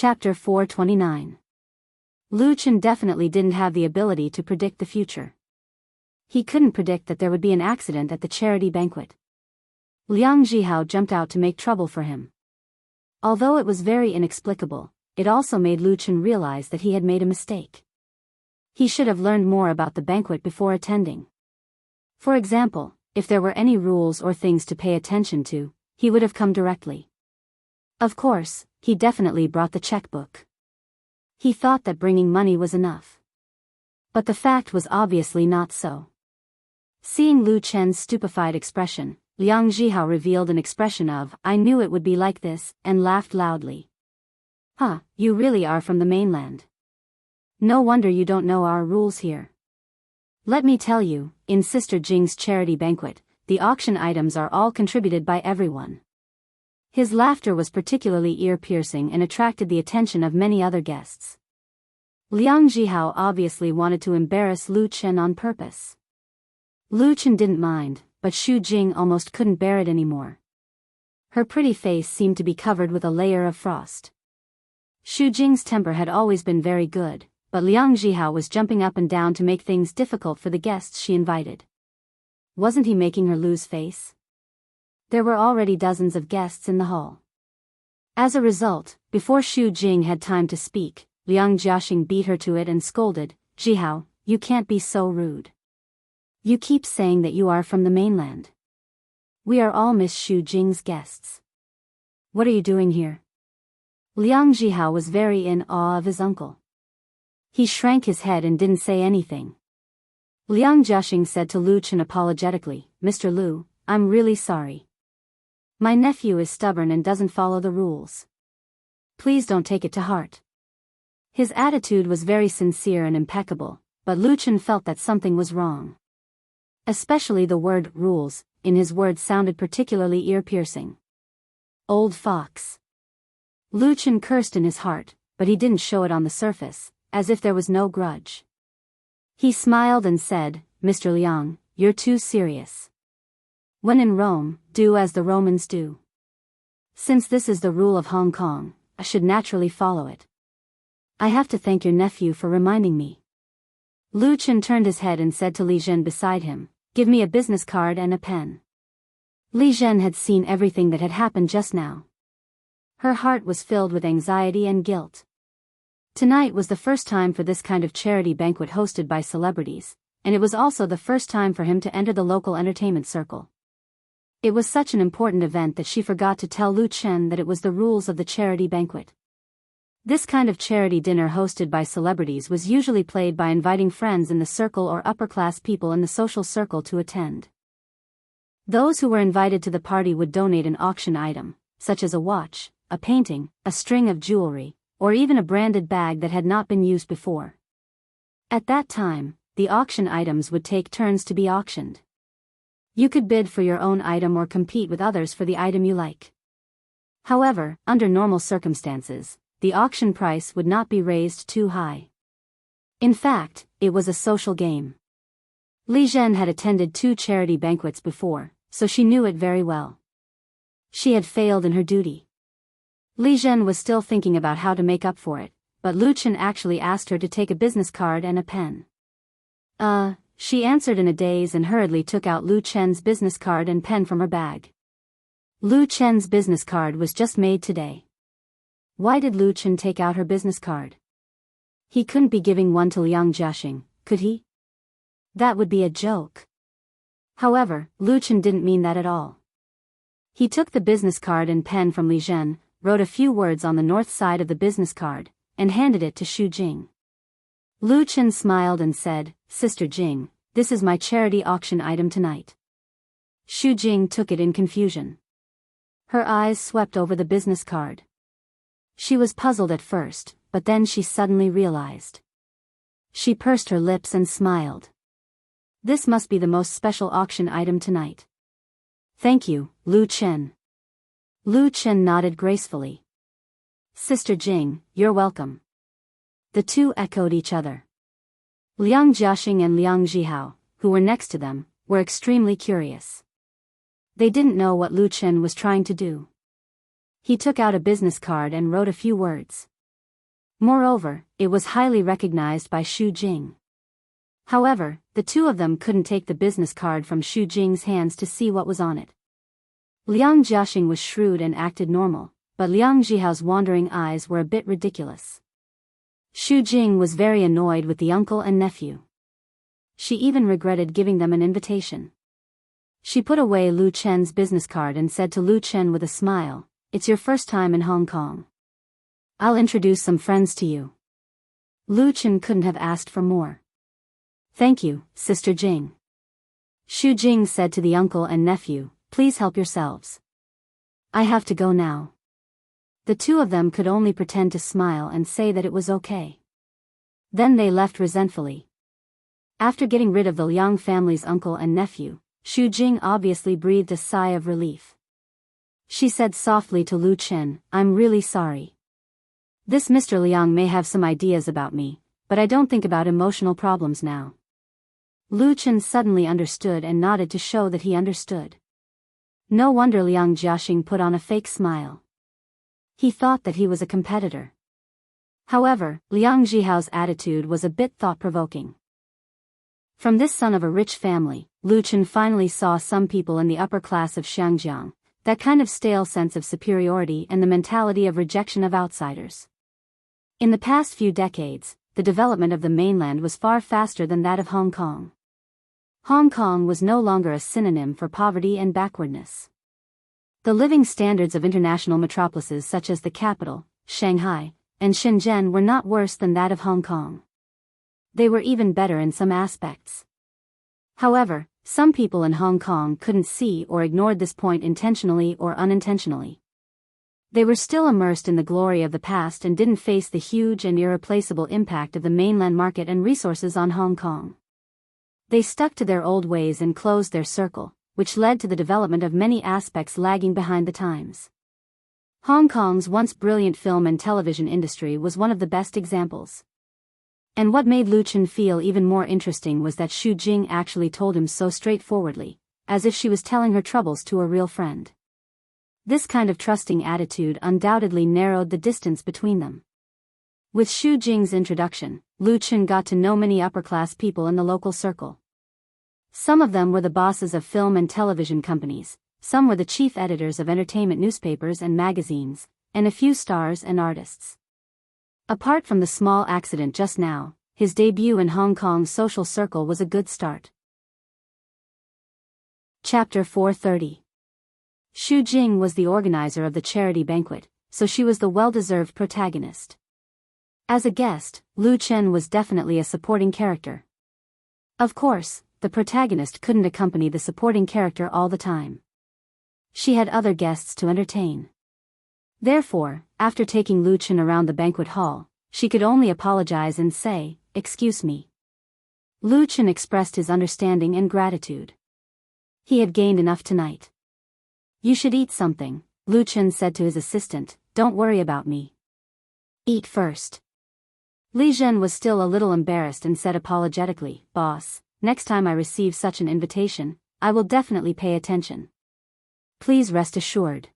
Chapter 429. Lu Chen definitely didn't have the ability to predict the future. He couldn't predict that there would be an accident at the charity banquet. Liang Zhihao jumped out to make trouble for him. Although it was very inexplicable, it also made Lu Chen realize that he had made a mistake. He should have learned more about the banquet before attending. For example, if there were any rules or things to pay attention to, he would have come directly. Of course, he definitely brought the checkbook. He thought that bringing money was enough. But the fact was obviously not so. Seeing Lu Chen's stupefied expression, Liang Zhihao revealed an expression of, "I knew it would be like this," and laughed loudly. "Huh, you really are from the mainland. No wonder you don't know our rules here. Let me tell you, in Sister Jing's charity banquet, the auction items are all contributed by everyone." His laughter was particularly ear-piercing and attracted the attention of many other guests. Liang Zhihao obviously wanted to embarrass Lu Chen on purpose. Lu Chen didn't mind, but Xu Jing almost couldn't bear it anymore. Her pretty face seemed to be covered with a layer of frost. Xu Jing's temper had always been very good, but Liang Zhihao was jumping up and down to make things difficult for the guests she invited. Wasn't he making her lose face? There were already dozens of guests in the hall. As a result, before Xu Jing had time to speak, Liang Jiaxing beat her to it and scolded, "Zhihao, you can't be so rude. You keep saying that you are from the mainland. We are all Miss Xu Jing's guests. What are you doing here?" Liang Zhihao was very in awe of his uncle. He shrank his head and didn't say anything. Liang Jiaxing said to Lu Chen apologetically, "Mr. Lu, I'm really sorry. My nephew is stubborn and doesn't follow the rules. Please don't take it to heart." His attitude was very sincere and impeccable, but Lu Chen felt that something was wrong. Especially the word "rules" in his words sounded particularly ear-piercing. Old fox. Lu Chen cursed in his heart, but he didn't show it on the surface, as if there was no grudge. He smiled and said, "Mr. Liang, you're too serious. When in Rome, do as the Romans do. Since this is the rule of Hong Kong, I should naturally follow it. I have to thank your nephew for reminding me." Lu Chen turned his head and said to Li Zhen beside him, "Give me a business card and a pen." Li Zhen had seen everything that had happened just now. Her heart was filled with anxiety and guilt. Tonight was the first time for this kind of charity banquet hosted by celebrities, and it was also the first time for him to enter the local entertainment circle. It was such an important event that she forgot to tell Lu Chen that it was the rules of the charity banquet. This kind of charity dinner hosted by celebrities was usually played by inviting friends in the circle or upper-class people in the social circle to attend. Those who were invited to the party would donate an auction item, such as a watch, a painting, a string of jewelry, or even a branded bag that had not been used before. At that time, the auction items would take turns to be auctioned. You could bid for your own item or compete with others for the item you like. However, under normal circumstances, the auction price would not be raised too high. In fact, it was a social game. Li Zhen had attended 2 charity banquets before, so she knew it very well. She had failed in her duty. Li Zhen was still thinking about how to make up for it, but Lu Chen actually asked her to take a business card and a pen. She answered in a daze and hurriedly took out Lu Chen's business card and pen from her bag. Lu Chen's business card was just made today. Why did Lu Chen take out her business card? He couldn't be giving one to Liang Jiaxing, could he? That would be a joke. However, Lu Chen didn't mean that at all. He took the business card and pen from Li Zhen, wrote a few words on the north side of the business card, and handed it to Xu Jing. Lu Chen smiled and said, "Sister Jing, this is my charity auction item tonight." Xu Jing took it in confusion. Her eyes swept over the business card. She was puzzled at first, but then she suddenly realized. She pursed her lips and smiled. This must be the most special auction item tonight. "Thank you, Lu Chen." Lu Chen nodded gracefully. "Sister Jing, you're welcome." The two echoed each other. Liang Jiaxing and Liang Zhihao, who were next to them, were extremely curious. They didn't know what Lu Chen was trying to do. He took out a business card and wrote a few words. Moreover, it was highly recognized by Xu Jing. However, the two of them couldn't take the business card from Xu Jing's hands to see what was on it. Liang Jiaxing was shrewd and acted normal, but Liang Jihao's wandering eyes were a bit ridiculous. Xu Jing was very annoyed with the uncle and nephew. She even regretted giving them an invitation. She put away Lu Chen's business card and said to Lu Chen with a smile, "It's your first time in Hong Kong. I'll introduce some friends to you." Lu Chen couldn't have asked for more. "Thank you, Sister Jing." Xu Jing said to the uncle and nephew, "Please help yourselves. I have to go now." The two of them could only pretend to smile and say that it was okay. Then they left resentfully. After getting rid of the Liang family's uncle and nephew, Xu Jing obviously breathed a sigh of relief. She said softly to Lu Chen, "I'm really sorry. This Mr. Liang may have some ideas about me, but I don't think about emotional problems now." Lu Chen suddenly understood and nodded to show that he understood. No wonder Liang Jiaxing put on a fake smile. He thought that he was a competitor. However, Liang Jihao's attitude was a bit thought-provoking. From this son of a rich family, Lu Chen finally saw some people in the upper class of Xiangjiang, that kind of stale sense of superiority and the mentality of rejection of outsiders. In the past few decades, the development of the mainland was far faster than that of Hong Kong. Hong Kong was no longer a synonym for poverty and backwardness. The living standards of international metropolises such as the capital, Shanghai, and Shenzhen were not worse than that of Hong Kong. They were even better in some aspects. However, some people in Hong Kong couldn't see or ignored this point intentionally or unintentionally. They were still immersed in the glory of the past and didn't face the huge and irreplaceable impact of the mainland market and resources on Hong Kong. They stuck to their old ways and closed their circle, which led to the development of many aspects lagging behind the times. Hong Kong's once brilliant film and television industry was one of the best examples. And what made Lu Chen feel even more interesting was that Xu Jing actually told him so straightforwardly, as if she was telling her troubles to a real friend. This kind of trusting attitude undoubtedly narrowed the distance between them. With Xu Jing's introduction, Lu Chen got to know many upper-class people in the local circle. Some of them were the bosses of film and television companies, some were the chief editors of entertainment newspapers and magazines, and a few stars and artists. Apart from the small accident just now, his debut in Hong Kong's social circle was a good start. Chapter 430. Xu Jing was the organizer of the charity banquet, so she was the well-deserved protagonist. As a guest, Lu Chen was definitely a supporting character. Of course, the protagonist couldn't accompany the supporting character all the time. She had other guests to entertain. Therefore, after taking Lu Chen around the banquet hall, she could only apologize and say, "Excuse me." Lu Chen expressed his understanding and gratitude. He had gained enough tonight. "You should eat something," Lu Chen said to his assistant, "don't worry about me. Eat first." Li Zhen was still a little embarrassed and said apologetically, "Boss, next time I receive such an invitation, I will definitely pay attention. Please rest assured."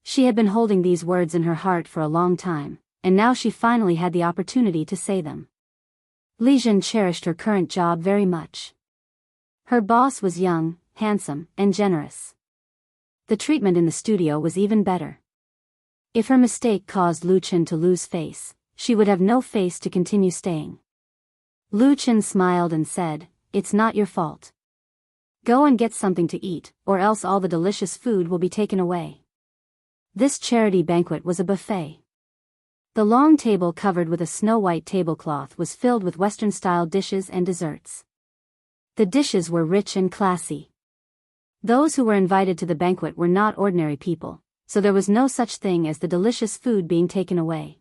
She had been holding these words in her heart for a long time, and now she finally had the opportunity to say them. Li Zhen cherished her current job very much. Her boss was young, handsome, and generous. The treatment in the studio was even better. If her mistake caused Lu Chen to lose face, she would have no face to continue staying. Lu Chen smiled and said, "It's not your fault. Go and get something to eat, or else all the delicious food will be taken away." This charity banquet was a buffet. The long table covered with a snow-white tablecloth was filled with Western-style dishes and desserts. The dishes were rich and classy. Those who were invited to the banquet were not ordinary people, so there was no such thing as the delicious food being taken away.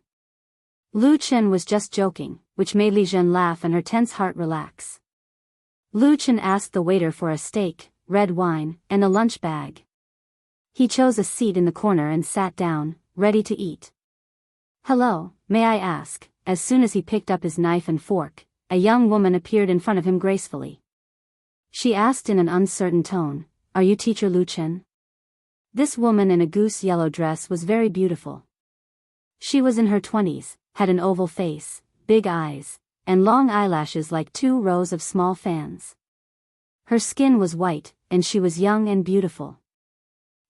Lu Chen was just joking, which made Li Zhen laugh and her tense heart relax. Lu Chen asked the waiter for a steak, red wine, and a lunch bag. He chose a seat in the corner and sat down, ready to eat. "Hello, may I ask?" As soon as he picked up his knife and fork, a young woman appeared in front of him gracefully. She asked in an uncertain tone, "Are you Teacher Lu Chen?" This woman in a goose yellow dress was very beautiful. She was in her 20s, had an oval face, big eyes, and long eyelashes like 2 rows of small fans. Her skin was white, and she was young and beautiful.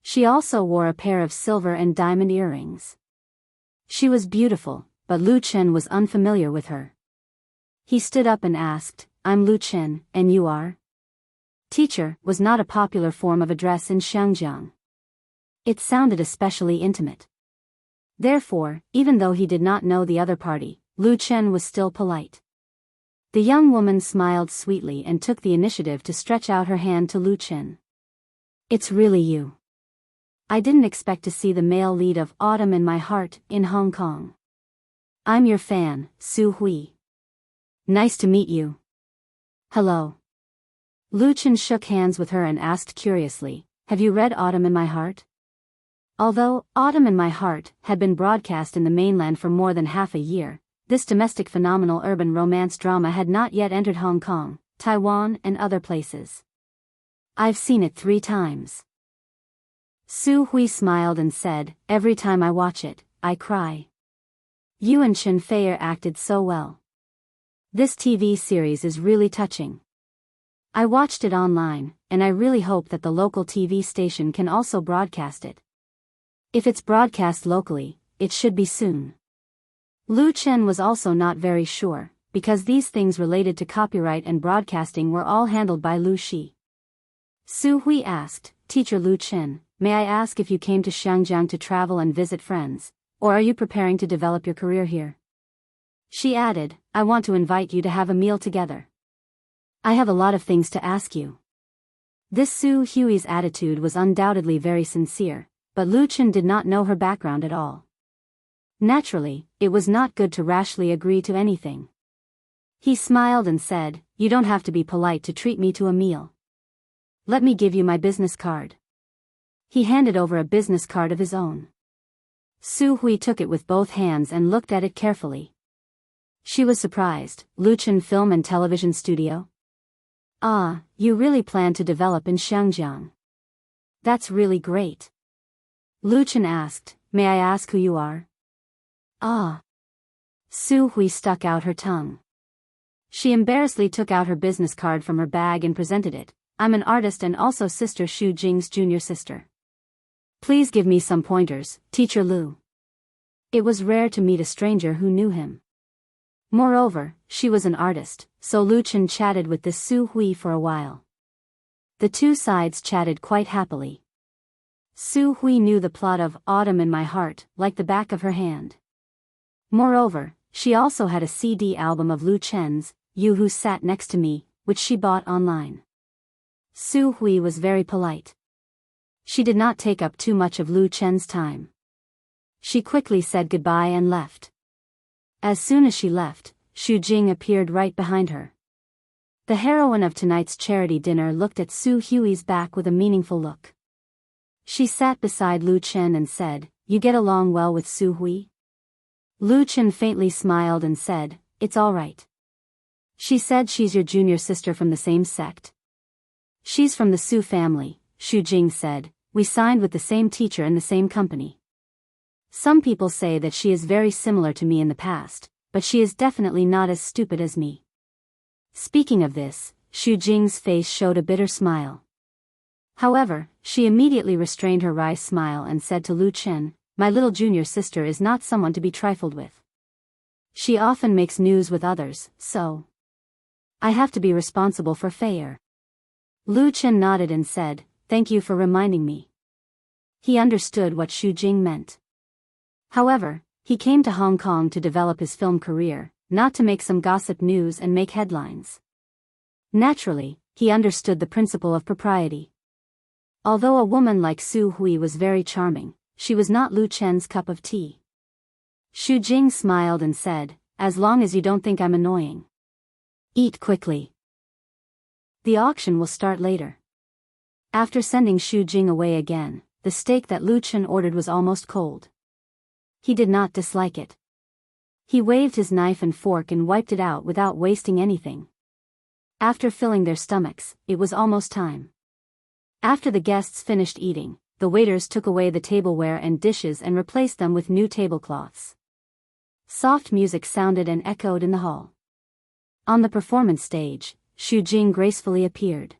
She also wore a pair of silver and diamond earrings. She was beautiful, but Lu Chen was unfamiliar with her. He stood up and asked, "I'm Lu Chen, and you are?" Teacher was not a popular form of address in Xiangjiang. It sounded especially intimate. Therefore, even though he did not know the other party, Lu Chen was still polite. The young woman smiled sweetly and took the initiative to stretch out her hand to Lu Chen. "It's really you. I didn't expect to see the male lead of Autumn in My Heart in Hong Kong. I'm your fan, Su Hui. Nice to meet you." "Hello." Lu Chen shook hands with her and asked curiously, "Have you read Autumn in My Heart?" Although Autumn in My Heart had been broadcast in the mainland for more than half a year, this domestic phenomenal urban romance drama had not yet entered Hong Kong, Taiwan and other places. "I've seen it 3 times. Su Hui smiled and said, "Every time I watch it, I cry. You and Chen Feier acted so well. This TV series is really touching. I watched it online, and I really hope that the local TV station can also broadcast it. If it's broadcast locally, it should be soon." Lu Chen was also not very sure, because these things related to copyright and broadcasting were all handled by Lu Shi. Su Hui asked, "Teacher Lu Chen, may I ask if you came to Xiangjiang to travel and visit friends, or are you preparing to develop your career here?" She added, "I want to invite you to have a meal together. I have a lot of things to ask you." This Su Hui's attitude was undoubtedly very sincere, but Lu Chen did not know her background at all. Naturally, it was not good to rashly agree to anything. He smiled and said, "You don't have to be polite to treat me to a meal. Let me give you my business card." He handed over a business card of his own. Su Hui took it with both hands and looked at it carefully. She was surprised. "Lu Chen Film and Television Studio? Ah, you really plan to develop in Xiangjiang. That's really great." Lu Chen asked, "May I ask who you are?" "Ah." Su Hui stuck out her tongue. She embarrassedly took out her business card from her bag and presented it. "I'm an artist and also Sister Xu Jing's junior sister. Please give me some pointers, Teacher Lu." It was rare to meet a stranger who knew him. Moreover, she was an artist, so Lu Chen chatted with this Su Hui for a while. The two sides chatted quite happily. Su Hui knew the plot of Autumn in My Heart like the back of her hand. Moreover, she also had a CD album of Lu Chen's, You Who Sat Next to Me, which she bought online. Su Hui was very polite. She did not take up too much of Lu Chen's time. She quickly said goodbye and left. As soon as she left, Xu Jing appeared right behind her. The heroine of tonight's charity dinner looked at Su Hui's back with a meaningful look. She sat beside Lu Chen and said, "You get along well with Su Hui?" Lu Chen faintly smiled and said, "It's all right. She said she's your junior sister from the same sect." "She's from the Su family," Xu Jing said. "We signed with the same teacher in the same company. Some people say that she is very similar to me in the past, but she is definitely not as stupid as me." Speaking of this, Xu Jing's face showed a bitter smile. However, she immediately restrained her wry smile and said to Lu Chen, "My little junior sister is not someone to be trifled with. She often makes news with others, so I have to be responsible for Feier." Lu Chen nodded and said, "Thank you for reminding me." He understood what Xu Jing meant. However, he came to Hong Kong to develop his film career, not to make some gossip news and make headlines. Naturally, he understood the principle of propriety. Although a woman like Su Hui was very charming, she was not Lu Chen's cup of tea. Xu Jing smiled and said, "As long as you don't think I'm annoying. Eat quickly. The auction will start later." After sending Xu Jing away again, the steak that Lu Chen ordered was almost cold. He did not dislike it. He waved his knife and fork and wiped it out without wasting anything. After filling their stomachs, it was almost time. After the guests finished eating, the waiters took away the tableware and dishes and replaced them with new tablecloths. Soft music sounded and echoed in the hall. On the performance stage, Xu Jing gracefully appeared.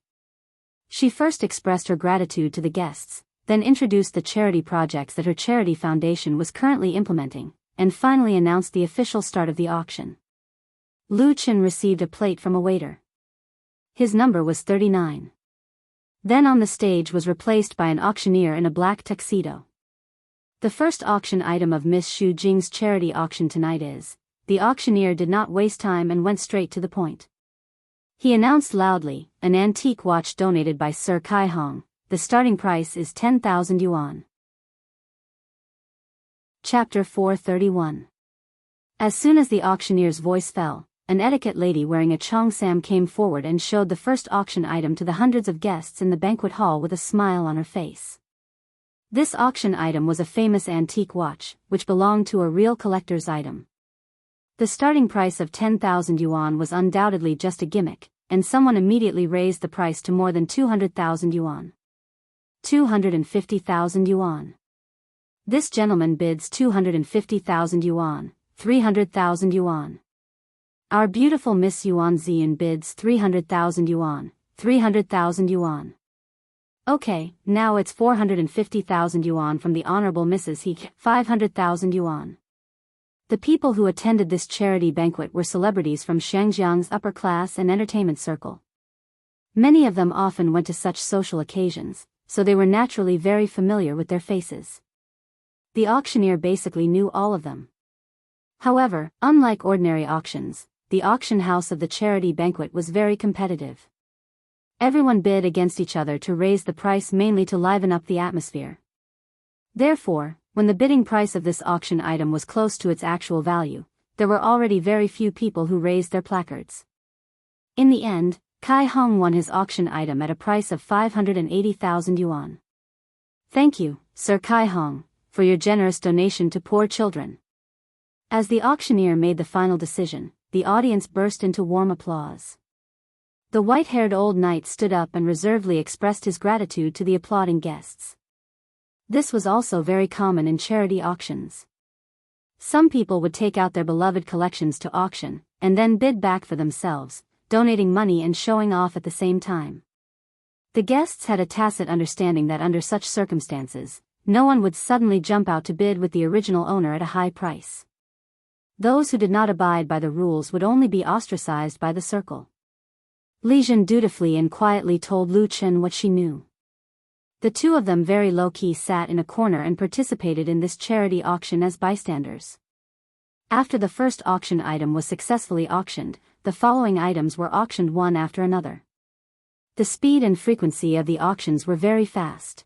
She first expressed her gratitude to the guests, then introduced the charity projects that her charity foundation was currently implementing, and finally announced the official start of the auction. Lu Chen received a plate from a waiter. His number was 39. Then on the stage was replaced by an auctioneer in a black tuxedo. The first auction item of Miss Xu Jing's charity auction tonight is. The auctioneer did not waste time and went straight to the point. He announced loudly, an antique watch donated by Sir Kai Hong. The starting price is 10,000 yuan. Chapter 431. As soon as the auctioneer's voice fell, an etiquette lady wearing a cheongsam came forward and showed the first auction item to the hundreds of guests in the banquet hall with a smile on her face. This auction item was a famous antique watch, which belonged to a real collector's item. The starting price of 10,000 yuan was undoubtedly just a gimmick, and someone immediately raised the price to more than 200,000 yuan. 250,000 yuan. This gentleman bids 250,000 yuan, 300,000 yuan. Our beautiful Miss Yuan Ziyun bids 300,000 yuan, 300,000 yuan. Okay, now it's 450,000 yuan from the Honorable Mrs. He, 500,000 yuan. The people who attended this charity banquet were celebrities from Shangjiang's upper class and entertainment circle. Many of them often went to such social occasions, so they were naturally very familiar with their faces. The auctioneer basically knew all of them. However, unlike ordinary auctions, the auction house of the charity banquet was very competitive. Everyone bid against each other to raise the price, mainly to liven up the atmosphere. Therefore, when the bidding price of this auction item was close to its actual value, there were already very few people who raised their placards. In the end, Kai Hong won his auction item at a price of 580,000 yuan. Thank you, Sir Kai Hong, for your generous donation to poor children. As the auctioneer made the final decision, the audience burst into warm applause. The white-haired old knight stood up and reservedly expressed his gratitude to the applauding guests. This was also very common in charity auctions. Some people would take out their beloved collections to auction, and then bid back for themselves, donating money and showing off at the same time. The guests had a tacit understanding that under such circumstances, no one would suddenly jump out to bid with the original owner at a high price. Those who did not abide by the rules would only be ostracized by the circle. Li Jin dutifully and quietly told Lu Chen what she knew. The two of them very low-key sat in a corner and participated in this charity auction as bystanders. After the first auction item was successfully auctioned, the following items were auctioned one after another. The speed and frequency of the auctions were very fast.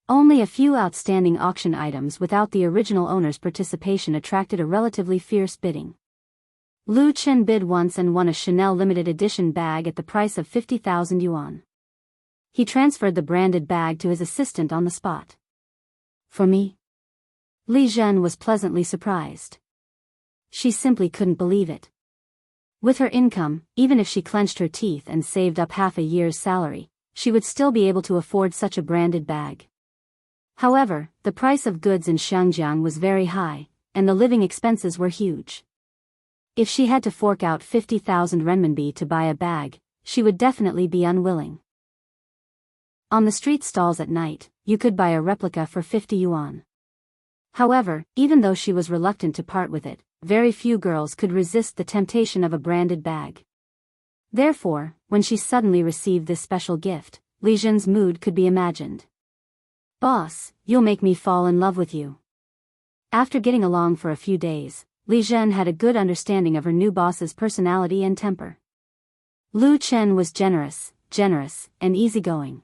Only a few outstanding auction items without the original owner's participation attracted a relatively fierce bidding. Lu Chen bid once and won a Chanel limited edition bag at the price of 50,000 yuan. He transferred the branded bag to his assistant on the spot. For me? Li Zhen was pleasantly surprised. She simply couldn't believe it. With her income, even if she clenched her teeth and saved up half a year's salary, she would still be able to afford such a branded bag. However, the price of goods in Shangjiang was very high, and the living expenses were huge. If she had to fork out 50,000 renminbi to buy a bag, she would definitely be unwilling. On the street stalls at night, you could buy a replica for 50 yuan. However, even though she was reluctant to part with it, very few girls could resist the temptation of a branded bag. Therefore, when she suddenly received this special gift, Li Jin's mood could be imagined. Boss, you'll make me fall in love with you. After getting along for a few days, Li Zhen had a good understanding of her new boss's personality and temper. Lu Chen was generous, and easygoing.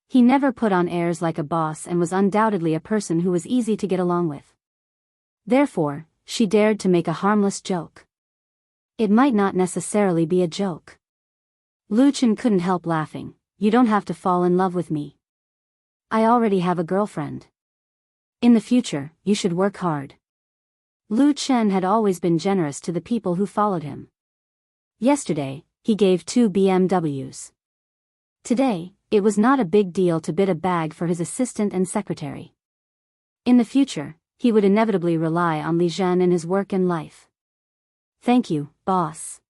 He never put on airs like a boss and was undoubtedly a person who was easy to get along with. Therefore, she dared to make a harmless joke. It might not necessarily be a joke. Lu Chen couldn't help laughing. You don't have to fall in love with me. I already have a girlfriend. In the future, you should work hard. Lu Chen had always been generous to the people who followed him. Yesterday, he gave 2 BMWs. Today, it was not a big deal to bid a bag for his assistant and secretary. In the future, he would inevitably rely on Li Zhen in his work and life. "Thank you, boss."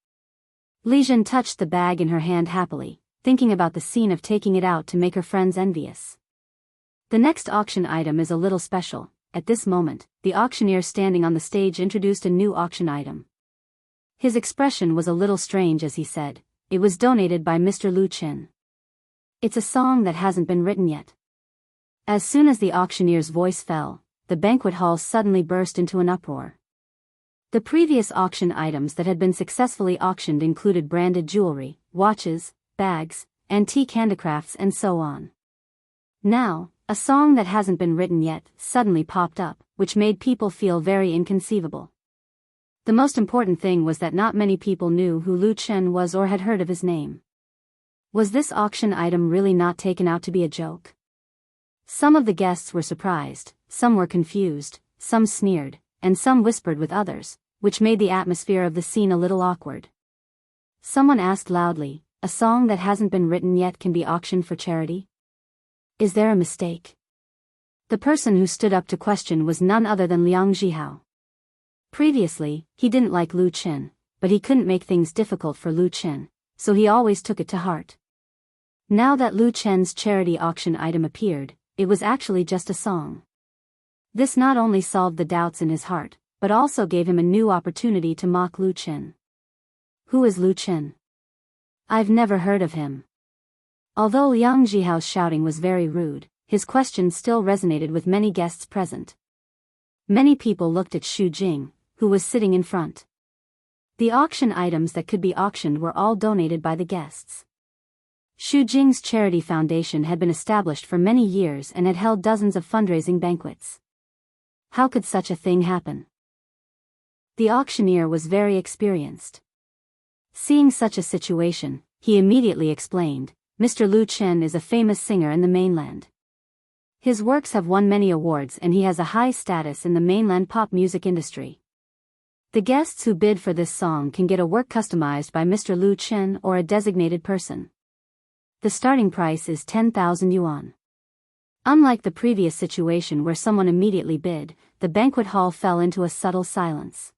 Li Zhen touched the bag in her hand happily, thinking about the scene of taking it out to make her friends envious. The next auction item is a little special. At this moment, the auctioneer standing on the stage introduced a new auction item. His expression was a little strange as he said, "It was donated by Mr. Lu Qin. It's a song that hasn't been written yet." As soon as the auctioneer's voice fell, the banquet hall suddenly burst into an uproar. The previous auction items that had been successfully auctioned included branded jewelry, watches, bags, antique handicrafts and so on. Now, a song that hasn't been written yet suddenly popped up, which made people feel very inconceivable. The most important thing was that not many people knew who Lu Chen was or had heard of his name. Was this auction item really not taken out to be a joke? Some of the guests were surprised, some were confused, some sneered, and some whispered with others, which made the atmosphere of the scene a little awkward. Someone asked loudly, "A song that hasn't been written yet can be auctioned for charity? Is there a mistake?" The person who stood up to question was none other than Liang Zhihao. Previously, he didn't like Lu Qin, but he couldn't make things difficult for Lu Qin, so he always took it to heart. Now that Lu Chen's charity auction item appeared, it was actually just a song. This not only solved the doubts in his heart, but also gave him a new opportunity to mock Lu Qin. Who is Lu Qin? I've never heard of him. Although Liang Zhihao's shouting was very rude, his question still resonated with many guests present. Many people looked at Xu Jing, who was sitting in front. The auction items that could be auctioned were all donated by the guests. Xu Jing's charity foundation had been established for many years and had held dozens of fundraising banquets. How could such a thing happen? The auctioneer was very experienced. Seeing such a situation, he immediately explained, "Mr. Lu Chen is a famous singer in the mainland. His works have won many awards and he has a high status in the mainland pop music industry. The guests who bid for this song can get a work customized by Mr. Lu Chen or a designated person. The starting price is 10,000 yuan. Unlike the previous situation where someone immediately bid, the banquet hall fell into a subtle silence.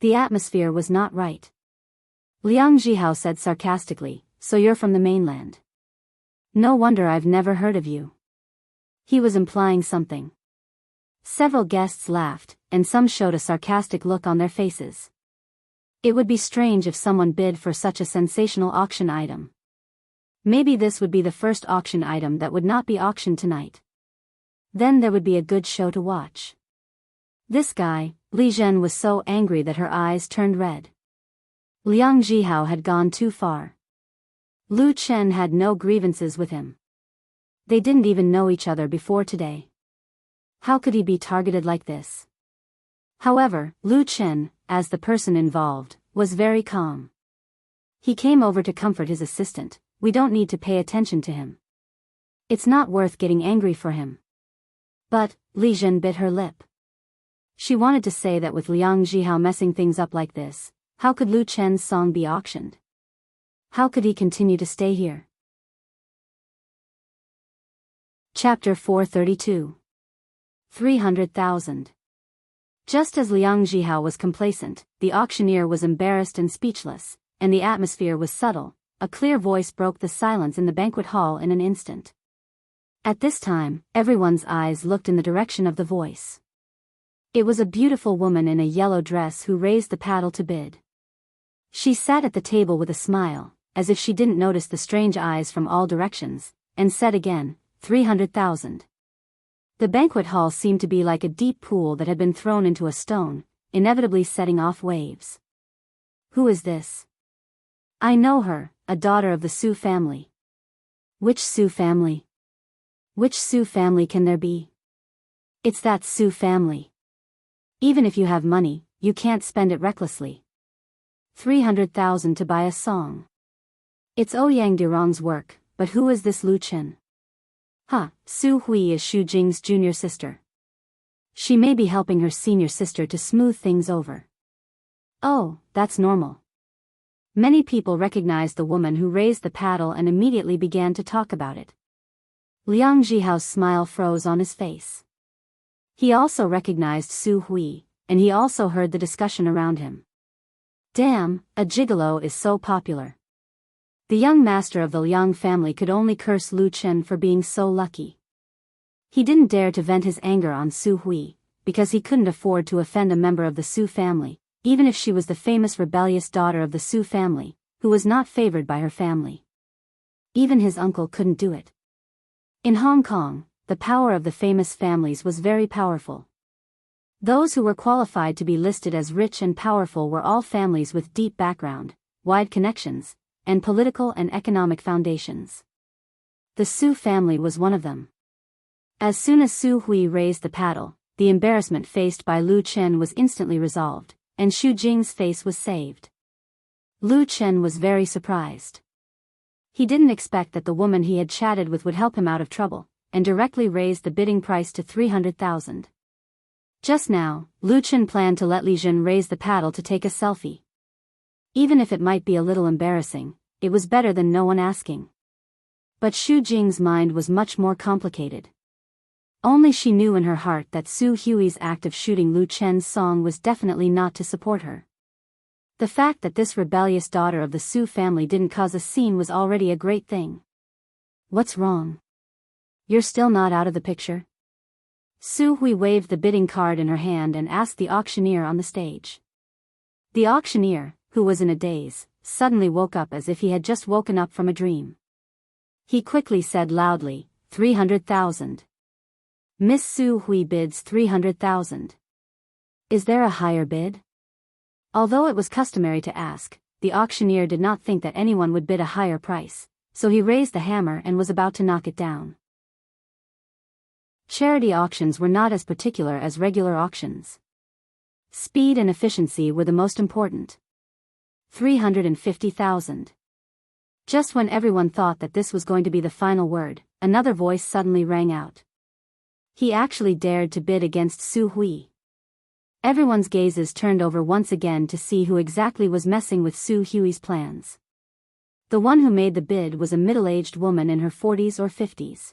The atmosphere was not right. Liang Zhihao said sarcastically, "So you're from the mainland? No wonder I've never heard of you." He was implying something. Several guests laughed, and some showed a sarcastic look on their faces. It would be strange if someone bid for such a sensational auction item. Maybe this would be the first auction item that would not be auctioned tonight. Then there would be a good show to watch. This guy, Li Zhen, was so angry that her eyes turned red. Liang Zhihao had gone too far. Lu Chen had no grievances with him. They didn't even know each other before today. How could he be targeted like this? However, Lu Chen, as the person involved, was very calm. He came over to comfort his assistant. "We don't need to pay attention to him. It's not worth getting angry for him." But, Li Zhen bit her lip. She wanted to say that with Liang Zhihao messing things up like this, how could Lu Chen's song be auctioned? How could he continue to stay here? Chapter 432. 300,000. Just as Liang Zhihao was complacent, the auctioneer was embarrassed and speechless, and the atmosphere was subtle. A clear voice broke the silence in the banquet hall in an instant. At this time, everyone's eyes looked in the direction of the voice. It was a beautiful woman in a yellow dress who raised the paddle to bid. She sat at the table with a smile, as if she didn't notice the strange eyes from all directions, and said again, 300,000. The banquet hall seemed to be like a deep pool that had been thrown into a stone, inevitably setting off waves. Who is this? I know her, a daughter of the Su family. Which Su family? Which Su family can there be? It's that Su family. Even if you have money, you can't spend it recklessly. 300,000 to buy a song. It's Ouyang Dirong's work, but who is this Lu Chen? Su Hui is Xu Jing's junior sister. She may be helping her senior sister to smooth things over. Oh, that's normal. Many people recognized the woman who raised the paddle and immediately began to talk about it. Liang Zhihao's smile froze on his face. He also recognized Su Hui, and he also heard the discussion around him. Damn, a gigolo is so popular. The young master of the Liang family could only curse Lu Chen for being so lucky. He didn't dare to vent his anger on Su Hui, because he couldn't afford to offend a member of the Su family, even if she was the famous rebellious daughter of the Su family, who was not favored by her family. Even his uncle couldn't do it. In Hong Kong, the power of the famous families was very powerful. Those who were qualified to be listed as rich and powerful were all families with deep background, wide connections, and political and economic foundations. The Su family was one of them. As soon as Su Hui raised the paddle, the embarrassment faced by Lu Chen was instantly resolved, and Xu Jing's face was saved. Lu Chen was very surprised. He didn't expect that the woman he had chatted with would help him out of trouble, and directly raised the bidding price to 300,000. Just now, Lu Chen planned to let Li Jun raise the paddle to take a selfie. Even if it might be a little embarrassing, it was better than no one asking. But Xu Jing's mind was much more complicated. Only she knew in her heart that Su Hui's act of shooting Lu Chen's song was definitely not to support her. The fact that this rebellious daughter of the Su family didn't cause a scene was already a great thing. What's wrong? You're still not out of the picture? Su Hui waved the bidding card in her hand and asked the auctioneer on the stage. The auctioneer, who was in a daze, suddenly woke up as if he had just woken up from a dream. He quickly said loudly, 300,000. Miss Su Hui bids 300,000. Is there a higher bid? Although it was customary to ask, the auctioneer did not think that anyone would bid a higher price, so he raised the hammer and was about to knock it down. Charity auctions were not as particular as regular auctions. Speed and efficiency were the most important. 350,000. Just when everyone thought that this was going to be the final word, another voice suddenly rang out. He actually dared to bid against Su Hui. Everyone's gazes turned over once again to see who exactly was messing with Su Hui's plans. The one who made the bid was a middle-aged woman in her 40s or 50s.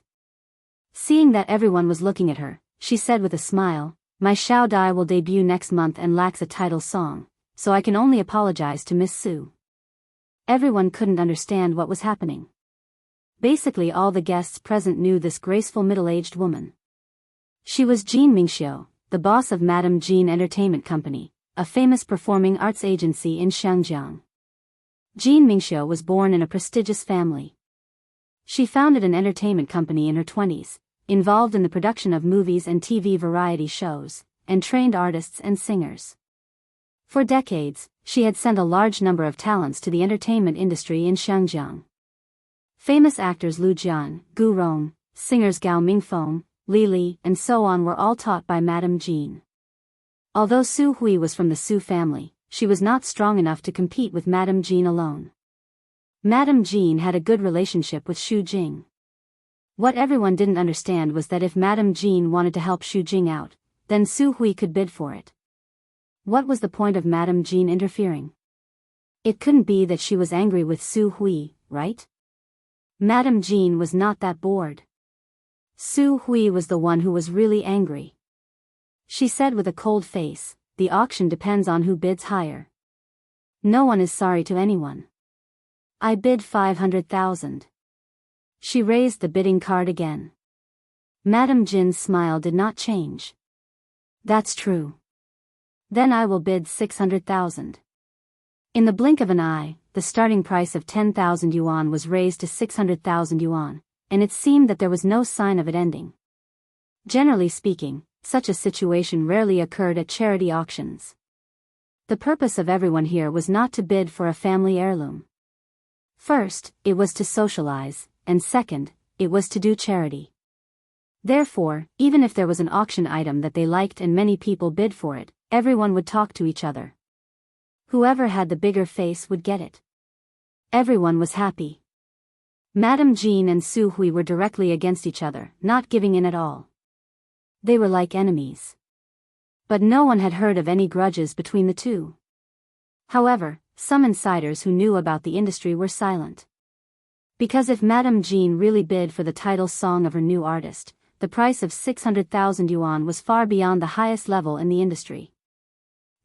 Seeing that everyone was looking at her, she said with a smile, "My Xiao Dai will debut next month and lacks a title song, so I can only apologize to Miss Su." Everyone couldn't understand what was happening. Basically all the guests present knew this graceful middle-aged woman. She was Jean Mingxiu, the boss of Madame Jean Entertainment Company, a famous performing arts agency in Shangjiang. Jean Mingxiu was born in a prestigious family. She founded an entertainment company in her 20s, involved in the production of movies and TV variety shows, and trained artists and singers. For decades, she had sent a large number of talents to the entertainment industry in Shangjiang. Famous actors Lu Jian, Gu Rong, singers Gao Mingfeng, Li Li, and so on were all taught by Madame Jean. Although Su Hui was from the Su family, she was not strong enough to compete with Madame Jean alone. Madame Jean had a good relationship with Xu Jing. What everyone didn't understand was that if Madame Jean wanted to help Xu Jing out, then Su Hui could bid for it. What was the point of Madame Jean interfering? It couldn't be that she was angry with Su Hui, right? Madame Jean was not that bored. Su Hui was the one who was really angry. She said with a cold face, "The auction depends on who bids higher. No one is sorry to anyone. I bid 500,000. She raised the bidding card again. Madame Jin's smile did not change. "That's true. Then I will bid 600,000. In the blink of an eye, the starting price of 10,000 yuan was raised to 600,000 yuan, and it seemed that there was no sign of it ending. Generally speaking, such a situation rarely occurred at charity auctions. The purpose of everyone here was not to bid for a family heirloom. First, it was to socialize, and second, it was to do charity. Therefore, even if there was an auction item that they liked and many people bid for it, everyone would talk to each other. Whoever had the bigger face would get it. Everyone was happy. Madame Jean and Su Hui were directly against each other, not giving in at all. They were like enemies. But no one had heard of any grudges between the two. However, some insiders who knew about the industry were silent. Because if Madame Jean really bid for the title song of her new artist, the price of 600,000 yuan was far beyond the highest level in the industry.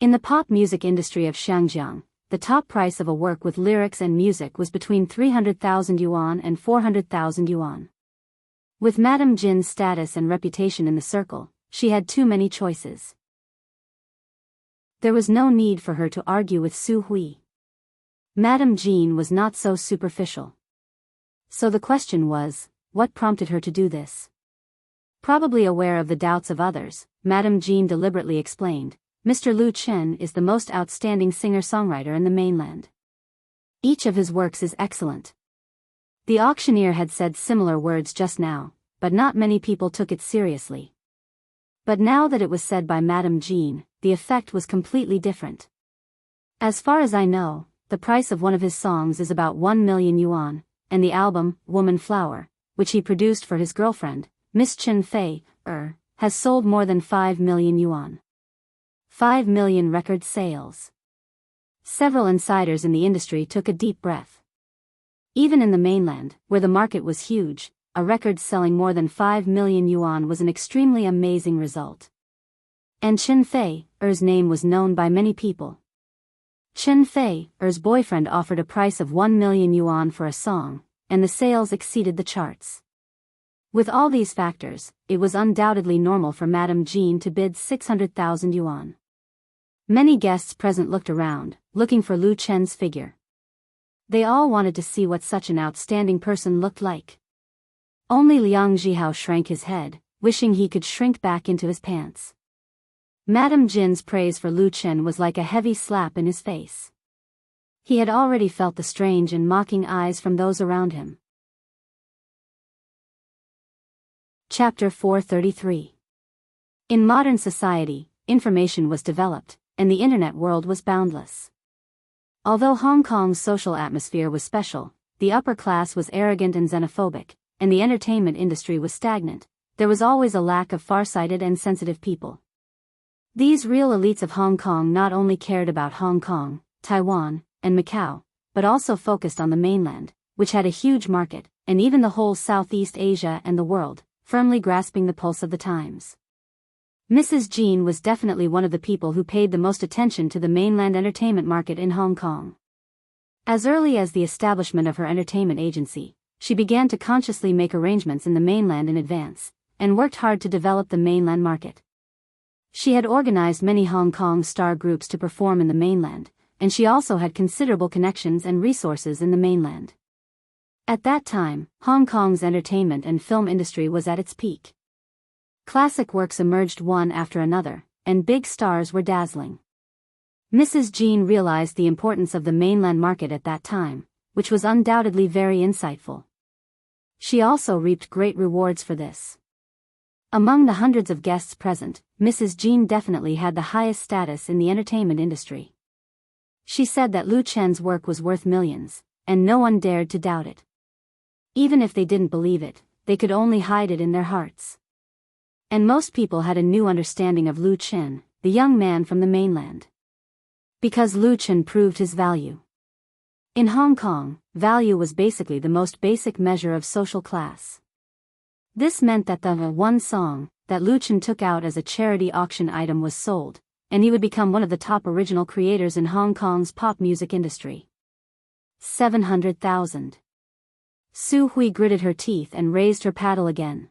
In the pop music industry of Xiangjiang, the top price of a work with lyrics and music was between 300,000 yuan and 400,000 yuan. With Madame Jin's status and reputation in the circle, she had too many choices. There was no need for her to argue with Su Hui. Madame Jin was not so superficial. So the question was, what prompted her to do this? Probably aware of the doubts of others, Madame Jin deliberately explained, Mr. Lu Chen is the most outstanding singer-songwriter in the mainland. Each of his works is excellent. The auctioneer had said similar words just now, but not many people took it seriously. But now that it was said by Madame Jin, the effect was completely different. As far as I know, the price of one of his songs is about 1 million yuan, and the album, Woman Flower, which he produced for his girlfriend, Miss Chen Fei, has sold more than 5 million yuan. 5 million record sales. Several insiders in the industry took a deep breath. Even in the mainland, where the market was huge, a record selling more than 5 million yuan was an extremely amazing result. And Chen Fei's name was known by many people. Chen Fei's boyfriend offered a price of 1 million yuan for a song, and the sales exceeded the charts. With all these factors, it was undoubtedly normal for Madame Jin to bid 600,000 yuan. Many guests present looked around, looking for Lu Chen's figure. They all wanted to see what such an outstanding person looked like. Only Liang Zhihao shrank his head, wishing he could shrink back into his pants. Madame Jin's praise for Lu Chen was like a heavy slap in his face. He had already felt the strange and mocking eyes from those around him. Chapter 433. In modern society, information was developed, and the internet world was boundless. Although Hong Kong's social atmosphere was special, the upper class was arrogant and xenophobic, and the entertainment industry was stagnant, there was always a lack of far-sighted and sensitive people. These real elites of Hong Kong not only cared about Hong Kong, Taiwan, and Macau, but also focused on the mainland, which had a huge market, and even the whole Southeast Asia and the world, firmly grasping the pulse of the times. Mrs. Jin was definitely one of the people who paid the most attention to the mainland entertainment market in Hong Kong. As early as the establishment of her entertainment agency, she began to consciously make arrangements in the mainland in advance, and worked hard to develop the mainland market. She had organized many Hong Kong star groups to perform in the mainland, and she also had considerable connections and resources in the mainland. At that time, Hong Kong's entertainment and film industry was at its peak. Classic works emerged one after another, and big stars were dazzling. Mrs. Jin realized the importance of the mainland market at that time, which was undoubtedly very insightful. She also reaped great rewards for this. Among the hundreds of guests present, Mrs. Jin definitely had the highest status in the entertainment industry. She said that Lu Chen's work was worth millions, and no one dared to doubt it. Even if they didn't believe it, they could only hide it in their hearts. And most people had a new understanding of Lu Chen, the young man from the mainland. Because Lu Chen proved his value. In Hong Kong, value was basically the most basic measure of social class. This meant that the one song that Lu Chen took out as a charity auction item was sold, and he would become one of the top original creators in Hong Kong's pop music industry. 700,000. Su Hui gritted her teeth and raised her paddle again.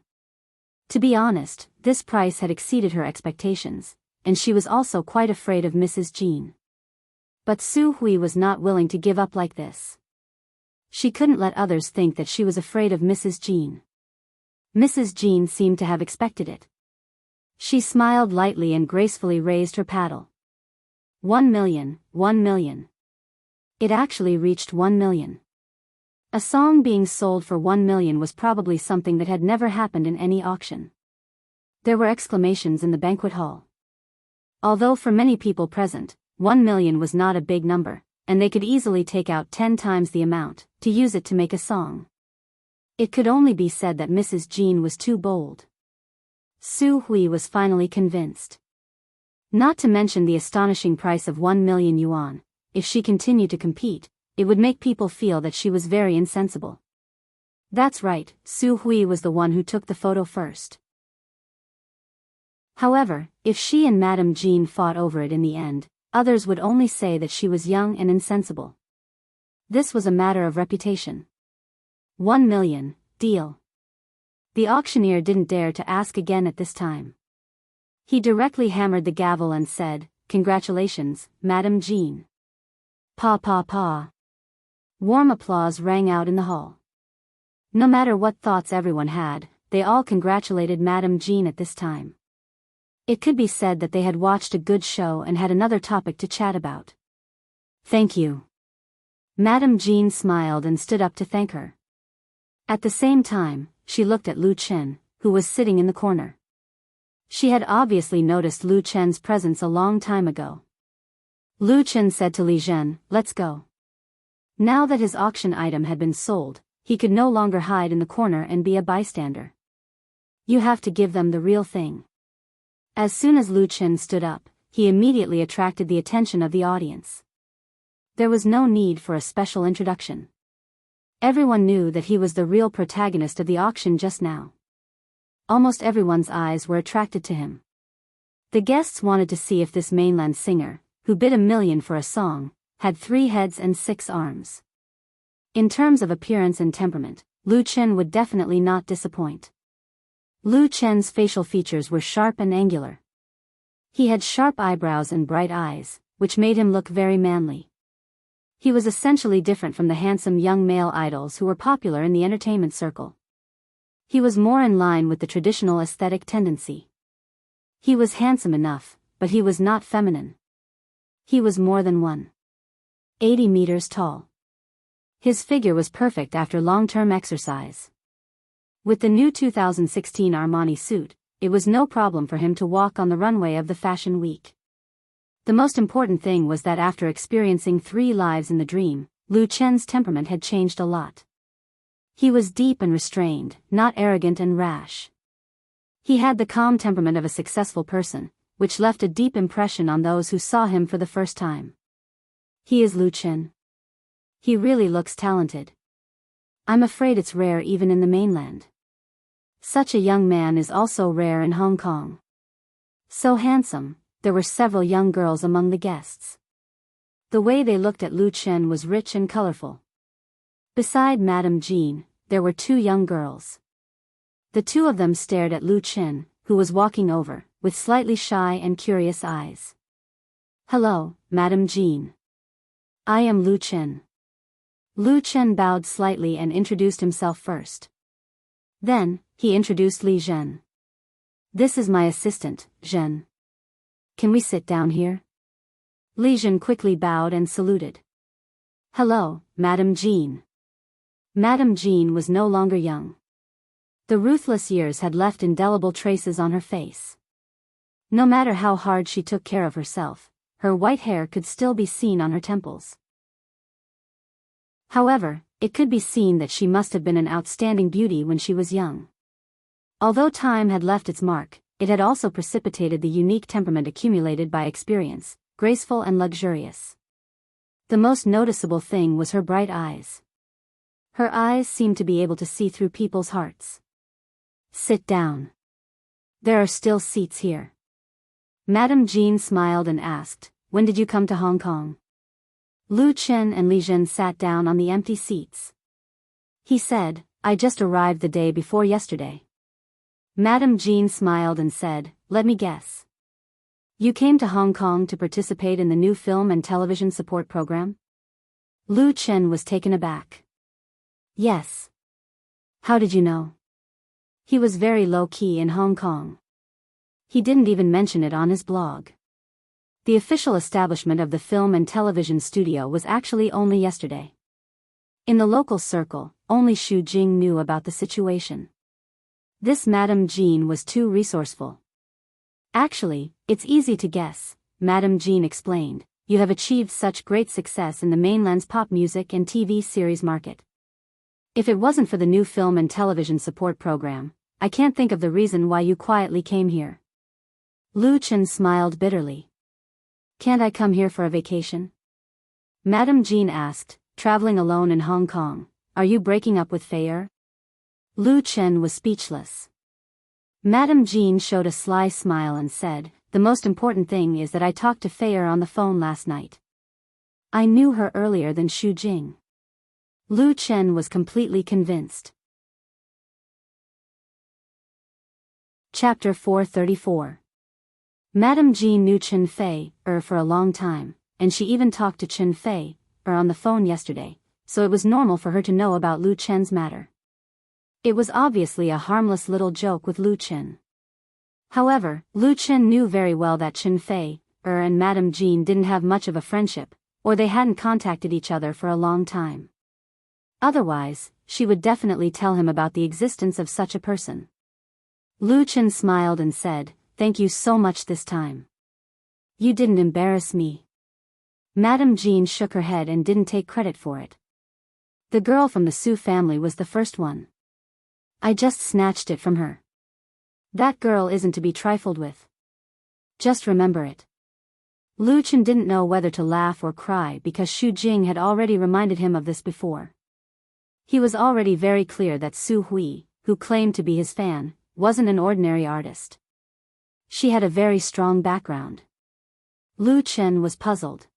To be honest, this price had exceeded her expectations, and she was also quite afraid of Mrs. Jin. But Su Hui was not willing to give up like this. She couldn't let others think that she was afraid of Mrs. Jin. Mrs. Jin seemed to have expected it. She smiled lightly and gracefully raised her paddle. 1 million, 1 million. It actually reached 1 million. A song being sold for 1 million was probably something that had never happened in any auction. There were exclamations in the banquet hall. Although for many people present, 1 million was not a big number, and they could easily take out 10 times the amount to use it to make a song. It could only be said that Mrs. Jin was too bold. Su Hui was finally convinced. Not to mention the astonishing price of 1 million yuan, if she continued to compete, it would make people feel that she was very insensible. That's right, Su Hui was the one who took the photo first. However, if she and Madame Jean fought over it in the end, others would only say that she was young and insensible. This was a matter of reputation. 1 million, deal. The auctioneer didn't dare to ask again at this time. He directly hammered the gavel and said, "Congratulations, Madame Jean." Pa pa pa. Warm applause rang out in the hall. No matter what thoughts everyone had, they all congratulated Madame Jean at this time. It could be said that they had watched a good show and had another topic to chat about. "Thank you." Madame Jean smiled and stood up to thank her. At the same time, she looked at Lu Chen, who was sitting in the corner. She had obviously noticed Lu Chen's presence a long time ago. Lu Chen said to Li Zhen, "Let's go." Now that his auction item had been sold, he could no longer hide in the corner and be a bystander. You have to give them the real thing. As soon as Lu Chen stood up, he immediately attracted the attention of the audience. There was no need for a special introduction. Everyone knew that he was the real protagonist of the auction just now. Almost everyone's eyes were attracted to him. The guests wanted to see if this mainland singer, who bid 1 million for a song, had 3 heads and 6 arms. In terms of appearance and temperament, Lu Chen would definitely not disappoint. Lu Chen's facial features were sharp and angular. He had sharp eyebrows and bright eyes, which made him look very manly. He was essentially different from the handsome young male idols who were popular in the entertainment circle. He was more in line with the traditional aesthetic tendency. He was handsome enough, but he was not feminine. He was more than 180 meters tall. His figure was perfect after long-term exercise. With the new 2016 Armani suit, it was no problem for him to walk on the runway of the Fashion Week. The most important thing was that after experiencing 3 lives in the dream, Lu Chen's temperament had changed a lot. He was deep and restrained, not arrogant and rash. He had the calm temperament of a successful person, which left a deep impression on those who saw him for the first time. He is Lu Chen. He really looks talented. I'm afraid it's rare even in the mainland. Such a young man is also rare in Hong Kong. So handsome. There were several young girls among the guests. The way they looked at Lu Chen was rich and colorful. Beside Madame Jean, there were 2 young girls. The 2 of them stared at Lu Chen, who was walking over, with slightly shy and curious eyes. "Hello, Madame Jean. I am Lu Chen." Lu Chen bowed slightly and introduced himself first. Then, he introduced Li Zhen. "This is my assistant, Zhen. Can we sit down here?" Li Zhen quickly bowed and saluted. "Hello, Madame Jean." Madame Jean was no longer young. The ruthless years had left indelible traces on her face. No matter how hard she took care of herself, her white hair could still be seen on her temples. However, it could be seen that she must have been an outstanding beauty when she was young. Although time had left its mark, it had also precipitated the unique temperament accumulated by experience, graceful and luxurious. The most noticeable thing was her bright eyes. Her eyes seemed to be able to see through people's hearts. "Sit down. There are still seats here." Madame Jean smiled and asked, "When did you come to Hong Kong?" Lu Chen and Li Zhen sat down on the empty seats. He said, "I just arrived the day before yesterday." Madame Jean smiled and said, "Let me guess. You came to Hong Kong to participate in the new film and television support program?" Lu Chen was taken aback. "Yes." "How did you know?" He was very low-key in Hong Kong. He didn't even mention it on his blog. The official establishment of the film and television studio was actually only yesterday. In the local circle, only Xu Jing knew about the situation. This Madame Jean was too resourceful. "Actually, it's easy to guess," Madame Jean explained. "You have achieved such great success in the mainland's pop music and TV series market. If it wasn't for the new film and television support program, I can't think of the reason why you quietly came here." Lu Chen smiled bitterly. "Can't I come here for a vacation?" Madame Jean asked, "Traveling alone in Hong Kong, are you breaking up with Fei Er?" Lu Chen was speechless. Madame Jean showed a sly smile and said, "The most important thing is that I talked to Feier on the phone last night. I knew her earlier than Xu Jing." Lu Chen was completely convinced. Chapter 434. Madame Jean knew Chen Fei for a long time, and she even talked to Chen Fei on the phone yesterday, so it was normal for her to know about Lu Chen's matter. It was obviously a harmless little joke with Lu Chen. However, Lu Chen knew very well that Chen Fei and Madame Jean didn't have much of a friendship, or they hadn't contacted each other for a long time. Otherwise, she would definitely tell him about the existence of such a person. Lu Chen smiled and said, "Thank you so much this time. You didn't embarrass me." Madame Jean shook her head and didn't take credit for it. "The girl from the Su family was the first one. I just snatched it from her. That girl isn't to be trifled with. Just remember it." Lu Chen didn't know whether to laugh or cry because Xu Jing had already reminded him of this before. He was already very clear that Su Hui, who claimed to be his fan, wasn't an ordinary artist. She had a very strong background. Lu Chen was puzzled.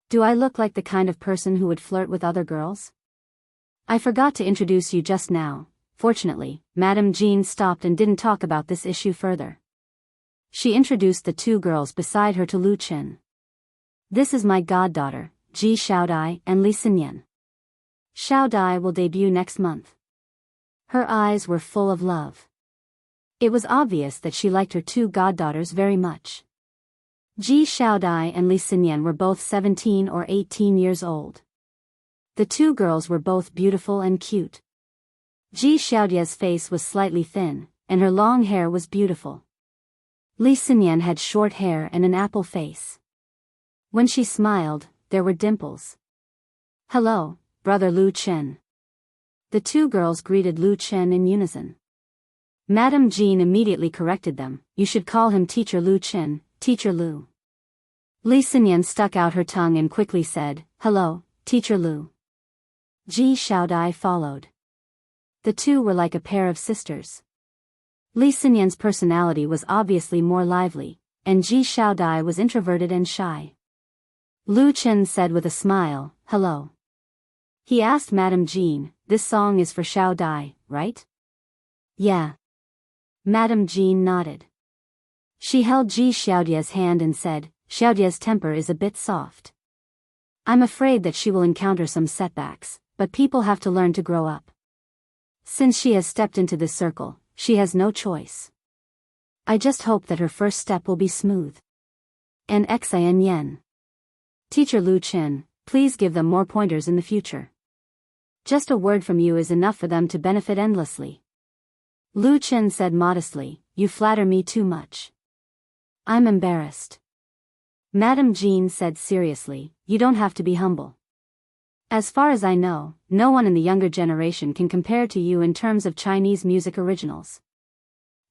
"Do I look like the kind of person who would flirt with other girls? I forgot to introduce you just now." Fortunately, Madame Jean stopped and didn't talk about this issue further. She introduced the two girls beside her to Lu Chen. "This is my goddaughter, Ji Xiaodai and Li Xinyan. Xiaodai will debut next month." Her eyes were full of love. It was obvious that she liked her two goddaughters very much. Ji Xiaodai and Li Xinyan were both 17 or 18 years old. The two girls were both beautiful and cute. Ji Xiaodia's face was slightly thin, and her long hair was beautiful. Li Xinyan had short hair and an apple face. When she smiled, there were dimples. "Hello, brother Lu Chen." The two girls greeted Lu Chen in unison. Madame Jean immediately corrected them, "You should call him Teacher Lu Chen, Teacher Lu." Li Xinyan stuck out her tongue and quickly said, "Hello, Teacher Lu." Ji Xiaodai followed. The two were like a pair of sisters. Li Xinyan's personality was obviously more lively, and Ji Xiaodai was introverted and shy. Lu Chen said with a smile, "Hello." He asked Madame Jean, "This song is for Xiaodai, right?" "Yeah." Madame Jean nodded. She held Ji Xiaodia's hand and said, "Xiaodia's temper is a bit soft. I'm afraid that she will encounter some setbacks, but people have to learn to grow up. Since she has stepped into this circle, she has no choice. I just hope that her first step will be smooth." And Xin Yen. "Teacher Lu Chen, please give them more pointers in the future. Just a word from you is enough for them to benefit endlessly." Lu Chen said modestly, "You flatter me too much. I'm embarrassed." Madame Jean said seriously, "You don't have to be humble. As far as I know, no one in the younger generation can compare to you in terms of Chinese music originals.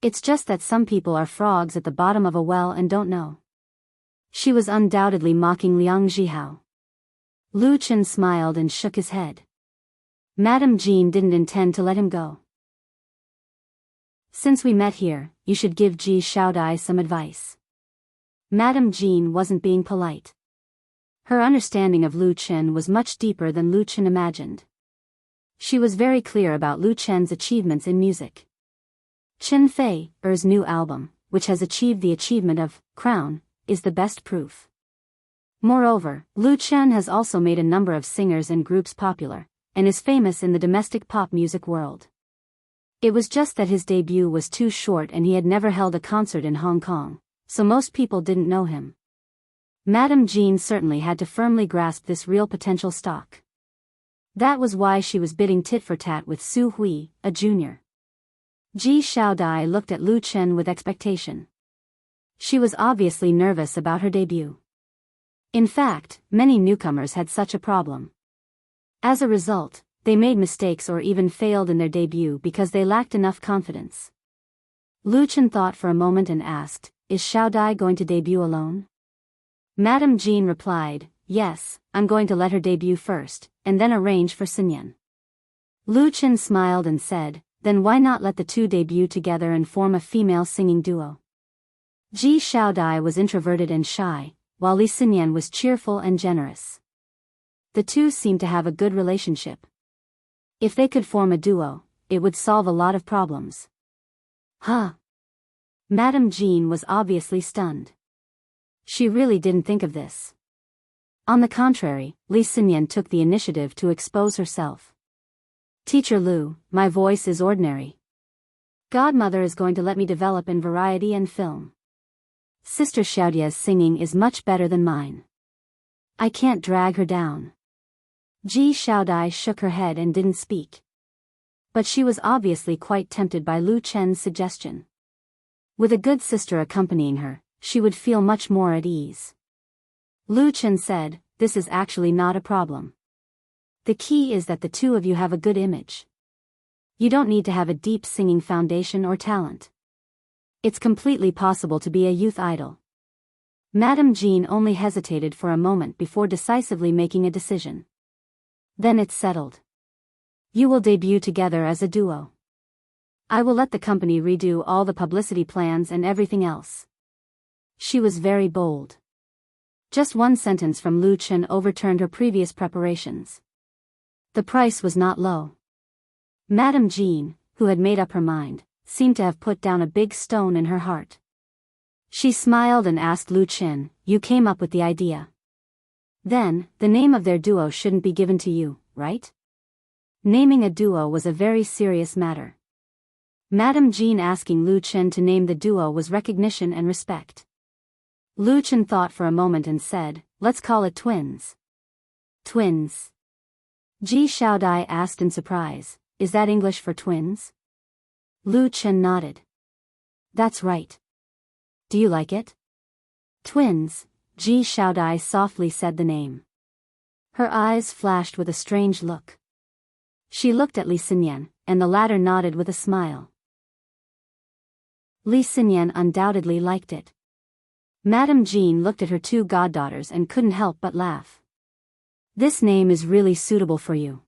It's just that some people are frogs at the bottom of a well and don't know." She was undoubtedly mocking Liang Zhihao. Lu Chen smiled and shook his head. Madame Jean didn't intend to let him go. "Since we met here, you should give Ji Xiaodai some advice." Madame Jean wasn't being polite. Her understanding of Lu Chen was much deeper than Lu Chen imagined. She was very clear about Lu Chen's achievements in music. Chen Fei's new album, which has achieved the achievement of Crown, is the best proof. Moreover, Lu Chen has also made a number of singers and groups popular, and is famous in the domestic pop music world. It was just that his debut was too short and he had never held a concert in Hong Kong, so most people didn't know him. Madame Jean certainly had to firmly grasp this real potential stock. That was why she was bidding tit for tat with Su Hui, a junior. Ji Xiaodai looked at Lu Chen with expectation. She was obviously nervous about her debut. In fact, many newcomers had such a problem. As a result, they made mistakes or even failed in their debut because they lacked enough confidence. Lu Chen thought for a moment and asked, "Is Xiaodai going to debut alone?" Madame Jean replied, "Yes, I'm going to let her debut first, and then arrange for Xinyan." Lu Chen smiled and said, then why not let the two debut together and form a female singing duo? Ji Xiaodai was introverted and shy, while Li Xinyan was cheerful and generous. The two seemed to have a good relationship. If they could form a duo, it would solve a lot of problems. Huh? Madame Jean was obviously stunned. She really didn't think of this. On the contrary, Li Xinyan took the initiative to expose herself. Teacher Lu, my voice is ordinary. Godmother is going to let me develop in variety and film. Sister Xiaodia's singing is much better than mine. I can't drag her down. Ji Xiaodai shook her head and didn't speak. But she was obviously quite tempted by Lu Chen's suggestion. With a good sister accompanying her, she would feel much more at ease. Lu Chen said, "This is actually not a problem. The key is that the two of you have a good image. You don't need to have a deep singing foundation or talent. It's completely possible to be a youth idol." Madame Jean only hesitated for a moment before decisively making a decision. "Then it's settled. You will debut together as a duo. I will let the company redo all the publicity plans and everything else." She was very bold. Just one sentence from Lu Chen overturned her previous preparations. The price was not low. Madame Jean, who had made up her mind, seemed to have put down a big stone in her heart. She smiled and asked Lu Chen, "You came up with the idea. Then, the name of their duo shouldn't be given to you, right?" Naming a duo was a very serious matter. Madame Jean asking Lu Chen to name the duo was recognition and respect. Lu Chen thought for a moment and said, "Let's call it twins." Twins? Ji Xiaodai asked in surprise, "Is that English for twins?" Lu Chen nodded. "That's right. Do you like it?" Twins, Ji Xiaodai softly said the name. Her eyes flashed with a strange look. She looked at Li Xinyan, and the latter nodded with a smile. Li Xinyan undoubtedly liked it. Madame Jean looked at her two goddaughters and couldn't help but laugh. "This name is really suitable for you."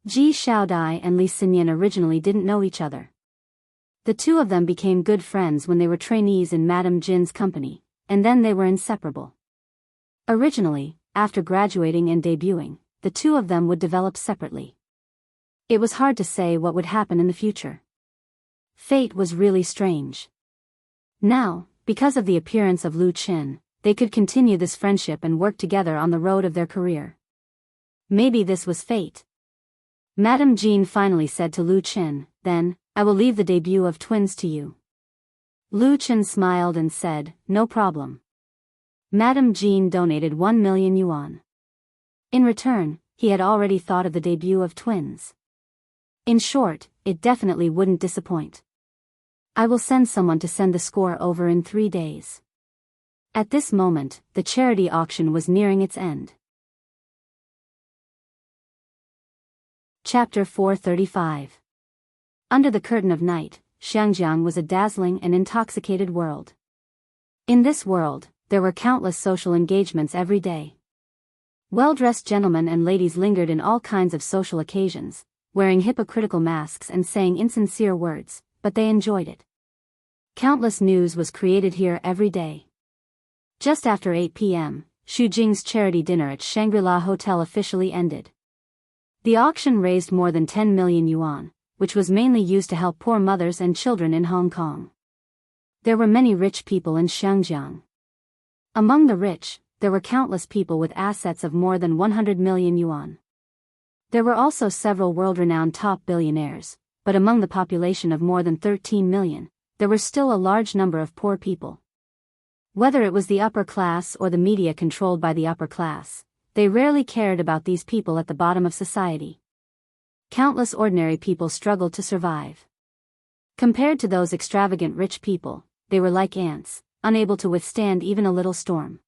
Ji Xiaodai and Li Xinyan originally didn't know each other. The two of them became good friends when they were trainees in Madame Jin's company, and then they were inseparable. Originally, after graduating and debuting, the two of them would develop separately. It was hard to say what would happen in the future. Fate was really strange. Now, because of the appearance of Lu Chen, they could continue this friendship and work together on the road of their career. Maybe this was fate. Madame Jean finally said to Lu Chen, "Then, I will leave the debut of twins to you." Lu Chen smiled and said, "No problem." Madame Jean donated 1 million yuan. In return, he had already thought of the debut of twins. In short, it definitely wouldn't disappoint. "I will send someone to send the score over in 3 days." At this moment, the charity auction was nearing its end. Chapter 435. Under the curtain of night, Xiangjiang was a dazzling and intoxicated world. In this world, there were countless social engagements every day. Well-dressed gentlemen and ladies lingered in all kinds of social occasions, wearing hypocritical masks and saying insincere words, but they enjoyed it. Countless news was created here every day. Just after 8 p.m., Xu Jing's charity dinner at Shangri-La Hotel officially ended. The auction raised more than 10 million yuan, which was mainly used to help poor mothers and children in Hong Kong. There were many rich people in Xiangjiang. Among the rich, there were countless people with assets of more than 100 million yuan. There were also several world-renowned top billionaires, but among the population of more than 13 million, there were still a large number of poor people. Whether it was the upper class or the media controlled by the upper class, they rarely cared about these people at the bottom of society. Countless ordinary people struggled to survive. Compared to those extravagant rich people, they were like ants, unable to withstand even a little storm.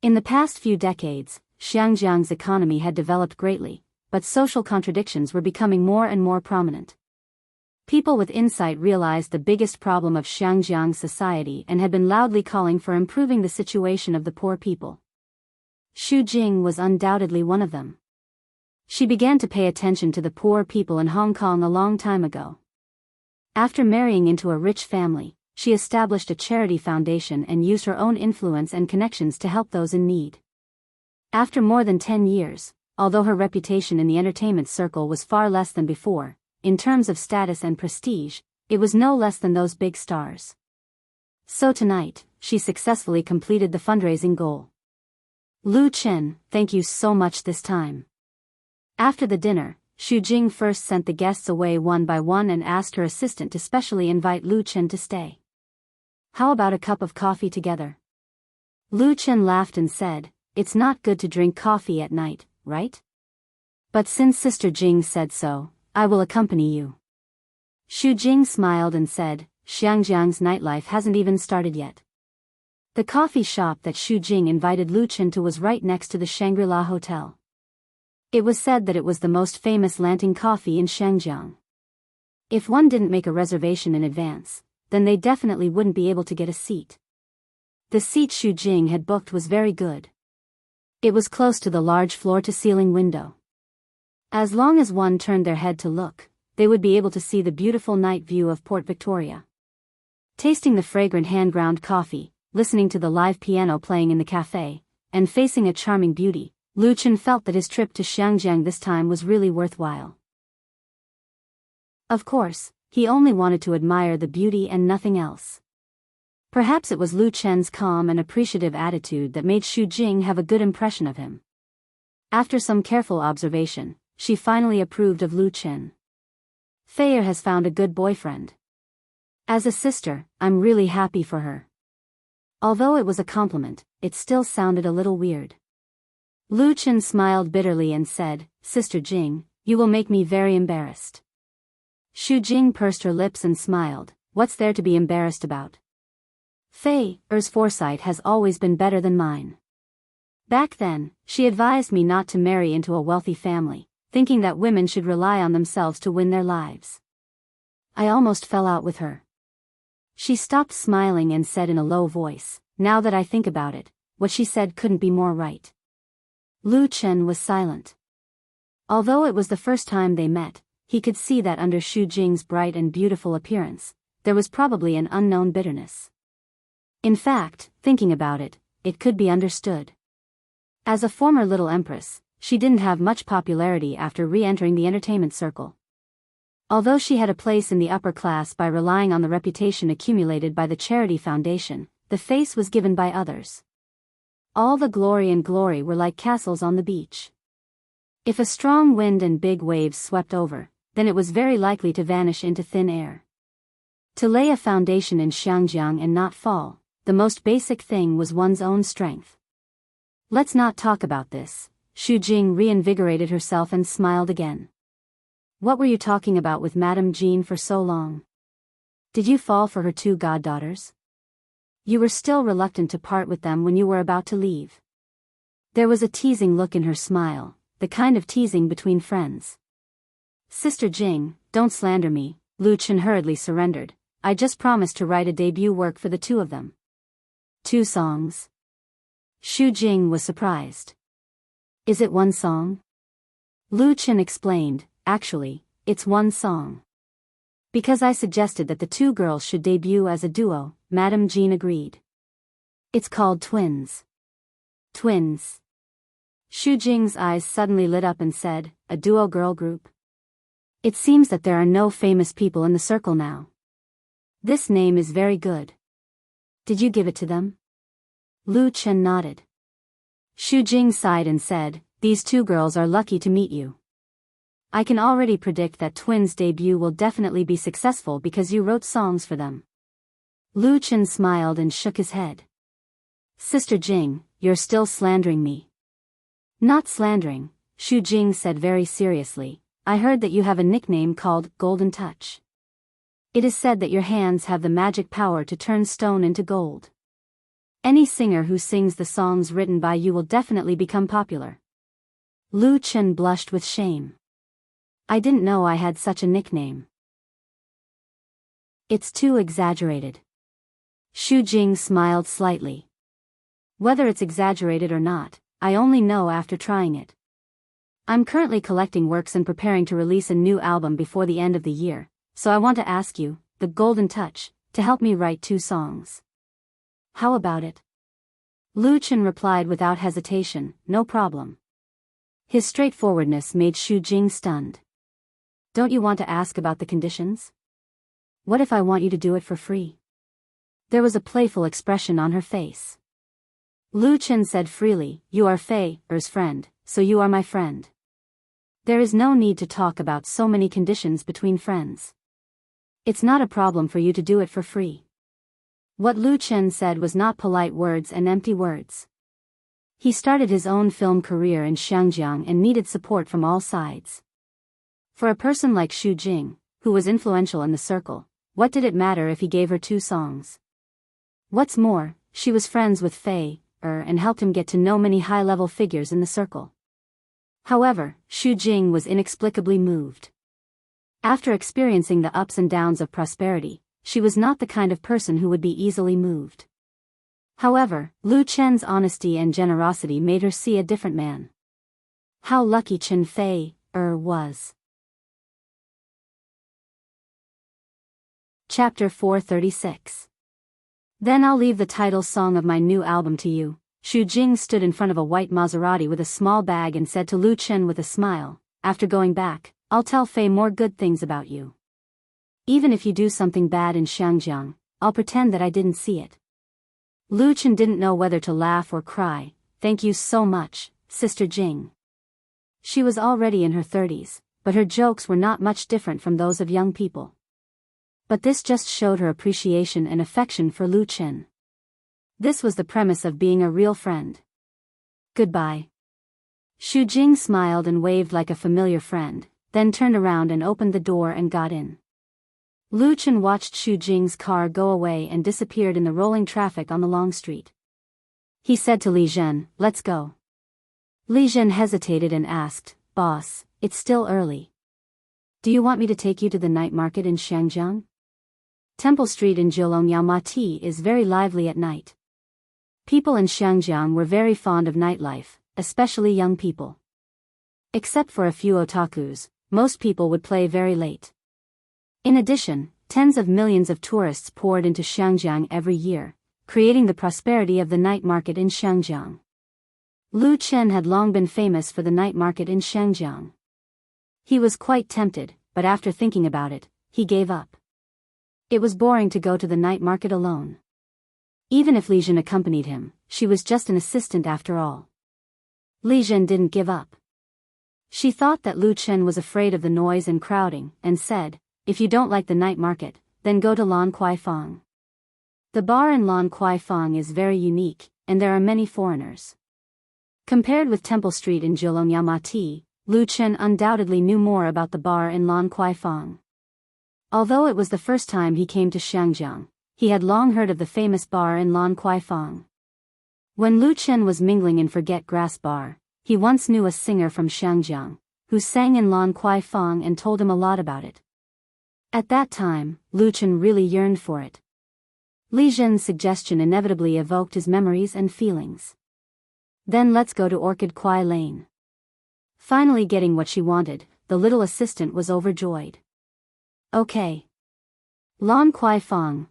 In the past few decades, Xiangjiang's economy had developed greatly, but social contradictions were becoming more and more prominent. People with insight realized the biggest problem of Xiangjiang's society and had been loudly calling for improving the situation of the poor people. Xu Jing was undoubtedly one of them. She began to pay attention to the poor people in Hong Kong a long time ago. After marrying into a rich family, she established a charity foundation and used her own influence and connections to help those in need. After more than 10 years, although her reputation in the entertainment circle was far less than before, in terms of status and prestige, it was no less than those big stars. So tonight, she successfully completed the fundraising goal. Lu Chen, thank you so much this time. After the dinner, Xu Jing first sent the guests away one by one and asked her assistant to specially invite Lu Chen to stay. How about a cup of coffee together? Lu Chen laughed and said, it's not good to drink coffee at night, right? But since Sister Jing said so, I will accompany you. Xu Jing smiled and said, Xiangjiang's nightlife hasn't even started yet. The coffee shop that Xu Jing invited Lu Chen to was right next to the Shangri-La Hotel. It was said that it was the most famous Lanting coffee in Shangjiang. If one didn't make a reservation in advance, then they definitely wouldn't be able to get a seat. The seat Xu Jing had booked was very good. It was close to the large floor-to-ceiling window. As long as one turned their head to look, they would be able to see the beautiful night view of Port Victoria. Tasting the fragrant hand-ground coffee, listening to the live piano playing in the cafe, and facing a charming beauty, Lu Chen felt that his trip to Xiangjiang this time was really worthwhile. Of course, he only wanted to admire the beauty and nothing else. Perhaps it was Lu Chen's calm and appreciative attitude that made Xu Jing have a good impression of him. After some careful observation, she finally approved of Lu Chen. Fei has found a good boyfriend. As a sister, I'm really happy for her. Although it was a compliment, it still sounded a little weird. Lu Chen smiled bitterly and said, Sister Jing, you will make me very embarrassed. Xu Jing pursed her lips and smiled, what's there to be embarrassed about? Fei's foresight has always been better than mine. Back then, she advised me not to marry into a wealthy family, thinking that women should rely on themselves to win their lives. I almost fell out with her. She stopped smiling and said in a low voice, now that I think about it, what she said couldn't be more right. Lu Chen was silent. Although it was the first time they met, he could see that under Xu Jing's bright and beautiful appearance, there was probably an unknown bitterness. In fact, thinking about it, it could be understood. As a former little empress, she didn't have much popularity after re-entering the entertainment circle. Although she had a place in the upper class by relying on the reputation accumulated by the charity foundation, the face was given by others. All the glory and glory were like castles on the beach. If a strong wind and big waves swept over, then it was very likely to vanish into thin air. To lay a foundation in Xiangjiang and not fall, the most basic thing was one's own strength. Let's not talk about this. Xu Jing reinvigorated herself and smiled again. What were you talking about with Madame Jean for so long? Did you fall for her two goddaughters? You were still reluctant to part with them when you were about to leave. There was a teasing look in her smile, the kind of teasing between friends. Sister Jing, don't slander me, Lu Chen hurriedly surrendered. I just promised to write a debut work for the two of them. 2 songs. Xu Jing was surprised. Is it 1 song? Lu Chen explained, actually, it's 1 song. Because I suggested that the 2 girls should debut as a duo, Madame Jean agreed. It's called Twins. Twins. Xu Jing's eyes suddenly lit up and said, a duo girl group? It seems that there are no famous people in the circle now. This name is very good. Did you give it to them? Lu Chen nodded. Xu Jing sighed and said, these 2 girls are lucky to meet you. I can already predict that Twins' debut will definitely be successful because you wrote songs for them. Lu Chen smiled and shook his head. Sister Jing, you're still slandering me. Not slandering, Xu Jing said very seriously. I heard that you have a nickname called Golden Touch. It is said that your hands have the magic power to turn stone into gold. Any singer who sings the songs written by you will definitely become popular. Lu Chen blushed with shame. I didn't know I had such a nickname. It's too exaggerated. Xu Jing smiled slightly. Whether it's exaggerated or not, I only know after trying it. I'm currently collecting works and preparing to release a new album before the end of the year, so I want to ask you, the Golden Touch, to help me write 2 songs. How about it? Lu Chen replied without hesitation, no problem. His straightforwardness made Xu Jing stunned. Don't you want to ask about the conditions? What if I want you to do it for free? There was a playful expression on her face. Lu Chen said freely, you are Fei's friend, so you are my friend. There is no need to talk about so many conditions between friends. It's not a problem for you to do it for free. What Lu Chen said was not polite words and empty words. He started his own film career in Xiangjiang and needed support from all sides. For a person like Xu Jing, who was influential in the circle, what did it matter if he gave her 2 songs? What's more, she was friends with Fei and helped him get to know many high-level figures in the circle. However, Xu Jing was inexplicably moved. After experiencing the ups and downs of prosperity, she was not the kind of person who would be easily moved. However, Lu Chen's honesty and generosity made her see a different man. How lucky Chen Fei was. Chapter 436. Then I'll leave the title song of my new album to you. Xu Jing stood in front of a white Maserati with a small bag and said to Lu Chen with a smile, after going back, I'll tell Fei more good things about you. Even if you do something bad in Xiangjiang, I'll pretend that I didn't see it. Lu Chen didn't know whether to laugh or cry. Thank you so much, Sister Jing. She was already in her 30s, but her jokes were not much different from those of young people. But this just showed her appreciation and affection for Lu Chen. This was the premise of being a real friend. Goodbye. Xu Jing smiled and waved like a familiar friend, then turned around and opened the door and got in. Lu Chen watched Xu Jing's car go away and disappeared in the rolling traffic on the long street. He said to Li Zhen, let's go. Li Zhen hesitated and asked, Boss, it's still early. Do you want me to take you to the night market in Xiangjiang? Temple Street in Zhilongyao is very lively at night. People in Xiangjiang were very fond of nightlife, especially young people. Except for a few otakus, most people would play very late. In addition, tens of millions of tourists poured into Xiangjiang every year, creating the prosperity of the night market in Xiangjiang. Lu Chen had long been famous for the night market in Xiangjiang. He was quite tempted, but after thinking about it, he gave up. It was boring to go to the night market alone. Even if Li Zhen accompanied him, she was just an assistant after all. Li Zhen didn't give up. She thought that Lu Chen was afraid of the noise and crowding, and said, if you don't like the night market, then go to Lan Kwai Fong. The bar in Lan Kwai Fong is very unique, and there are many foreigners. Compared with Temple Street in Zhilongyao, Lu Chen undoubtedly knew more about the bar in Lan Kwai Fong. Although it was the first time he came to Xiangjiang, he had long heard of the famous bar in Lan Kwai Fong. When Lu Chen was mingling in Forget Grass Bar, he once knew a singer from Xiangjiang, who sang in Lan Kwai Fong and told him a lot about it. At that time, Lu Chen really yearned for it. Li Zhen's suggestion inevitably evoked his memories and feelings. Then let's go to Orchid Kwai Lane. Finally getting what she wanted, the little assistant was overjoyed. Okay. Lan Kwai Fong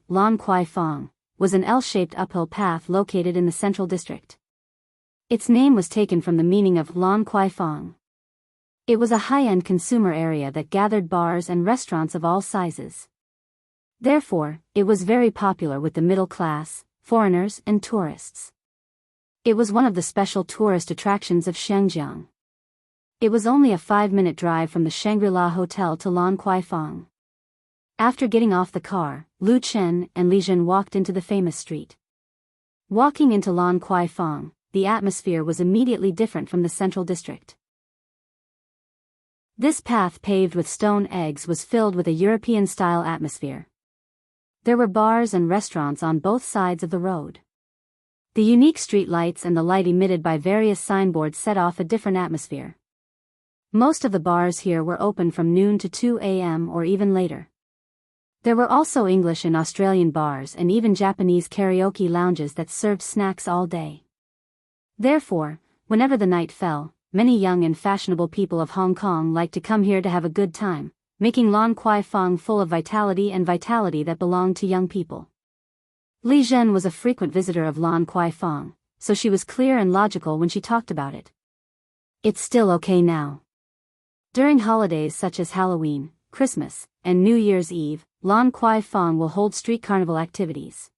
was an L-shaped uphill path located in the Central District. Its name was taken from the meaning of Lan Kwai Fong. It was a high-end consumer area that gathered bars and restaurants of all sizes. Therefore, it was very popular with the middle class, foreigners and tourists. It was one of the special tourist attractions of Xiangjiang. It was only a 5-minute drive from the Shangri-La Hotel to Lan Kwai Fong. After getting off the car, Lu Chen and Li Zhen walked into the famous street. Walking into Lan Kwai Fong, the atmosphere was immediately different from the Central District. This path paved with stone eggs was filled with a European-style atmosphere. There were bars and restaurants on both sides of the road. The unique street lights and the light emitted by various signboards set off a different atmosphere. Most of the bars here were open from noon to 2 a.m. or even later. There were also English and Australian bars and even Japanese karaoke lounges that served snacks all day. Therefore, whenever the night fell, many young and fashionable people of Hong Kong like to come here to have a good time, making Lan Kwai Fong full of vitality that belonged to young people. Li Zhen was a frequent visitor of Lan Kwai Fong, so she was clear and logical when she talked about it. It's still okay now. During holidays such as Halloween, Christmas, and New Year's Eve, Lan Kwai Fong will hold street carnival activities.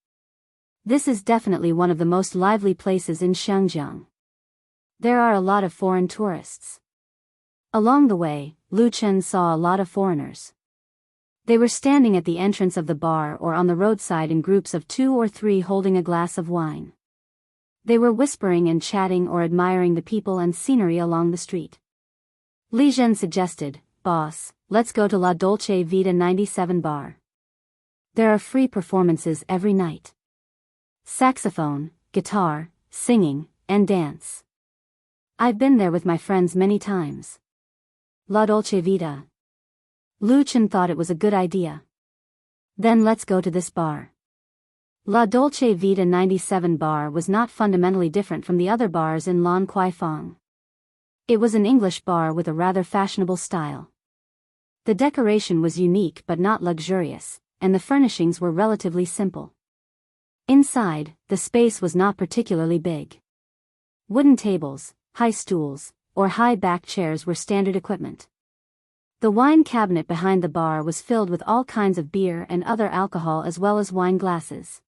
This is definitely one of the most lively places in Sheungjiang. There are a lot of foreign tourists. Along the way, Lu Chen saw a lot of foreigners. They were standing at the entrance of the bar or on the roadside in groups of 2 or 3 holding a glass of wine. They were whispering and chatting or admiring the people and scenery along the street. Li Zhen suggested, "Boss, let's go to La Dolce Vita 97 bar. There are free performances every night. Saxophone, guitar, singing, and dance. I've been there with my friends many times." La Dolce Vita. Lu Chen thought it was a good idea. Then let's go to this bar. La Dolce Vita 97 bar was not fundamentally different from the other bars in Lan Kwai Fong. It was an English bar with a rather fashionable style. The decoration was unique but not luxurious, and the furnishings were relatively simple. Inside, the space was not particularly big. Wooden tables, high stools, or high-backed chairs were standard equipment. The wine cabinet behind the bar was filled with all kinds of beer and other alcohol as well as wine glasses.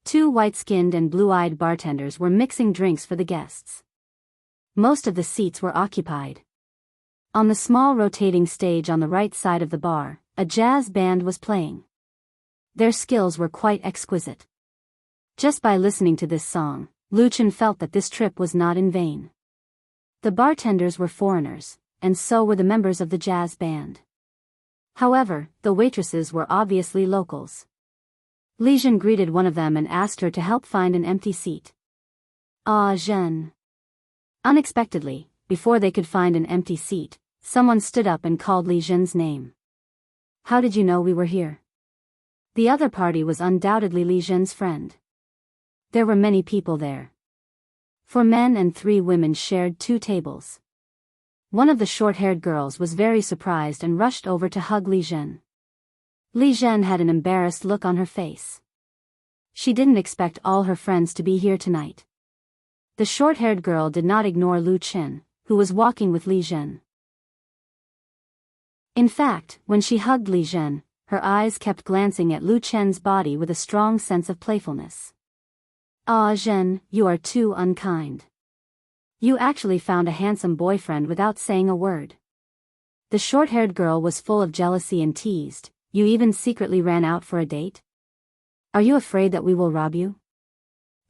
2 white-skinned and blue-eyed bartenders were mixing drinks for the guests. Most of the seats were occupied. On the small rotating stage on the right side of the bar, a jazz band was playing. Their skills were quite exquisite. Just by listening to this song, Lu Chen felt that this trip was not in vain. The bartenders were foreigners, and so were the members of the jazz band. However, the waitresses were obviously locals. Li Zhen greeted one of them and asked her to help find an empty seat. "Ah, Zhen." Unexpectedly, before they could find an empty seat, someone stood up and called Li Zhen's name. "How did you know we were here?" The other party was undoubtedly Li Zhen's friend. There were many people there. 4 men and 3 women shared 2 tables. One of the short-haired girls was very surprised and rushed over to hug Li Zhen. Li Zhen had an embarrassed look on her face. She didn't expect all her friends to be here tonight. The short-haired girl did not ignore Lu Chen, who was walking with Li Zhen. In fact, when she hugged Li Zhen, her eyes kept glancing at Lu Chen's body with a strong sense of playfulness. "Ah, Zhen, you are too unkind. You actually found a handsome boyfriend without saying a word." The short-haired girl was full of jealousy and teased, "You even secretly ran out for a date? Are you afraid that we will rob you?"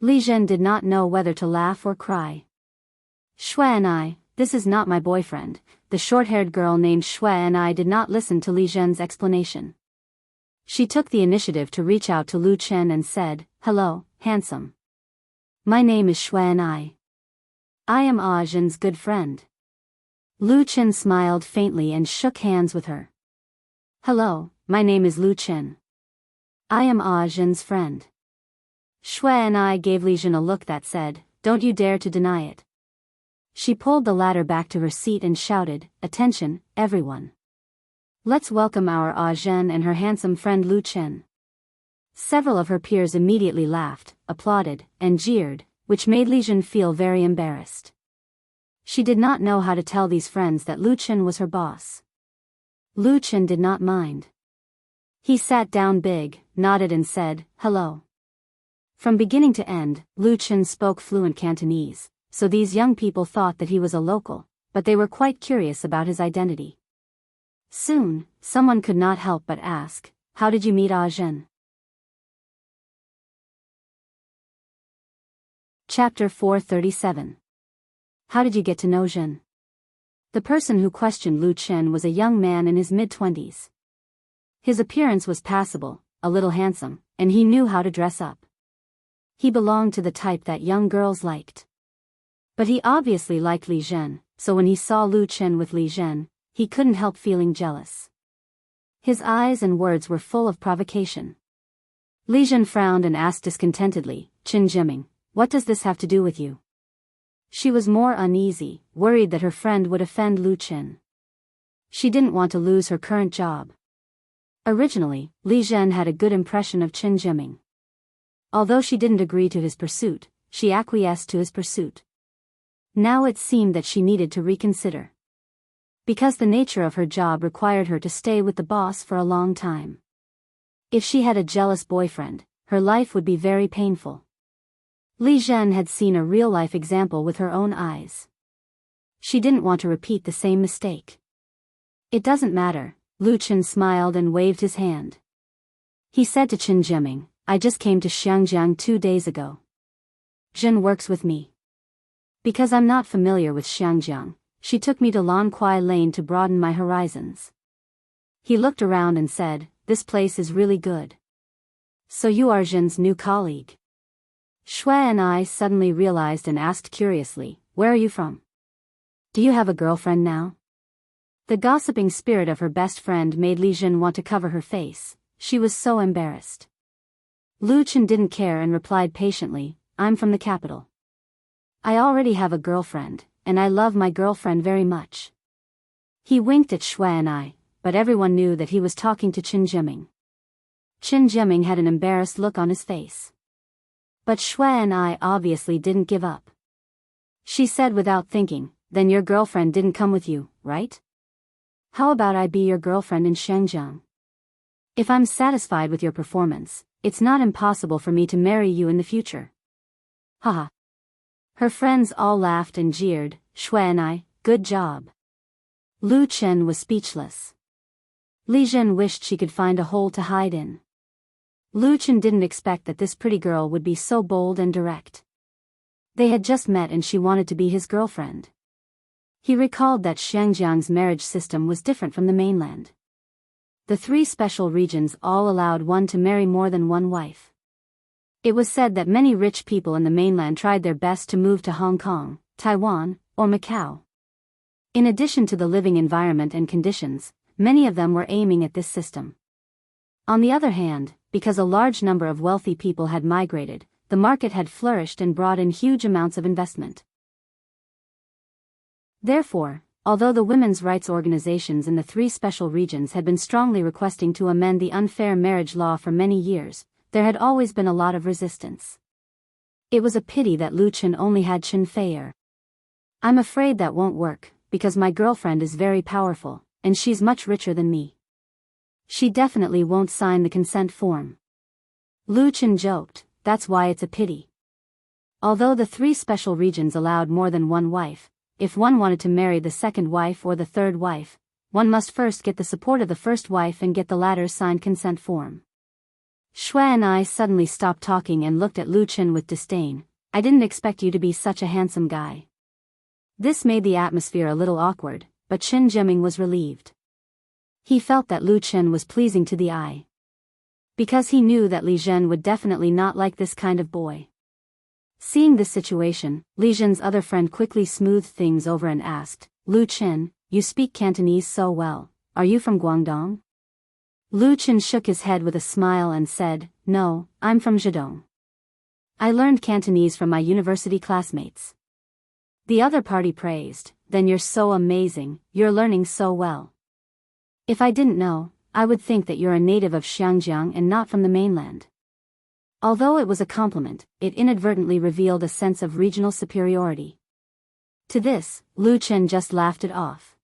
Li Zhen did not know whether to laugh or cry. "Shui and I, this is not my boyfriend." The short-haired girl named Shui and I did not listen to Li Zhen's explanation. She took the initiative to reach out to Lu Chen and said, "Hello, handsome. My name is Shui and I am Ah Zhen's good friend." Lu Chen smiled faintly and shook hands with her. "Hello, my name is Lu Chen. I am Ah Zhen's friend." Shui and I gave Li Zhen a look that said, "Don't you dare to deny it." She pulled the ladder back to her seat and shouted, "Attention, everyone. Let's welcome our Ah Zhen and her handsome friend Lu Chen." Several of her peers immediately laughed, applauded, and jeered, which made Li Zhen feel very embarrassed. She did not know how to tell these friends that Lu Chen was her boss. Lu Chen did not mind. He sat down big, nodded and said, "Hello." From beginning to end, Lu Chen spoke fluent Cantonese, so these young people thought that he was a local, but they were quite curious about his identity. Soon, someone could not help but ask, "How did you meet Ah Zhen?" Chapter 437. How did you get to know Zhen? The person who questioned Lu Chen was a young man in his mid-20s. His appearance was passable, a little handsome, and he knew how to dress up. He belonged to the type that young girls liked. But he obviously liked Li Zhen, so when he saw Lu Chen with Li Zhen, he couldn't help feeling jealous. His eyes and words were full of provocation. Li Zhen frowned and asked discontentedly, "Chen Jiming, what does this have to do with you?" She was more uneasy, worried that her friend would offend Lu Qin. She didn't want to lose her current job. Originally, Li Zhen had a good impression of Qin Jiming. Although she didn't agree to his pursuit, she acquiesced to his pursuit. Now it seemed that she needed to reconsider. Because the nature of her job required her to stay with the boss for a long time. If she had a jealous boyfriend, her life would be very painful. Li Zhen had seen a real-life example with her own eyes. She didn't want to repeat the same mistake. It doesn't matter, Lu Qin smiled and waved his hand. He said to Qin Jiming, I just came to Xiangjiang 2 days ago. Zhen works with me. Because I'm not familiar with Xiangjiang, she took me to Lan Kuai Lane to broaden my horizons. He looked around and said, this place is really good. So you are Zhen's new colleague? Shui and I suddenly realized and asked curiously, where are you from? Do you have a girlfriend now? The gossiping spirit of her best friend made Li Zhen want to cover her face. She was so embarrassed. Lu Qin didn't care and replied patiently, I'm from the capital. I already have a girlfriend, and I love my girlfriend very much. He winked at Shui and I, but everyone knew that he was talking to Qin Jiming. Qin Jiming had an embarrassed look on his face. But Shui and I obviously didn't give up. She said without thinking, then your girlfriend didn't come with you, right? How about I be your girlfriend in Shangjiang? If I'm satisfied with your performance, it's not impossible for me to marry you in the future. Haha. Her friends all laughed and jeered, Shui and I, good job. Lu Qin was speechless. Li Zhen wished she could find a hole to hide in. Lu Qin didn't expect that this pretty girl would be so bold and direct. They had just met and she wanted to be his girlfriend. He recalled that Xiangjiang's marriage system was different from the mainland. The 3 special regions all allowed one to marry more than one wife. It was said that many rich people in the mainland tried their best to move to Hong Kong, Taiwan, or Macau. In addition to the living environment and conditions, many of them were aiming at this system. On the other hand, because a large number of wealthy people had migrated, the market had flourished and brought in huge amounts of investment. Therefore, although the women's rights organizations in the 3 special regions had been strongly requesting to amend the unfair marriage law for many years, there had always been a lot of resistance. It was a pity that Lu Qin only had Qin Feier. I'm afraid that won't work, because my girlfriend is very powerful, and she's much richer than me. She definitely won't sign the consent form. Lu Qin joked, that's why it's a pity. Although the 3 special regions allowed more than one wife, if one wanted to marry the second wife or the third wife, one must first get the support of the first wife and get the latter's signed consent form. Shui and I suddenly stopped talking and looked at Lu Qin with disdain. I didn't expect you to be such a handsome guy. This made the atmosphere a little awkward, but Qin Jiming was relieved. He felt that Lu Qin was pleasing to the eye. Because he knew that Li Zhen would definitely not like this kind of boy. Seeing this situation, Li Zhen's other friend quickly smoothed things over and asked, Lu Qin, you speak Cantonese so well, are you from Guangdong? Lu Qin shook his head with a smile and said, no, I'm from Zhejiang. I learned Cantonese from my university classmates. The other party praised, then you're so amazing, you're learning so well. If I didn't know, I would think that you're a native of Xiangjiang and not from the mainland. Although it was a compliment, it inadvertently revealed a sense of regional superiority. To this, Lu Qin just laughed it off.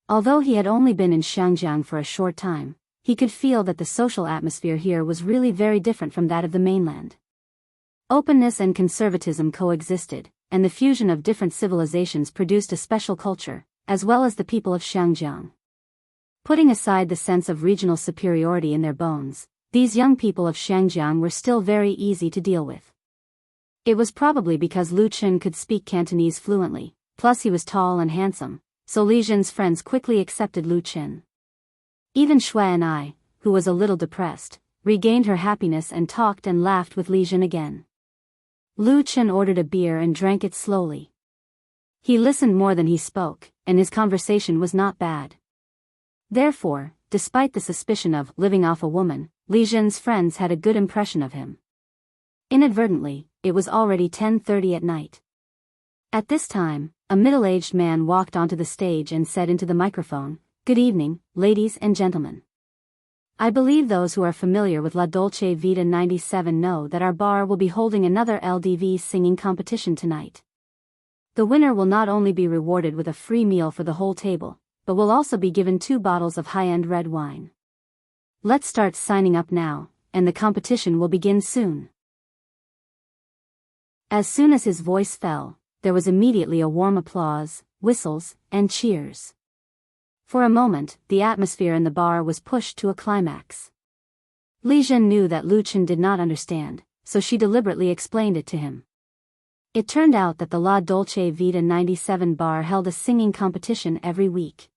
Although he had only been in Xiangjiang for a short time, he could feel that the social atmosphere here was really very different from that of the mainland. Openness and conservatism coexisted, and the fusion of different civilizations produced a special culture, as well as the people of Xiangjiang. Putting aside the sense of regional superiority in their bones, these young people of Xiangjiang were still very easy to deal with. It was probably because Lu Qin could speak Cantonese fluently, plus he was tall and handsome, so Li Zhen's friends quickly accepted Lu Qin. Even Shui and I, who was a little depressed, regained her happiness and talked and laughed with Li Zhen again. Lu Qin ordered a beer and drank it slowly. He listened more than he spoke, and his conversation was not bad. Therefore, despite the suspicion of living off a woman, Li Zhen's friends had a good impression of him. Inadvertently, it was already 10:30 at night. At this time, a middle-aged man walked onto the stage and said into the microphone, "Good evening, ladies and gentlemen. I believe those who are familiar with La Dolce Vita 97 know that our bar will be holding another LDV singing competition tonight. The winner will not only be rewarded with a free meal for the whole table, but will also be given 2 bottles of high-end red wine. Let's start signing up now, and the competition will begin soon." As soon as his voice fell, there was immediately a warm applause, whistles, and cheers. For a moment, the atmosphere in the bar was pushed to a climax. Li Zhen knew that Lu Chen did not understand, so she deliberately explained it to him. It turned out that the La Dolce Vita 97 bar held a singing competition every week.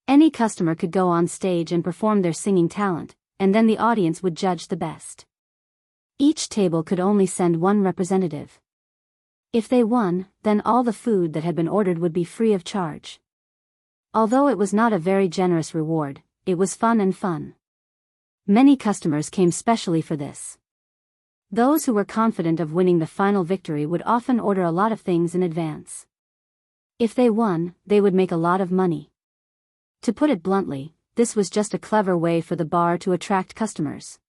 Any customer could go on stage and perform their singing talent, and then the audience would judge the best. Each table could only send 1 representative. If they won, then all the food that had been ordered would be free of charge. Although it was not a very generous reward, it was fun. Many customers came specially for this. Those who were confident of winning the final victory would often order a lot of things in advance. If they won, they would make a lot of money. To put it bluntly, this was just a clever way for the bar to attract customers.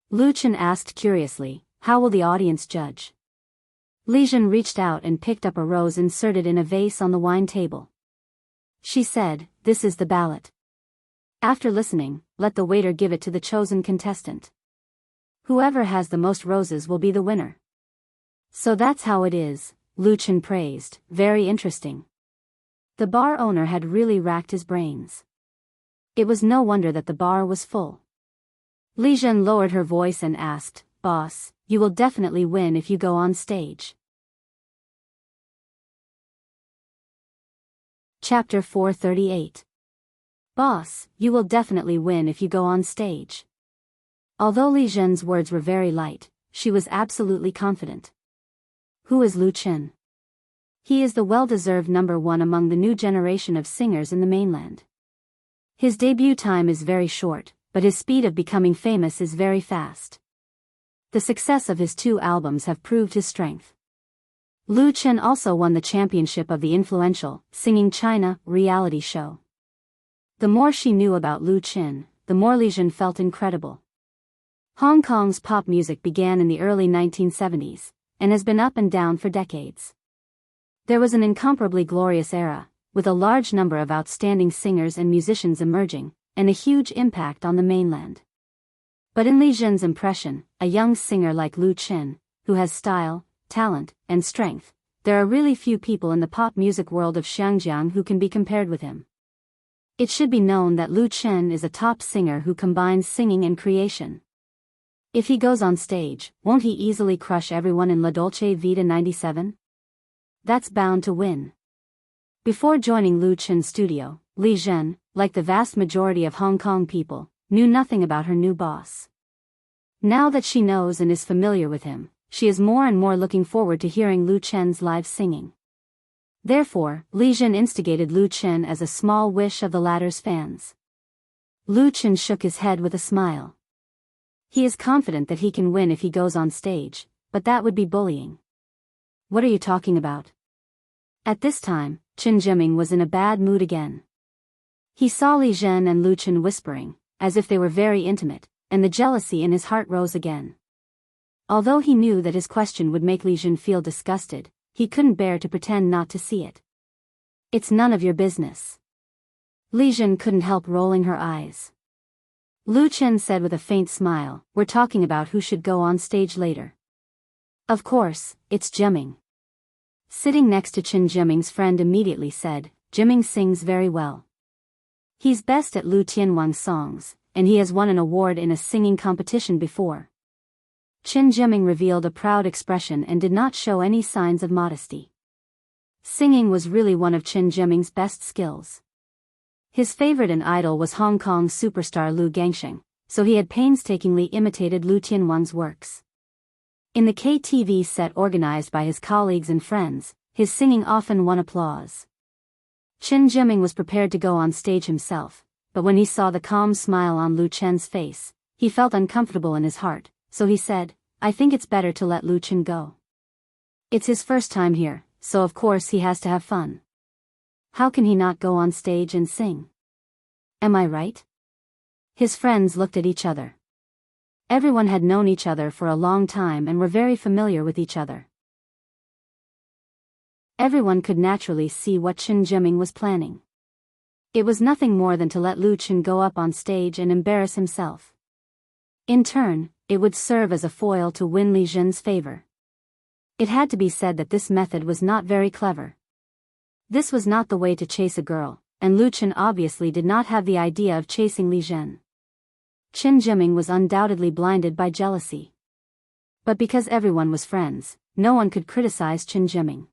Lu Chen asked curiously, "How will the audience judge?" Li Zhen reached out and picked up a rose inserted in a vase on the wine table. She said, "This is the ballot. After listening, let the waiter give it to the chosen contestant. Whoever has the most roses will be the winner." "So that's how it is," Lu Chen praised, "very interesting." The bar owner had really racked his brains. It was no wonder that the bar was full. Li Zhen lowered her voice and asked, "Boss, you will definitely win if you go on stage." Chapter 438. Boss, you will definitely win if you go on stage. Although Li Zhen's words were very light, she was absolutely confident. Who is Lu Chen? He is the well-deserved number 1 among the new generation of singers in the mainland. His debut time is very short, but his speed of becoming famous is very fast. The success of his 2 albums have proved his strength. Lu Chen also won the championship of the influential Singing China reality show. The more she knew about Lu Chen, the more Li Zhen felt incredible. Hong Kong's pop music began in the early 1970s, and has been up and down for decades. There was an incomparably glorious era, with a large number of outstanding singers and musicians emerging, and a huge impact on the mainland. But in Li Zhen's impression, a young singer like Lu Chen, who has style, talent, and strength, there are really few people in the pop music world of Xiangjiang who can be compared with him. It should be known that Lu Chen is a top singer who combines singing and creation. If he goes on stage, won't he easily crush everyone in La Dolce Vita 97? That's bound to win. Before joining Lu Chen's studio, Li Zhen, like the vast majority of Hong Kong people, knew nothing about her new boss. Now that she knows and is familiar with him, she is more and more looking forward to hearing Lu Chen's live singing. Therefore, Li Zhen instigated Lu Chen as a small wish of the latter's fans. Lu Chen shook his head with a smile. He is confident that he can win if he goes on stage, but that would be bullying. What are you talking about? At this time, Chen Zhiming was in a bad mood again. He saw Li Zhen and Lu Chen whispering, as if they were very intimate, and the jealousy in his heart rose again. Although he knew that his question would make Li Zhen feel disgusted, he couldn't bear to pretend not to see it. It's none of your business. Li Zhen couldn't help rolling her eyes. Lu Chen said with a faint smile, "We're talking about who should go on stage later." "Of course, it's Zhiming." Sitting next to Chen Zhiming's friend immediately said, "Zhiming sings very well. He's best at Lu Tianwang's songs, and he has won an award in a singing competition before." Chen Zhiming revealed a proud expression and did not show any signs of modesty. Singing was really one of Chen Zhiming's best skills. His favorite and idol was Hong Kong's superstar Lu Gangsheng, so he had painstakingly imitated Lu Tianwang's works. In the KTV set organized by his colleagues and friends, his singing often won applause. Chen Zhiming was prepared to go on stage himself, but when he saw the calm smile on Lu Chen's face, he felt uncomfortable in his heart, so he said, "I think it's better to let Lu Chen go. It's his first time here, so of course he has to have fun. How can he not go on stage and sing? Am I right? His friends looked at each other. Everyone had known each other for a long time and were very familiar with each other. Everyone could naturally see what Chen Jiming was planning. It was nothing more than to let Lu Chen go up on stage and embarrass himself. In turn, it would serve as a foil to win Li Zhen's favor. It had to be said that this method was not very clever. This was not the way to chase a girl, and Lu Chen obviously did not have the idea of chasing Li Zhen. Chen Jiming was undoubtedly blinded by jealousy. But because everyone was friends, no one could criticize Chen Jiming.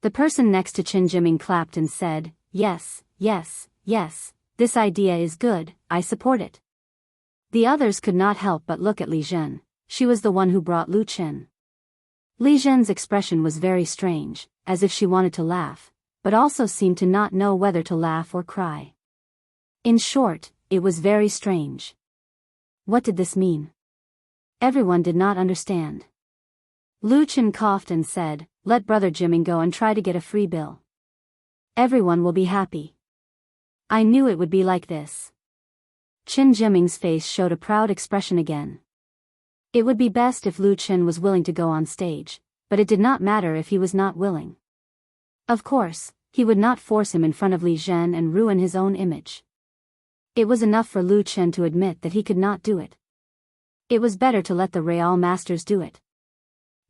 The person next to Chen Jiming clapped and said, "Yes, yes, yes, this idea is good, I support it." The others could not help but look at Li Zhen. She was the one who brought Lu Chen. Li Zhen's expression was very strange, as if she wanted to laugh, but also seemed to not know whether to laugh or cry. In short, it was very strange. What did this mean? Everyone did not understand. Lu Chen coughed and said, "Let Brother Jiming go and try to get a free bill. Everyone will be happy." I knew it would be like this. Chen Jiming's face showed a proud expression again. It would be best if Lu Chen was willing to go on stage, but it did not matter if he was not willing. Of course, he would not force him in front of Li Zhen and ruin his own image. It was enough for Lu Chen to admit that he could not do it. It was better to let the Real Masters do it.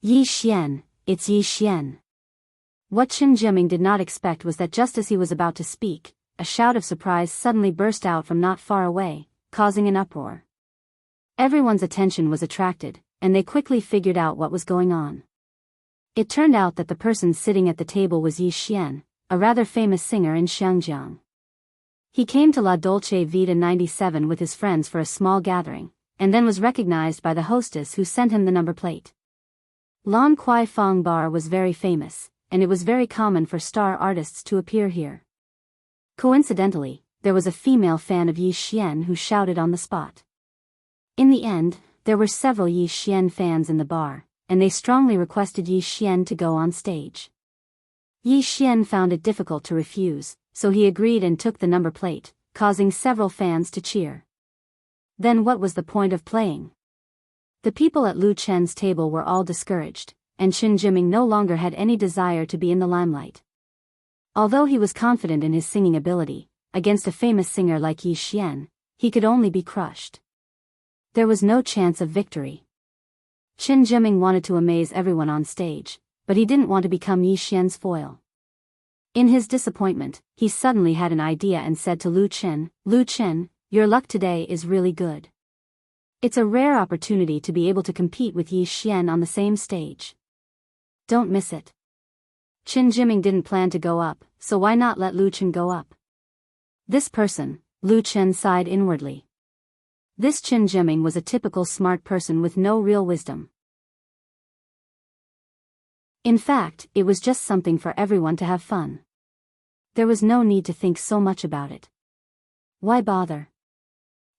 Yi Xian, it's Yi Xian. What Chen Jiming did not expect was that just as he was about to speak, a shout of surprise suddenly burst out from not far away, causing an uproar. Everyone's attention was attracted, and they quickly figured out what was going on. It turned out that the person sitting at the table was Yi Xian, a rather famous singer in Xiangjiang. He came to La Dolce Vita 97 with his friends for a small gathering, and then was recognized by the hostess who sent him the number plate. Lan Kwai Fong Bar was very famous, and it was very common for star artists to appear here. Coincidentally, there was a female fan of Yi Xian who shouted on the spot. In the end, there were several Yi Xian fans in the bar, and they strongly requested Yi Xian to go on stage. Yi Xian found it difficult to refuse, so he agreed and took the number plate, causing several fans to cheer. Then what was the point of playing? The people at Lu Chen's table were all discouraged, and Chen Jiming no longer had any desire to be in the limelight. Although he was confident in his singing ability, against a famous singer like Yi Xian, he could only be crushed. There was no chance of victory. Chen Jiming wanted to amaze everyone on stage, but he didn't want to become Yi Xian's foil. In his disappointment, he suddenly had an idea and said to Lu Chen, "Lu Chen, your luck today is really good. It's a rare opportunity to be able to compete with Yi Xian on the same stage. Don't miss it." Chen Jiming didn't plan to go up, so why not let Lu Chen go up? This person, Lu Chen sighed inwardly. This Chen Jiming was a typical smart person with no real wisdom. In fact, it was just something for everyone to have fun. There was no need to think so much about it. Why bother?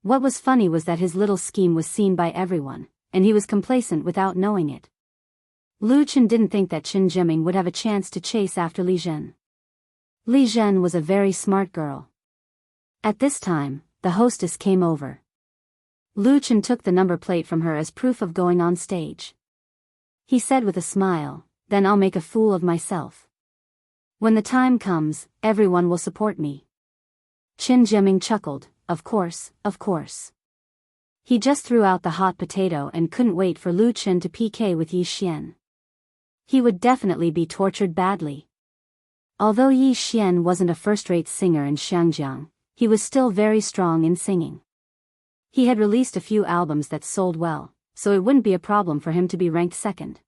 What was funny was that his little scheme was seen by everyone, and he was complacent without knowing it. Lu Chen didn't think that Chen Jiming would have a chance to chase after Li Zhen. Li Zhen was a very smart girl. At this time, the hostess came over. Lu Chen took the number plate from her as proof of going on stage. He said with a smile, "Then I'll make a fool of myself. When the time comes, everyone will support me." Chen Jiming chuckled, of course, of course. He just threw out the hot potato and couldn't wait for Lu Chen to PK with Yi Xian. He would definitely be tortured badly. Although Yi Xian wasn't a first-rate singer in Xiangjiang, he was still very strong in singing. He had released a few albums that sold well, so it wouldn't be a problem for him to be ranked second.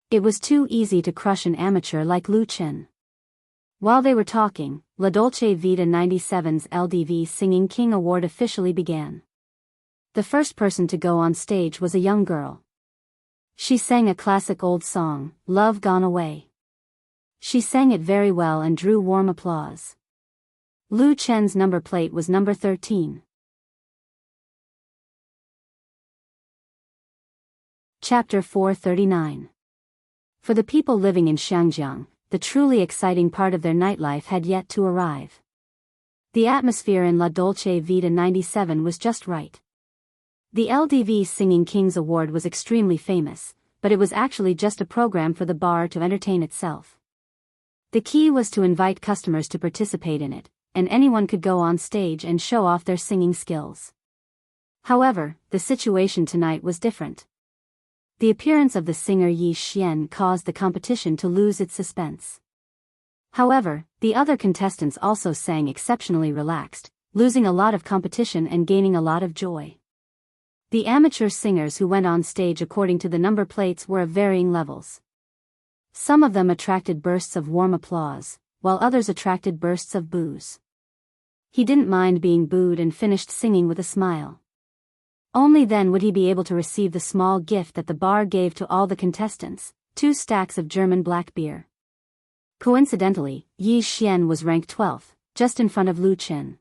It was too easy to crush an amateur like Lu Chen. While they were talking, La Dolce Vita 97's LDV Singing King Award officially began. The first person to go on stage was a young girl. She sang a classic old song, Love Gone Away. She sang it very well and drew warm applause. Lu Chen's number plate was number 13. Chapter 439. For the people living in Xiangjiang, the truly exciting part of their nightlife had yet to arrive. The atmosphere in La Dolce Vita 97 was just right. The LDV Singing Kings Award was extremely famous, but it was actually just a program for the bar to entertain itself. The key was to invite customers to participate in it, and anyone could go on stage and show off their singing skills. However, the situation tonight was different. The appearance of the singer Yi Xian caused the competition to lose its suspense. However, the other contestants also sang exceptionally relaxed, losing a lot of competition and gaining a lot of joy. The amateur singers who went on stage according to the number plates were of varying levels. Some of them attracted bursts of warm applause, while others attracted bursts of boos. He didn't mind being booed and finished singing with a smile. Only then would he be able to receive the small gift that the bar gave to all the contestants, 2 stacks of German black beer. Coincidentally, Yi Xian was ranked 12th, just in front of Lu Chen.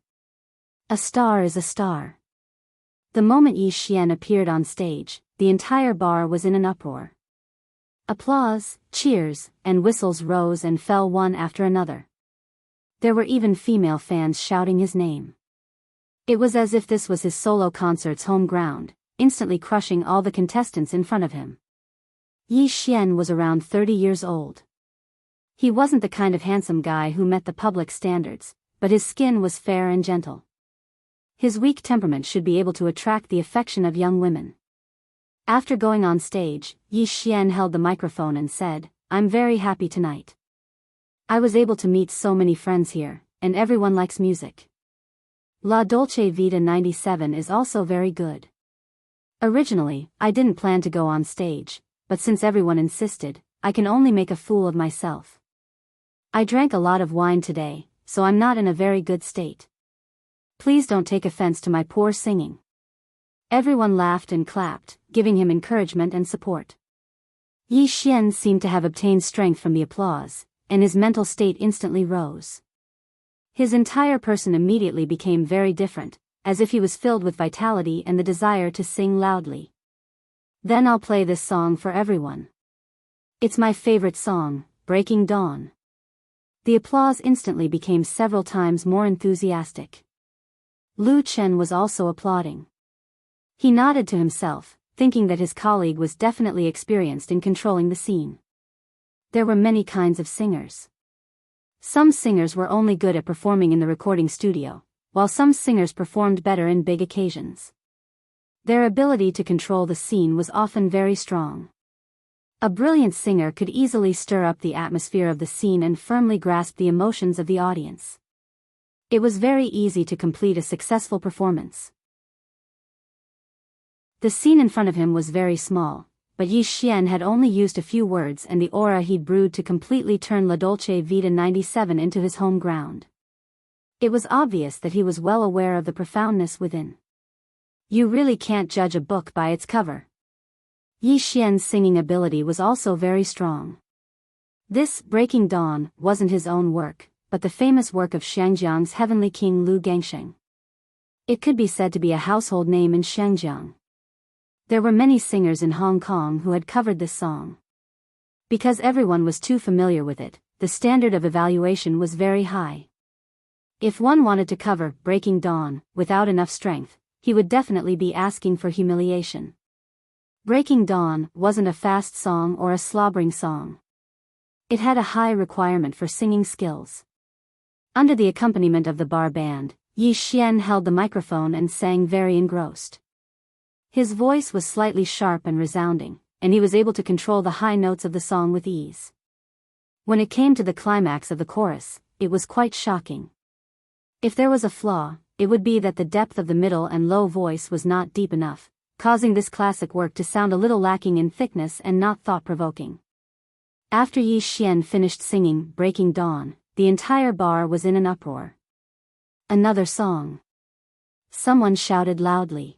A star is a star. The moment Yi Xian appeared on stage, the entire bar was in an uproar. Applause, cheers, and whistles rose and fell one after another. There were even female fans shouting his name. It was as if this was his solo concert's home ground, instantly crushing all the contestants in front of him. Yi Xian was around 30 years old. He wasn't the kind of handsome guy who met the public standards, but his skin was fair and gentle. His weak temperament should be able to attract the affection of young women. After going on stage, Yi Xian held the microphone and said, "I'm very happy tonight. I was able to meet so many friends here, and everyone likes music. La Dolce Vita 97 is also very good. Originally, I didn't plan to go on stage, but since everyone insisted, I can only make a fool of myself. I drank a lot of wine today, so I'm not in a very good state. Please don't take offense to my poor singing." Everyone laughed and clapped, giving him encouragement and support. Yi Xian seemed to have obtained strength from the applause, and his mental state instantly rose. His entire person immediately became very different, as if he was filled with vitality and the desire to sing loudly. "Then I'll play this song for everyone. It's my favorite song, Breaking Dawn." The applause instantly became several times more enthusiastic. Lu Chen was also applauding. He nodded to himself, thinking that his colleague was definitely experienced in controlling the scene. There were many kinds of singers. Some singers were only good at performing in the recording studio, while some singers performed better in big occasions. Their ability to control the scene was often very strong. A brilliant singer could easily stir up the atmosphere of the scene and firmly grasp the emotions of the audience. It was very easy to complete a successful performance. The scene in front of him was very small, but Yi Xian had only used a few words and the aura he'd brewed to completely turn La Dolce Vita 97 into his home ground. It was obvious that he was well aware of the profoundness within. You really can't judge a book by its cover. Yi Xian's singing ability was also very strong. This Breaking Dawn wasn't his own work, but the famous work of Xiangjiang's heavenly king Lu Gangsheng. It could be said to be a household name in Xiangjiang. There were many singers in Hong Kong who had covered this song. Because everyone was too familiar with it, the standard of evaluation was very high. If one wanted to cover Breaking Dawn without enough strength, he would definitely be asking for humiliation. Breaking Dawn wasn't a fast song or a slobbering song. It had a high requirement for singing skills. Under the accompaniment of the bar band, Yi Xian held the microphone and sang very engrossed. His voice was slightly sharp and resounding, and he was able to control the high notes of the song with ease. When it came to the climax of the chorus, it was quite shocking. If there was a flaw, it would be that the depth of the middle and low voice was not deep enough, causing this classic work to sound a little lacking in thickness and not thought-provoking. After Yi Xian finished singing Breaking Dawn, the entire bar was in an uproar. "Another song!" Someone shouted loudly.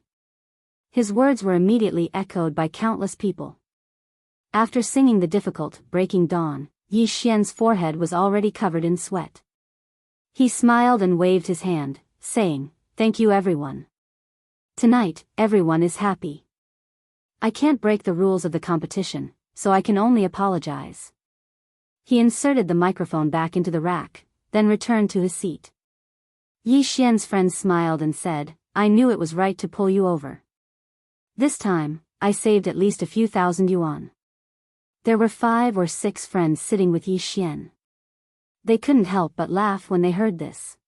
His words were immediately echoed by countless people. After singing the difficult Breaking Dawn, Yi Xian's forehead was already covered in sweat. He smiled and waved his hand, saying, "Thank you everyone. Tonight, everyone is happy. I can't break the rules of the competition, so I can only apologize. He inserted the microphone back into the rack, then returned to his seat. Yi Xian's friend smiled and said, I knew it was right to pull you over. This time, I saved at least a few thousand yuan. There were 5 or 6 friends sitting with Yi Xian. They couldn't help but laugh when they heard this.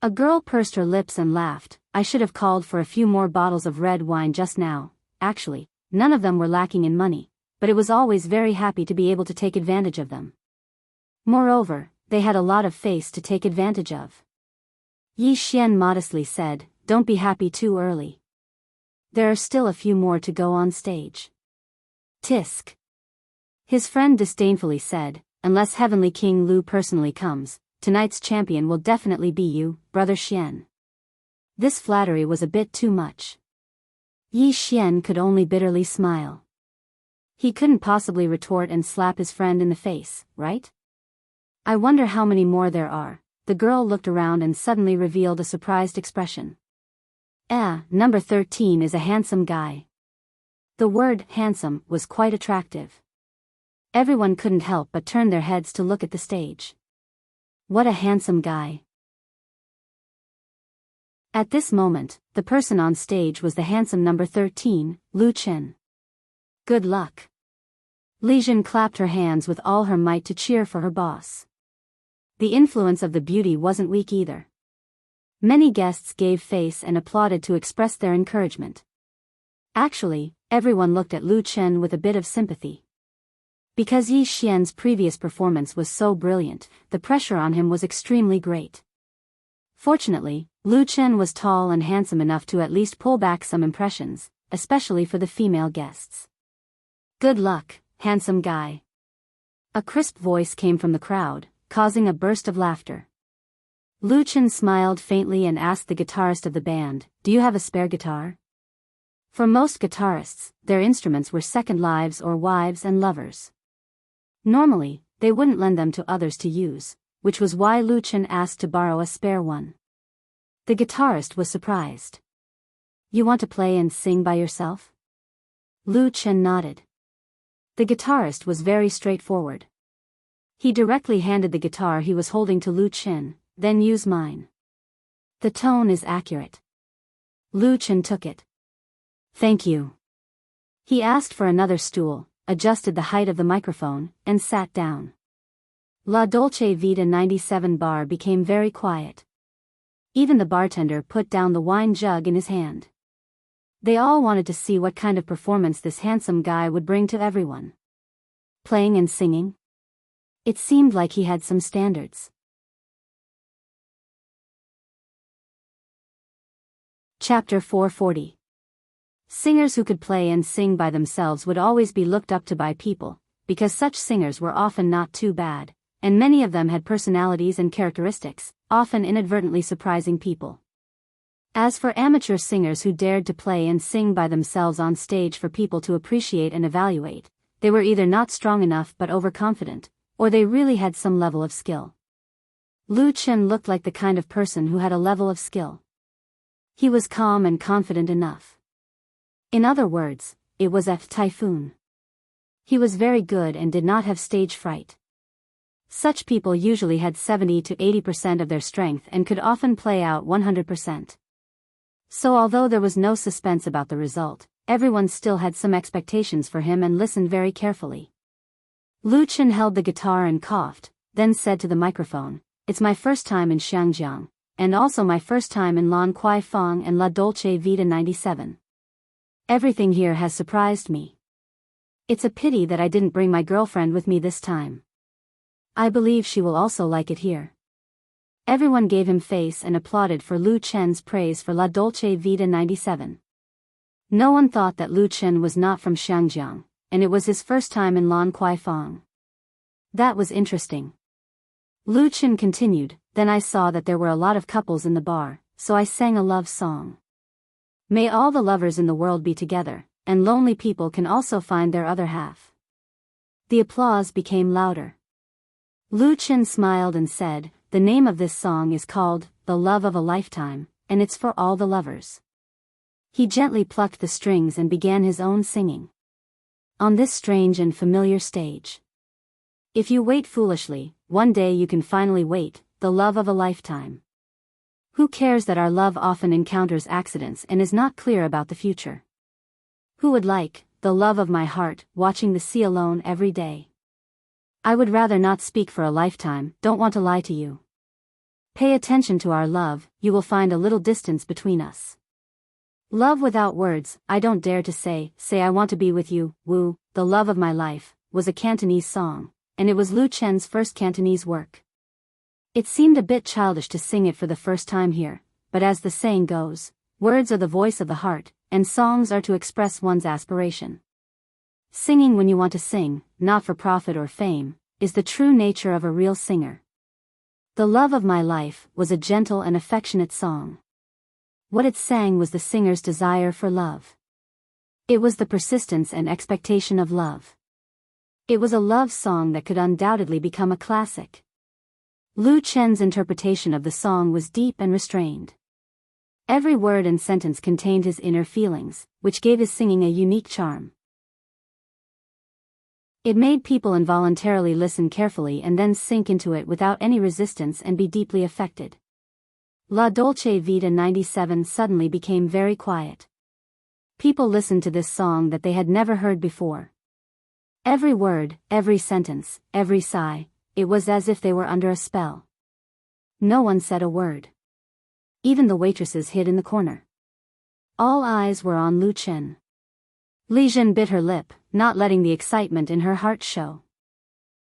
A girl pursed her lips and laughed. I should have called for a few more bottles of red wine just now. Actually, none of them were lacking in money, but it was always very happy to be able to take advantage of them. Moreover, they had a lot of face to take advantage of. Yi Xian modestly said, don't be happy too early. There are still a few more to go on stage. Tisk. His friend disdainfully said, unless Heavenly King Lu personally comes, tonight's champion will definitely be you, Brother Xian. This flattery was a bit too much. Yi Xian could only bitterly smile. He couldn't possibly retort and slap his friend in the face, right? I wonder how many more there are. The girl looked around and suddenly revealed a surprised expression. Number 13 is a handsome guy. The word handsome was quite attractive. Everyone couldn't help but turn their heads to look at the stage. What a handsome guy. At this moment, the person on stage was the handsome number 13, Lu Chen. Good luck. Li Jin clapped her hands with all her might to cheer for her boss. The influence of the beauty wasn't weak either. Many guests gave face and applauded to express their encouragement. Actually, everyone looked at Lu Chen with a bit of sympathy. Because Yi Xian's previous performance was so brilliant, the pressure on him was extremely great. Fortunately, Lu Chen was tall and handsome enough to at least pull back some impressions, especially for the female guests. Good luck, handsome guy. A crisp voice came from the crowd, causing a burst of laughter. Lu Chen smiled faintly and asked the guitarist of the band, do you have a spare guitar? For most guitarists, their instruments were second lives or wives and lovers. Normally, they wouldn't lend them to others to use, which was why Lu Chen asked to borrow a spare one. The guitarist was surprised. You want to play and sing by yourself? Lu Chen nodded. The guitarist was very straightforward. He directly handed the guitar he was holding to Lu Chen, then use mine. The tone is accurate. Lu Chen took it. Thank you. He asked for another stool, adjusted the height of the microphone, and sat down. La Dolce Vita 97 bar became very quiet. Even the bartender put down the wine jug in his hand. They all wanted to see what kind of performance this handsome guy would bring to everyone. Playing and singing? It seemed like he had some standards. Chapter 440. Singers who could play and sing by themselves would always be looked up to by people, because such singers were often not too bad, and many of them had personalities and characteristics, often inadvertently surprising people. As for amateur singers who dared to play and sing by themselves on stage for people to appreciate and evaluate, they were either not strong enough but overconfident, or they really had some level of skill. Lu Chen looked like the kind of person who had a level of skill. He was calm and confident enough. In other words, it was a typhoon. He was very good and did not have stage fright. Such people usually had 70 to 80% of their strength and could often play out 100%. So although there was no suspense about the result, everyone still had some expectations for him and listened very carefully. Lu Chen held the guitar and coughed, then said to the microphone, "It's my first time in Xiangjiang, and also my first time in Lan Kuai Fong and La Dolce Vita 97. Everything here has surprised me. It's a pity that I didn't bring my girlfriend with me this time. I believe she will also like it here." Everyone gave him face and applauded for Lu Chen's praise for La Dolce Vita 97. No one thought that Lu Chen was not from Xiangjiang, and it was his first time in Lan Kuai Fong. That was interesting. Lu Chen continued, "Then I saw that there were a lot of couples in the bar, so I sang a love song. May all the lovers in the world be together, and lonely people can also find their other half." The applause became louder. Lu Chen smiled and said, "The name of this song is called The Love of a Lifetime, and it's for all the lovers." He gently plucked the strings and began his own singing. on this strange and familiar stage. If you wait foolishly, one day you can finally wait, the love of a lifetime. Who cares that our love often encounters accidents and is not clear about the future? Who would like, the love of my heart, watching the sea alone every day? I would rather not speak for a lifetime, don't want to lie to you. Pay attention to our love, you will find a little distance between us. Love without words, I don't dare to say I want to be with you, woo, the love of my life, was a Cantonese song, and it was Lu Chen's first Cantonese work. It seemed a bit childish to sing it for the first time here, but as the saying goes, words are the voice of the heart, and songs are to express one's aspiration. Singing when you want to sing, not for profit or fame, is the true nature of a real singer. The Love of My Life was a gentle and affectionate song. What it sang was the singer's desire for love. It was the persistence and expectation of love. It was a love song that could undoubtedly become a classic. Lu Chen's interpretation of the song was deep and restrained. Every word and sentence contained his inner feelings, which gave his singing a unique charm. It made people involuntarily listen carefully and then sink into it without any resistance and be deeply affected. La Dolce Vita 97 suddenly became very quiet. People listened to this song that they had never heard before. Every word, every sentence, every sigh, it was as if they were under a spell. No one said a word. Even the waitresses hid in the corner. All eyes were on Lu Chen. Li Jin bit her lip, not letting the excitement in her heart show.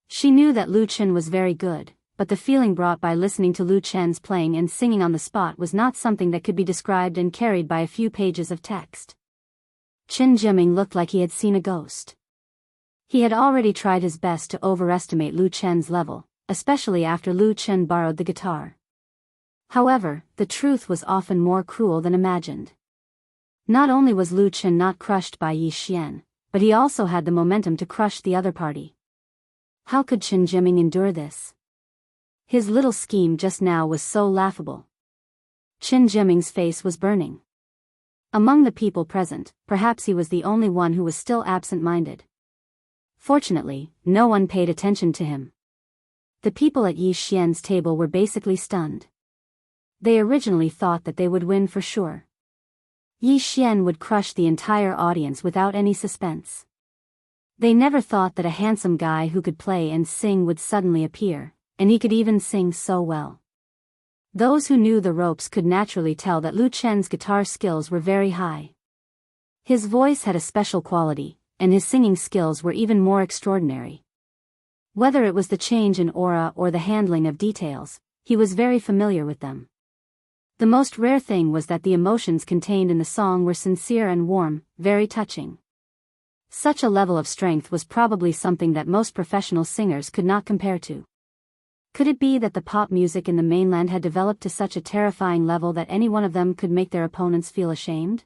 She knew that Lu Chen was very good, but the feeling brought by listening to Lu Chen's playing and singing on the spot was not something that could be described and carried by a few pages of text. Qin Jiming looked like he had seen a ghost. He had already tried his best to overestimate Lu Chen's level, especially after Lu Chen borrowed the guitar. However, the truth was often more cruel than imagined. Not only was Lu Chen not crushed by Yi Xian, but he also had the momentum to crush the other party. How could Qin Jiming endure this? His little scheme just now was so laughable. Qin Jiming's face was burning. Among the people present, perhaps he was the only one who was still absent-minded. Fortunately, no one paid attention to him. The people at Yi Xian's table were basically stunned. They originally thought that they would win for sure. Yi Xian would crush the entire audience without any suspense. They never thought that a handsome guy who could play and sing would suddenly appear, and he could even sing so well. Those who knew the ropes could naturally tell that Lu Chen's guitar skills were very high. His voice had a special quality, and his singing skills were even more extraordinary. Whether it was the change in aura or the handling of details, he was very familiar with them. The most rare thing was that the emotions contained in the song were sincere and warm, very touching. Such a level of strength was probably something that most professional singers could not compare to. Could it be that the pop music in the mainland had developed to such a terrifying level that any one of them could make their opponents feel ashamed?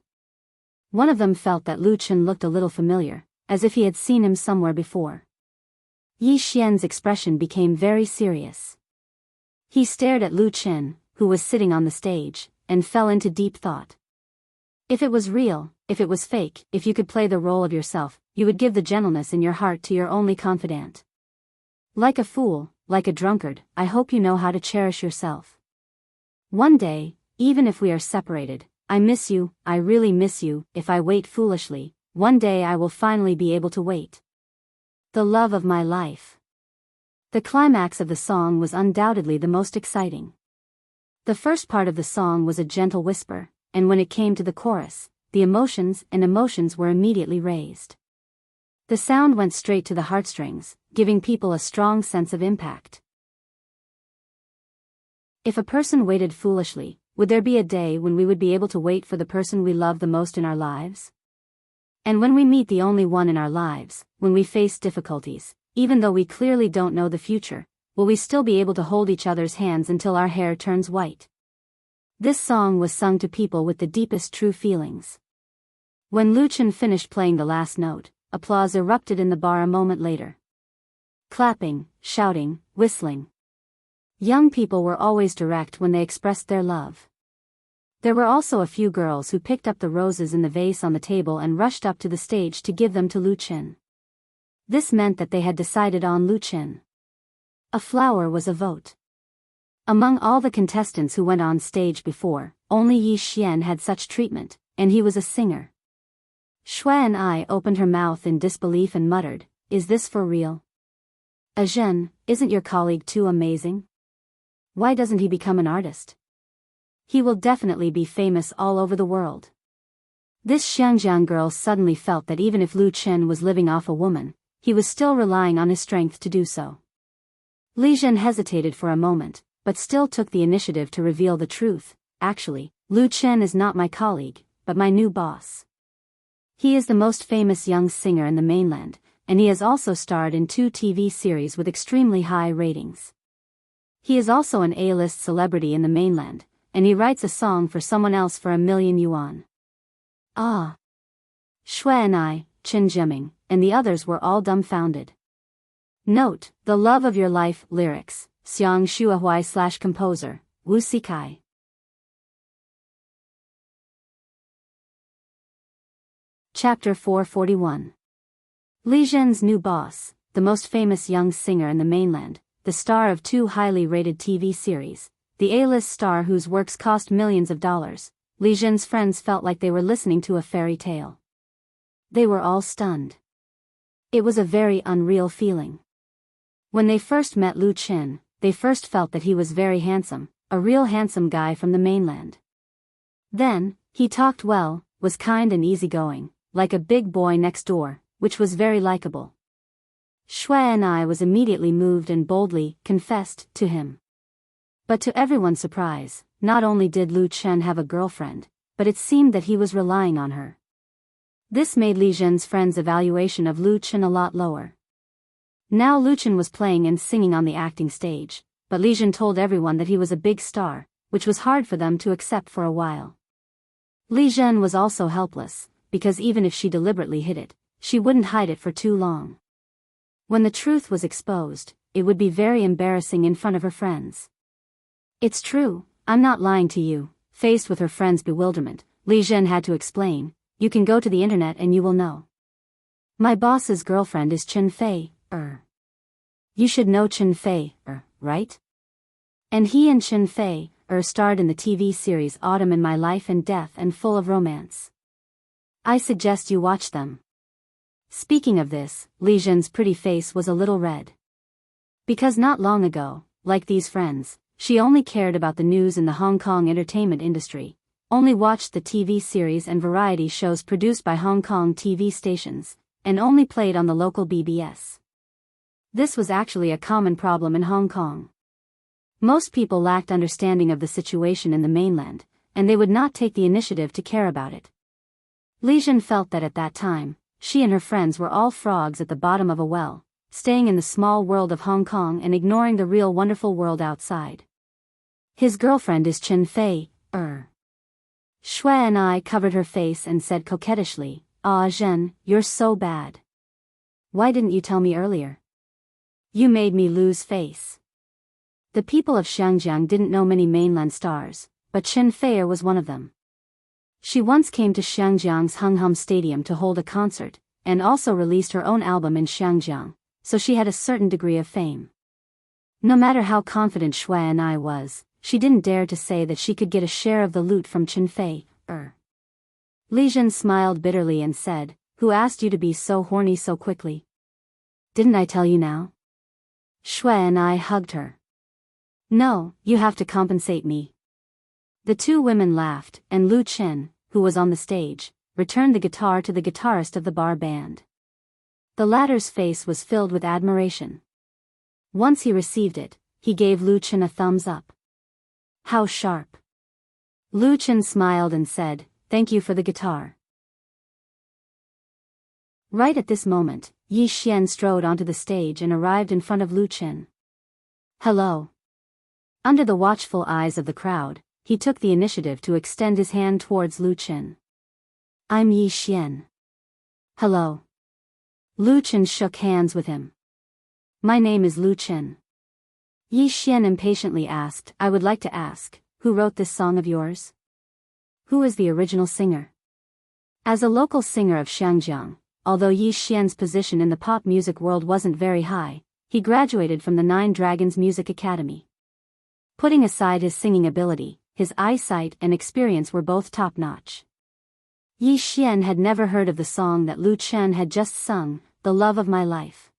One of them felt that Lu Chen looked a little familiar, as if he had seen him somewhere before. Yi Xian's expression became very serious. He stared at Lu Chen, who was sitting on the stage, and fell into deep thought. If it was real, if it was fake, if you could play the role of yourself, you would give the gentleness in your heart to your only confidant. Like a fool, like a drunkard, I hope you know how to cherish yourself. One day, even if we are separated, I miss you, I really miss you. If I wait foolishly, one day I will finally be able to wait. The love of my life. The climax of the song was undoubtedly the most exciting. The first part of the song was a gentle whisper, and when it came to the chorus, the emotions were immediately raised. The sound went straight to the heartstrings, giving people a strong sense of impact. If a person waited foolishly, would there be a day when we would be able to wait for the person we love the most in our lives? And when we meet the only one in our lives, when we face difficulties, even though we clearly don't know the future, will we still be able to hold each other's hands until our hair turns white? This song was sung to people with the deepest true feelings. When Lu Chen finished playing the last note, applause erupted in the bar a moment later. Clapping, shouting, whistling. Young people were always direct when they expressed their love. There were also a few girls who picked up the roses in the vase on the table and rushed up to the stage to give them to Lu Chen. This meant that they had decided on Lu Qin. A flower was a vote. Among all the contestants who went on stage before, only Yi Xian had such treatment, and he was a singer. Shui and I opened her mouth in disbelief and muttered, "Is this for real? Zhen, isn't your colleague too amazing? Why doesn't he become an artist? He will definitely be famous all over the world." This Xiangjiang girl suddenly felt that even if Lu Qin was living off a woman, he was still relying on his strength to do so. Li Zhen hesitated for a moment, but still took the initiative to reveal the truth. "Actually, Lu Qin is not my colleague, but my new boss. He is the most famous young singer in the mainland, and he has also starred in 2 TV series with extremely high ratings. He is also an A-list celebrity in the mainland, and he writes a song for someone else for 1,000,000 yuan. Ah! Shui and I, Qin Jiaming, and the others were all dumbfounded. Note, the love of your life, lyrics, Xiang Shuahui / composer, Wu Sikai. Chapter 441. Li Zhen's new boss, the most famous young singer in the mainland, the star of 2 highly rated TV series, the A-list star whose works cost millions of dollars. Li Zhen's friends felt like they were listening to a fairy tale. They were all stunned. It was a very unreal feeling. When they first met Lu Qin, they first felt that he was very handsome, a real handsome guy from the mainland. Then, he talked well, was kind and easygoing, like a big boy next door, which was very likable. Shui and I was immediately moved and boldly confessed to him. But to everyone's surprise, not only did Lu Qin have a girlfriend, but it seemed that he was relying on her. This made Li Zhen's friends' evaluation of Lu Qin a lot lower. Now Lu Qin was playing and singing on the acting stage, but Li Zhen told everyone that he was a big star, which was hard for them to accept for a while. Li Zhen was also helpless, because even if she deliberately hid it, she wouldn't hide it for too long. When the truth was exposed, it would be very embarrassing in front of her friends. "It's true, I'm not lying to you." Faced with her friend's bewilderment, Li Zhen had to explain, "You can go to the internet and you will know. My boss's girlfriend is Chen Fei, You should know Chen Fei, right? And he and Chen Fei, starred in the TV series Autumn in My Life and Death and full of romance. I suggest you watch them." Speaking of this, Li Zhen's pretty face was a little red. Because not long ago, like these friends, she only cared about the news in the Hong Kong entertainment industry, only watched the TV series and variety shows produced by Hong Kong TV stations, and only played on the local BBS. This was actually a common problem in Hong Kong. Most people lacked understanding of the situation in the mainland, and they would not take the initiative to care about it. Li Zhen felt that at that time, she and her friends were all frogs at the bottom of a well, staying in the small world of Hong Kong and ignoring the real wonderful world outside. "His girlfriend is Chen Fei, Shui and I covered her face and said coquettishly, "Ah Zhen, you're so bad. Why didn't you tell me earlier? You made me lose face." The people of Xiangjiang didn't know many mainland stars, but Chen Fei was one of them. She once came to Xiangjiang's Hungham Stadium to hold a concert, and also released her own album in Xiangjiang, so she had a certain degree of fame. No matter how confident Shui and I was, she didn't dare to say that she could get a share of the loot from Chen Fei, Li Zhen smiled bitterly and said, "Who asked you to be so horny so quickly? Didn't I tell you now?" Shui and I hugged her. "No, you have to compensate me." The 2 women laughed, and Lu Qin, who was on the stage, returned the guitar to the guitarist of the bar band. The latter's face was filled with admiration. Once he received it, he gave Lu Qin a thumbs up. "How sharp." Lu Qin smiled and said, "Thank you for the guitar." Right at this moment, Yi Xian strode onto the stage and arrived in front of Lu Qin. "Hello." Under the watchful eyes of the crowd, he took the initiative to extend his hand towards Lu Qin. "I'm Yi Xian." "Hello." Lu Qin shook hands with him. "My name is Lu Qin." Yi Xian impatiently asked, "I would like to ask, who wrote this song of yours? Who is the original singer?" As a local singer of Xiangjiang, although Yi Xian's position in the pop music world wasn't very high, he graduated from the Nine Dragons Music Academy. Putting aside his singing ability, his eyesight and experience were both top-notch. Yi Xian had never heard of the song that Lu Chen had just sung, The Love of My Life.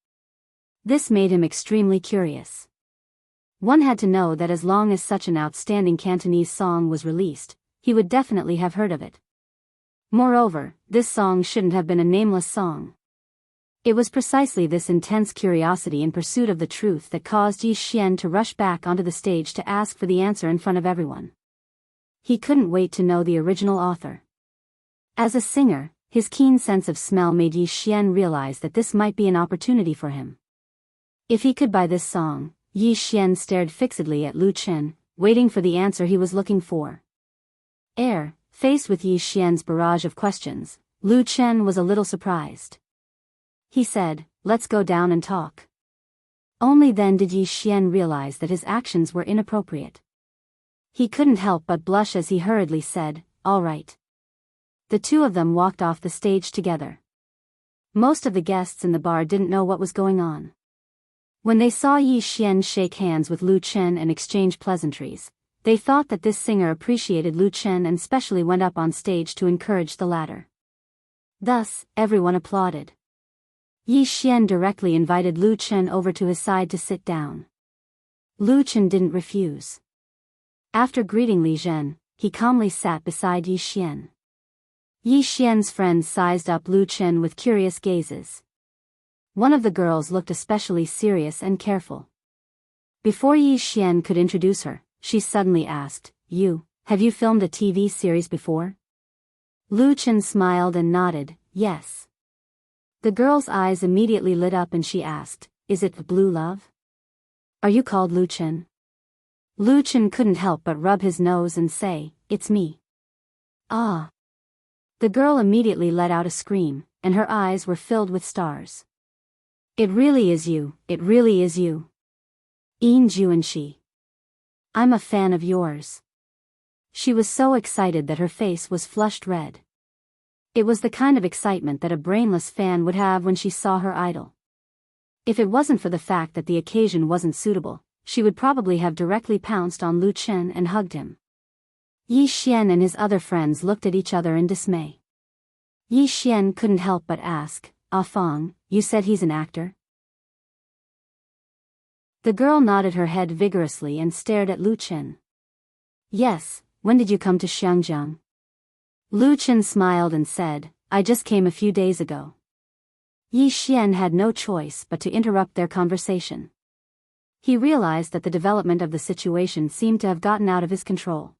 This made him extremely curious. One had to know that as long as such an outstanding Cantonese song was released, he would definitely have heard of it. Moreover, this song shouldn't have been a nameless song. It was precisely this intense curiosity in pursuit of the truth that caused Yi Xian to rush back onto the stage to ask for the answer in front of everyone. He couldn't wait to know the original author. As a singer, his keen sense of smell made Yi Xian realize that this might be an opportunity for him. If he could buy this song, Yi Xian stared fixedly at Lu Chen, waiting for the answer he was looking for. Faced with Yi Xian's barrage of questions, Lu Chen was a little surprised. He said, "Let's go down and talk." Only then did Yi Xian realize that his actions were inappropriate. He couldn't help but blush as he hurriedly said, "All right." The two of them walked off the stage together. Most of the guests in the bar didn't know what was going on. When they saw Yi Xian shake hands with Lu Chen and exchange pleasantries, they thought that this singer appreciated Lu Chen and specially went up on stage to encourage the latter. Thus, everyone applauded. Yi Xian directly invited Lu Chen over to his side to sit down. Lu Chen didn't refuse. After greeting Li Zhen, he calmly sat beside Yi Xian. Yi Xian's friends sized up Lu Chen with curious gazes. One of the girls looked especially serious and careful. Before Yi Xian could introduce her, she suddenly asked, Have you filmed a TV series before?" Lu Chen smiled and nodded, "Yes." The girl's eyes immediately lit up and she asked, "Is it Blue Love? Are you called Lu Chen?" Lu Chen couldn't help but rub his nose and say, "It's me." "Ah." The girl immediately let out a scream, and her eyes were filled with stars. "It really is you, it really is you. Yin Juanxi. I'm a fan of yours." She was so excited that her face was flushed red. It was the kind of excitement that a brainless fan would have when she saw her idol. If it wasn't for the fact that the occasion wasn't suitable, she would probably have directly pounced on Lu Chen and hugged him. Yi Xian and his other friends looked at each other in dismay. Yi Xian couldn't help but ask, "Ah Fang, you said he's an actor?" The girl nodded her head vigorously and stared at Lu Chen. "Yes, when did you come to Xiangjiang?" Lu Chen smiled and said, "I just came a few days ago." Yi Xian had no choice but to interrupt their conversation. He realized that the development of the situation seemed to have gotten out of his control.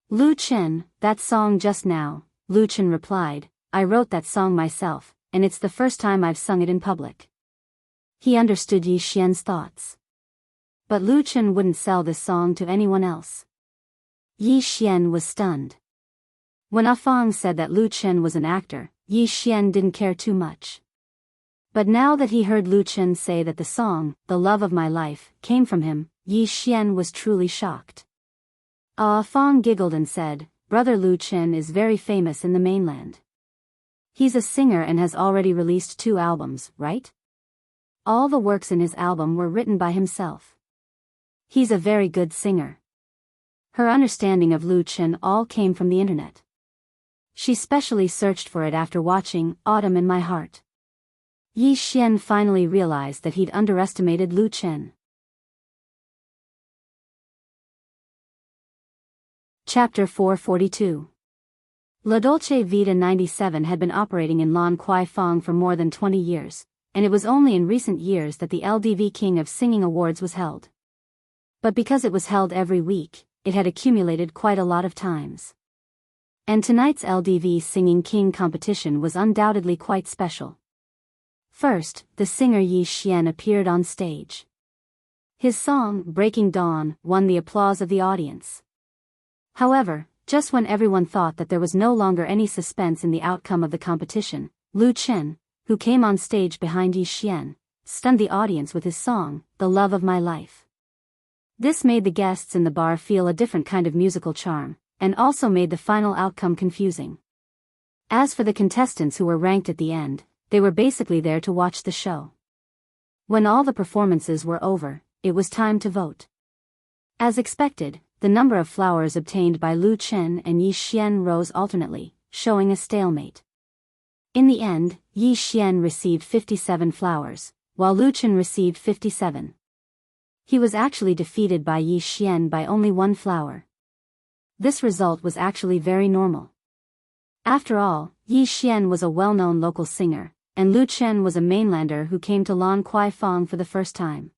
"Lu Chen, that song just now," Lu Chen replied, "I wrote that song myself, and it's the first time I've sung it in public." He understood Yi Xian's thoughts. But Lu Chen wouldn't sell this song to anyone else. Yi Xian was stunned. When Ah Fang said that Lu Chen was an actor, Yi Xian didn't care too much. But now that he heard Lu Chen say that the song, "The Love of My Life," came from him, Yi Xian was truly shocked. Ah Fang giggled and said, "Brother Lu Chen is very famous in the mainland. He's a singer and has already released 2 albums, right? All the works in his album were written by himself. He's a very good singer." Her understanding of Lu Chen all came from the internet. She specially searched for it after watching Autumn in My Heart. Yi Xian finally realized that he'd underestimated Lu Chen. Chapter 442. La Dolce Vita 97 had been operating in Lan Kwai Fong for more than 20 years, and it was only in recent years that the LDV King of Singing Awards was held. But because it was held every week, it had accumulated quite a lot of times. And tonight's LDV Singing King competition was undoubtedly quite special. First, the singer Yi Xian appeared on stage. His song, Breaking Dawn, won the applause of the audience. However, just when everyone thought that there was no longer any suspense in the outcome of the competition, Lu Chen, who came on stage behind Yi Xian, stunned the audience with his song, "The Love of My Life." This made the guests in the bar feel a different kind of musical charm, and also made the final outcome confusing. As for the contestants who were ranked at the end, they were basically there to watch the show. When all the performances were over, it was time to vote. As expected, the number of flowers obtained by Lu Chen and Yi Xian rose alternately, showing a stalemate. In the end, Yi Xian received 57 flowers, while Lu Chen received 57. He was actually defeated by Yi Xian by only 1 flower. This result was actually very normal. After all, Yi Xian was a well-known local singer, and Lu Chen was a mainlander who came to Lan Kwai Fong for the first time.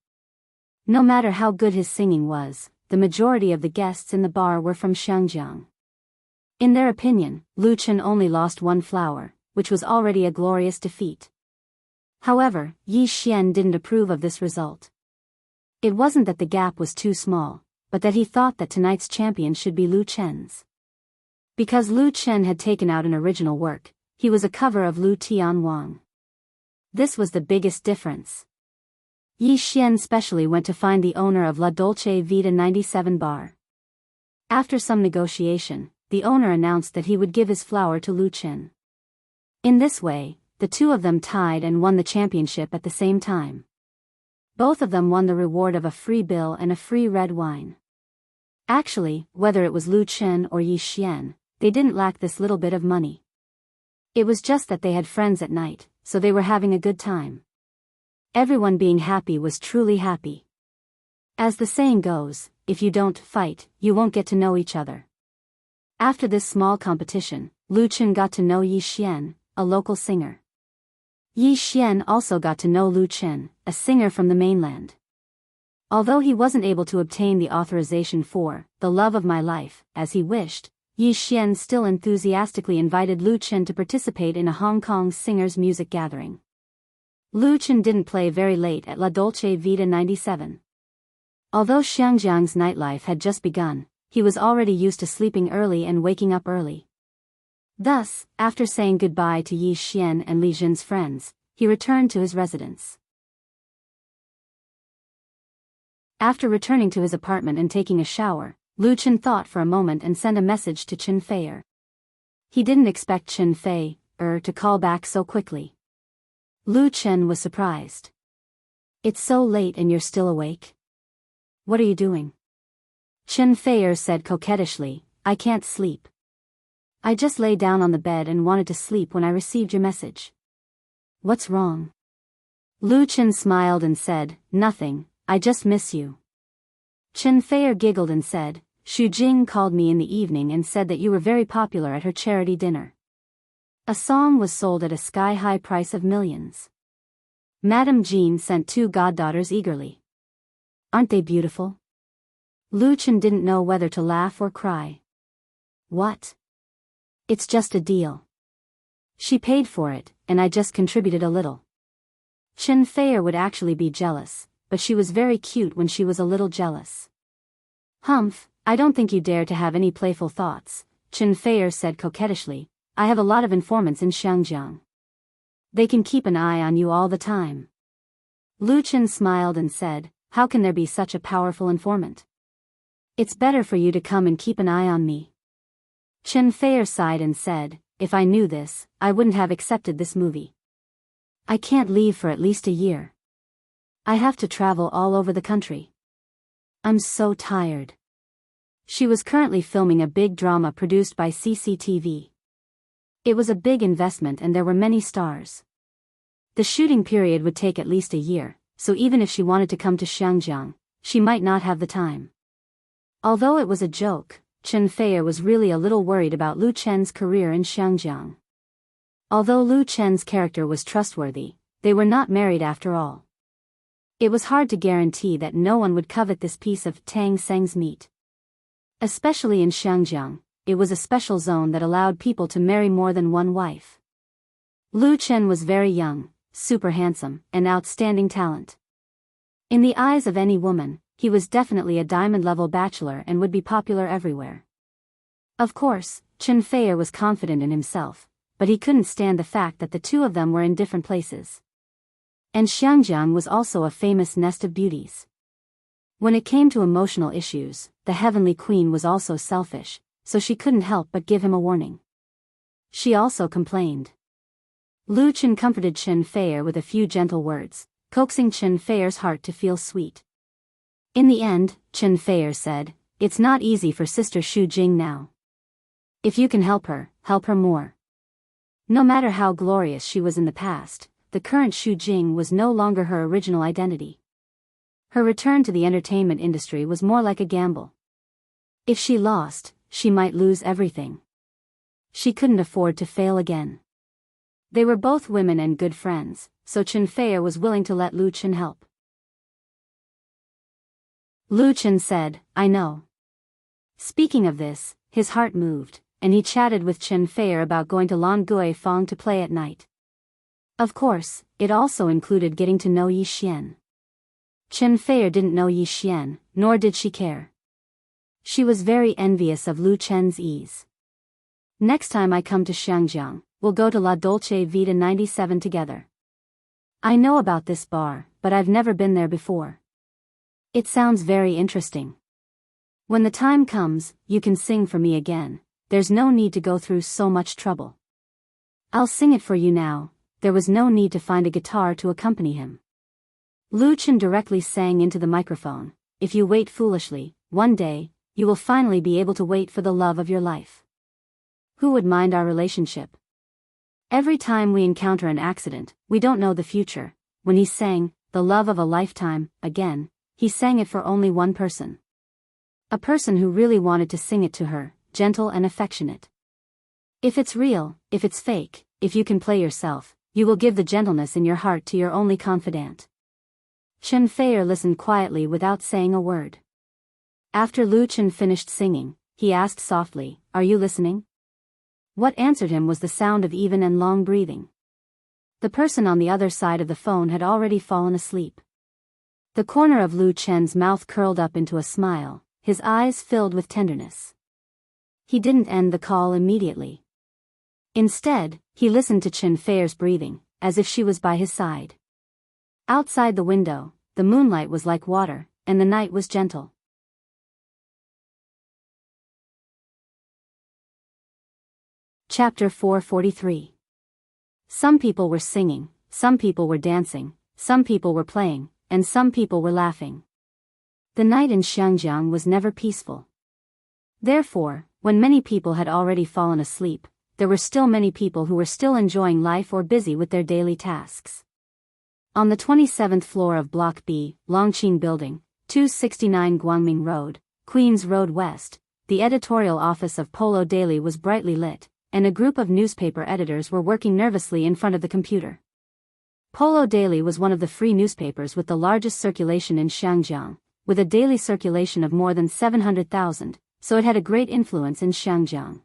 No matter how good his singing was, the majority of the guests in the bar were from Xiangjiang. In their opinion, Lu Chen only lost 1 flower, which was already a glorious defeat. However, Yi Xian didn't approve of this result. It wasn't that the gap was too small, but that he thought that tonight's champion should be Lu Chen's. Because Lu Chen had taken out an original work, he was a cover of Lu Tian Wang. This was the biggest difference. Yi Xian specially went to find the owner of La Dolce Vita 97 bar. After some negotiation, the owner announced that he would give his flower to Lu Chen. In this way, the two of them tied and won the championship at the same time. Both of them won the reward of a free bill and a free red wine. Actually, whether it was Lu Chen or Yi Xian, they didn't lack this little bit of money. It was just that they had friends at night, so they were having a good time. Everyone being happy was truly happy. As the saying goes, if you don't fight, you won't get to know each other. After this small competition, Lu Chen got to know Yi Xian, a local singer. Yi Xian also got to know Lu Chen, a singer from the mainland. Although he wasn't able to obtain the authorization for The Love of My Life, as he wished, Yi Xian still enthusiastically invited Lu Chen to participate in a Hong Kong singers' music gathering. Lu Chen didn't play very late at La Dolce Vita 97. Although Xiangjiang's nightlife had just begun, he was already used to sleeping early and waking up early. Thus, after saying goodbye to Yi Xian and Li Jin's friends, he returned to his residence. After returning to his apartment and taking a shower, Lu Chen thought for a moment and sent a message to Chen Feier. He didn't expect Chen Feier to call back so quickly. Lu Chen was surprised. "It's so late and you're still awake? What are you doing?" Chen Feier said coquettishly, "I can't sleep. I just lay down on the bed and wanted to sleep when I received your message." "What's wrong?" Lu Chen smiled and said, "Nothing, I just miss you." Chen Feier giggled and said, "Xu Jing called me in the evening and said that you were very popular at her charity dinner. A song was sold at a sky-high price of millions. Madame Jean sent 2 goddaughters eagerly. Aren't they beautiful?" Lu Chen didn't know whether to laugh or cry. "What? It's just a deal. She paid for it, and I just contributed a little." Chen Feier would actually be jealous, but she was very cute when she was a little jealous. "Humph, I don't think you dare to have any playful thoughts," Chen Feier said coquettishly. "I have a lot of informants in Xiangjiang. They can keep an eye on you all the time." Lu Chen smiled and said, "How can there be such a powerful informant? It's better for you to come and keep an eye on me." Chen Feier sighed and said, "If I knew this, I wouldn't have accepted this movie. I can't leave for at least a year. I have to travel all over the country. I'm so tired." She was currently filming a big drama produced by CCTV. It was a big investment and there were many stars. The shooting period would take at least a year, so even if she wanted to come to Xiangjiang, she might not have the time. Although it was a joke, Chen Feier was really a little worried about Lu Chen's career in Xiangjiang. Although Lu Chen's character was trustworthy, they were not married after all. It was hard to guarantee that no one would covet this piece of Tang Seng's meat. Especially in Xiangjiang, it was a special zone that allowed people to marry more than one wife. Lu Chen was very young, super handsome, and outstanding talent. In the eyes of any woman, he was definitely a diamond-level bachelor and would be popular everywhere. Of course, Chen Feier was confident in himself, but he couldn't stand the fact that the two of them were in different places. And Xiangjiang was also a famous nest of beauties. When it came to emotional issues, the heavenly queen was also selfish, so she couldn't help but give him a warning. She also complained. Lu Chen comforted Chen Feier with a few gentle words, coaxing Chen Feier's heart to feel sweet. In the end, Chen Feier said, "It's not easy for Sister Xu Jing now. If you can help her more." No matter how glorious she was in the past, the current Xu Jing was no longer her original identity. Her return to the entertainment industry was more like a gamble. If she lost, she might lose everything. She couldn't afford to fail again. They were both women and good friends, so Chen Feier was willing to let Lu Chen help. Lu Chen said, "I know." Speaking of this, his heart moved, and he chatted with Chen Feier about going to Lan Gui Fong to play at night. Of course, it also included getting to know Yi Xian. Chen Feier didn't know Yi Xian, nor did she care. She was very envious of Lu Chen's ease. "Next time I come to Xiangjiang, we'll go to La Dolce Vita 97 together. I know about this bar, but I've never been there before. It sounds very interesting. When the time comes, you can sing for me again. There's no need to go through so much trouble. I'll sing it for you now." There was no need to find a guitar to accompany him. Lu Chen directly sang into the microphone, "If you wait foolishly, one day, you will finally be able to wait for the love of your life. Who would mind our relationship? Every time we encounter an accident, we don't know the future." When he sang, "The Love of a Lifetime," again, he sang it for only one person. A person who really wanted to sing it to her, gentle and affectionate. If it's real, if it's fake, if you can play yourself, you will give the gentleness in your heart to your only confidant. Chen Feier listened quietly without saying a word. After Lu Chen finished singing, he asked softly, "Are you listening?" What answered him was the sound of even and long breathing. The person on the other side of the phone had already fallen asleep. The corner of Lu Chen's mouth curled up into a smile, his eyes filled with tenderness. He didn't end the call immediately. Instead, he listened to Chen Feier's breathing, as if she was by his side. Outside the window, the moonlight was like water, and the night was gentle. Chapter 443. Some people were singing, some people were dancing, some people were playing, and some people were laughing. The night in Xiangjiang was never peaceful. Therefore, when many people had already fallen asleep, there were still many people who were still enjoying life or busy with their daily tasks. On the 27th floor of Block B, Longqing Building, 269 Guangming Road, Queens Road West, the editorial office of Polo Daily was brightly lit, and a group of newspaper editors were working nervously in front of the computer. Polo Daily was one of the free newspapers with the largest circulation in Xiangjiang, with a daily circulation of more than 700,000, so it had a great influence in Xiangjiang.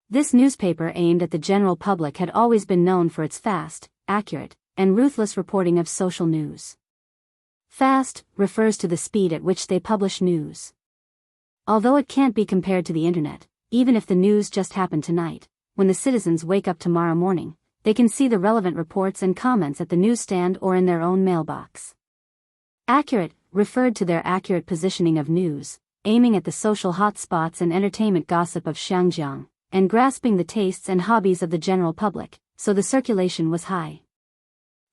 This newspaper aimed at the general public had always been known for its fast, accurate, and ruthless reporting of social news. Fast refers to the speed at which they publish news. Although it can't be compared to the internet, even if the news just happened tonight, when the citizens wake up tomorrow morning, they can see the relevant reports and comments at the newsstand or in their own mailbox. Accurate referred to their accurate positioning of news, aiming at the social hotspots and entertainment gossip of Xiangjiang, and grasping the tastes and hobbies of the general public, so the circulation was high.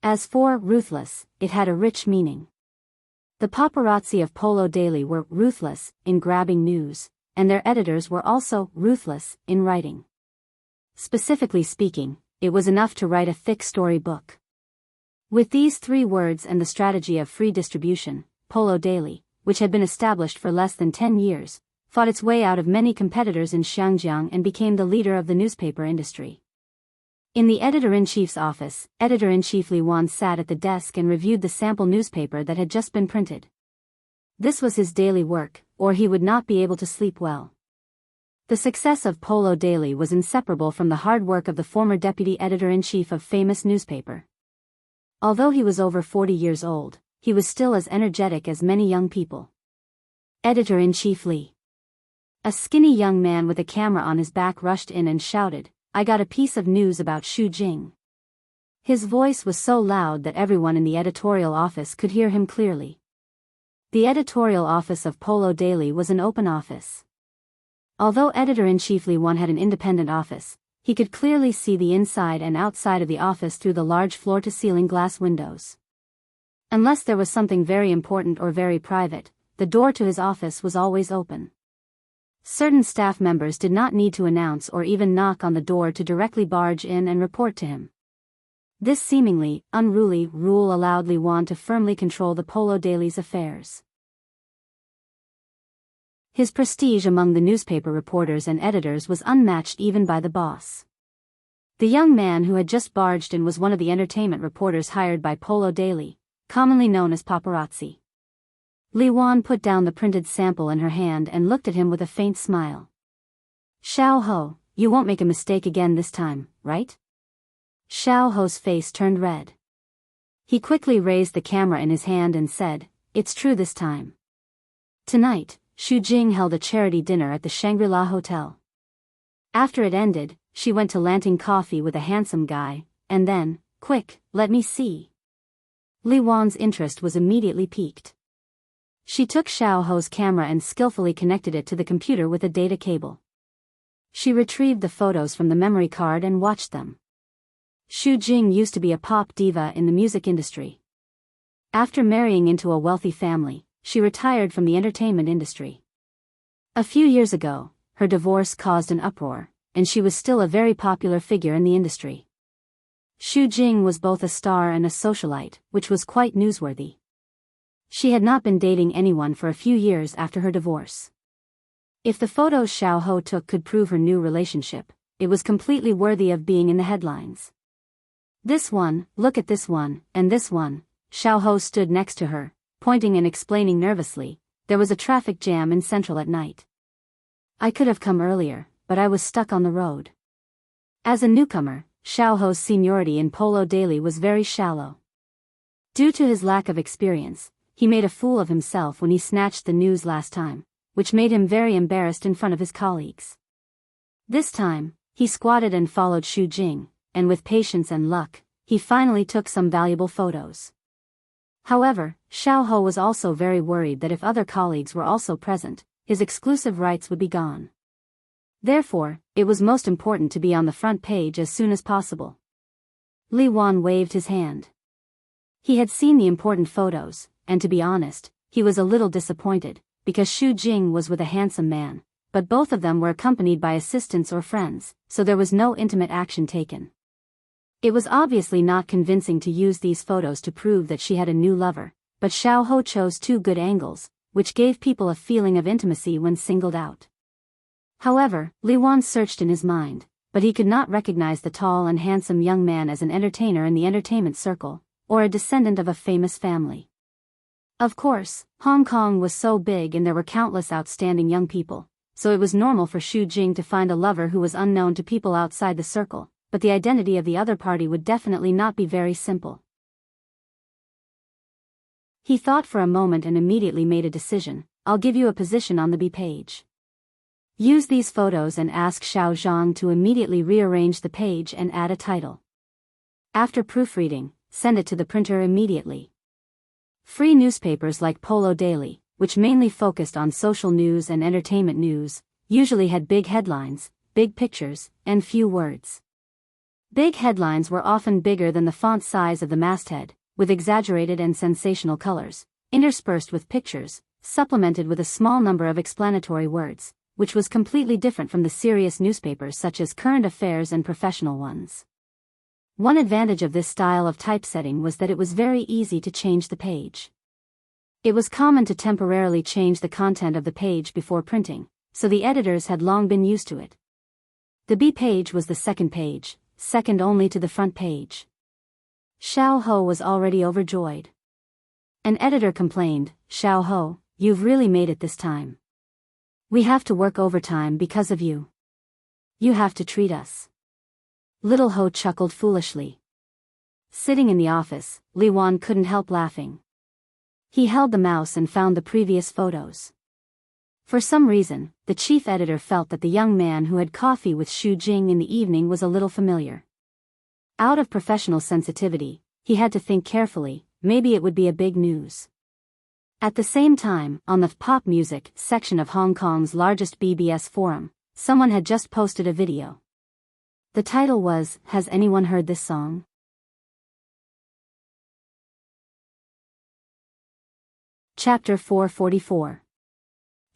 As for ruthless, it had a rich meaning. The paparazzi of Polo Daily were ruthless in grabbing news, and their editors were also ruthless in writing. Specifically speaking, it was enough to write a thick story book. With these three words and the strategy of free distribution, Polo Daily, which had been established for less than 10 years, fought its way out of many competitors in Xiangjiang and became the leader of the newspaper industry. In the editor-in-chief's office, editor-in-chief Li Wan sat at the desk and reviewed the sample newspaper that had just been printed. This was his daily work, or he would not be able to sleep well. The success of Polo Daily was inseparable from the hard work of the former deputy editor-in-chief of famous newspaper. Although he was over 40 years old, he was still as energetic as many young people. Editor-in-chief Li. A skinny young man with a camera on his back rushed in and shouted, "I got a piece of news about Xu Jing." His voice was so loud that everyone in the editorial office could hear him clearly. The editorial office of Polo Daily was an open office. Although editor-in-chief Li Wan had an independent office, He could clearly see the inside and outside of the office through the large floor-to-ceiling glass windows. Unless there was something very important or very private, the door to his office was always open. Certain staff members did not need to announce or even knock on the door to directly barge in and report to him. This seemingly unruly rule allowed Li Wan to firmly control the Polo Daily's affairs. His prestige among the newspaper reporters and editors was unmatched even by the boss. The young man who had just barged in was one of the entertainment reporters hired by Polo Daily, commonly known as paparazzi. Li Wan put down the printed sample in her hand and looked at him with a faint smile. "Xiao Ho, you won't make a mistake again this time, right?" Xiao Ho's face turned red. He quickly raised the camera in his hand and said, "It's true this time." Tonight, Xu Jing held a charity dinner at the Shangri-La Hotel. After it ended, she went to Lanting Coffee with a handsome guy, and then, "Quick, let me see." Li Wan's interest was immediately piqued. She took Xiao Ho's camera and skillfully connected it to the computer with a data cable. She retrieved the photos from the memory card and watched them. Xu Jing used to be a pop diva in the music industry. After marrying into a wealthy family, she retired from the entertainment industry. A few years ago, her divorce caused an uproar, and she was still a very popular figure in the industry. Xu Jing was both a star and a socialite, which was quite newsworthy. She had not been dating anyone for a few years after her divorce. If the photos Xiao Ho took could prove her new relationship, it was completely worthy of being in the headlines. "This one, look at this one, and this one." Xiao Ho stood next to her, pointing and explaining nervously, "There was a traffic jam in Central at night. I could have come earlier, but I was stuck on the road." As a newcomer, Xiao Ho's seniority in Polo Daily was very shallow. Due to his lack of experience, he made a fool of himself when he snatched the news last time, which made him very embarrassed in front of his colleagues. This time, he squatted and followed Xu Jing, and with patience and luck, he finally took some valuable photos. However, Xiao Ho was also very worried that if other colleagues were also present, his exclusive rights would be gone. Therefore, it was most important to be on the front page as soon as possible. Li Wan waved his hand. He had seen the important photos, and to be honest, he was a little disappointed, because Xu Jing was with a handsome man, but both of them were accompanied by assistants or friends, so there was no intimate action taken. It was obviously not convincing to use these photos to prove that she had a new lover, but Xiao Ho chose two good angles, which gave people a feeling of intimacy when singled out. However, Li Wan searched in his mind, but he could not recognize the tall and handsome young man as an entertainer in the entertainment circle, or a descendant of a famous family. Of course, Hong Kong was so big and there were countless outstanding young people, so it was normal for Xu Jing to find a lover who was unknown to people outside the circle, but the identity of the other party would definitely not be very simple. He thought for a moment and immediately made a decision. "I'll give you a position on the B page. Use these photos and ask Xiao Zhang to immediately rearrange the page and add a title. After proofreading, send it to the printer immediately." Free newspapers like Polo Daily, which mainly focused on social news and entertainment news, usually had big headlines, big pictures, and few words. Big headlines were often bigger than the font size of the masthead, with exaggerated and sensational colors, interspersed with pictures, supplemented with a small number of explanatory words, which was completely different from the serious newspapers such as Current Affairs and professional ones. One advantage of this style of typesetting was that it was very easy to change the page. It was common to temporarily change the content of the page before printing, so the editors had long been used to it. The B page was the second page, second only to the front page. Xiao Ho was already overjoyed. An editor complained, "Xiao Ho, you've really made it this time. We have to work overtime because of you. You have to treat us." Little Ho chuckled foolishly. Sitting in the office, Li Wan couldn't help laughing. He held the mouse and found the previous photos. For some reason, the chief editor felt that the young man who had coffee with Xu Jing in the evening was a little familiar. Out of professional sensitivity, he had to think carefully, maybe it would be a big news. At the same time, on the pop music section of Hong Kong's largest BBS forum, someone had just posted a video. The title was, Has Anyone Heard This Song? Chapter 444.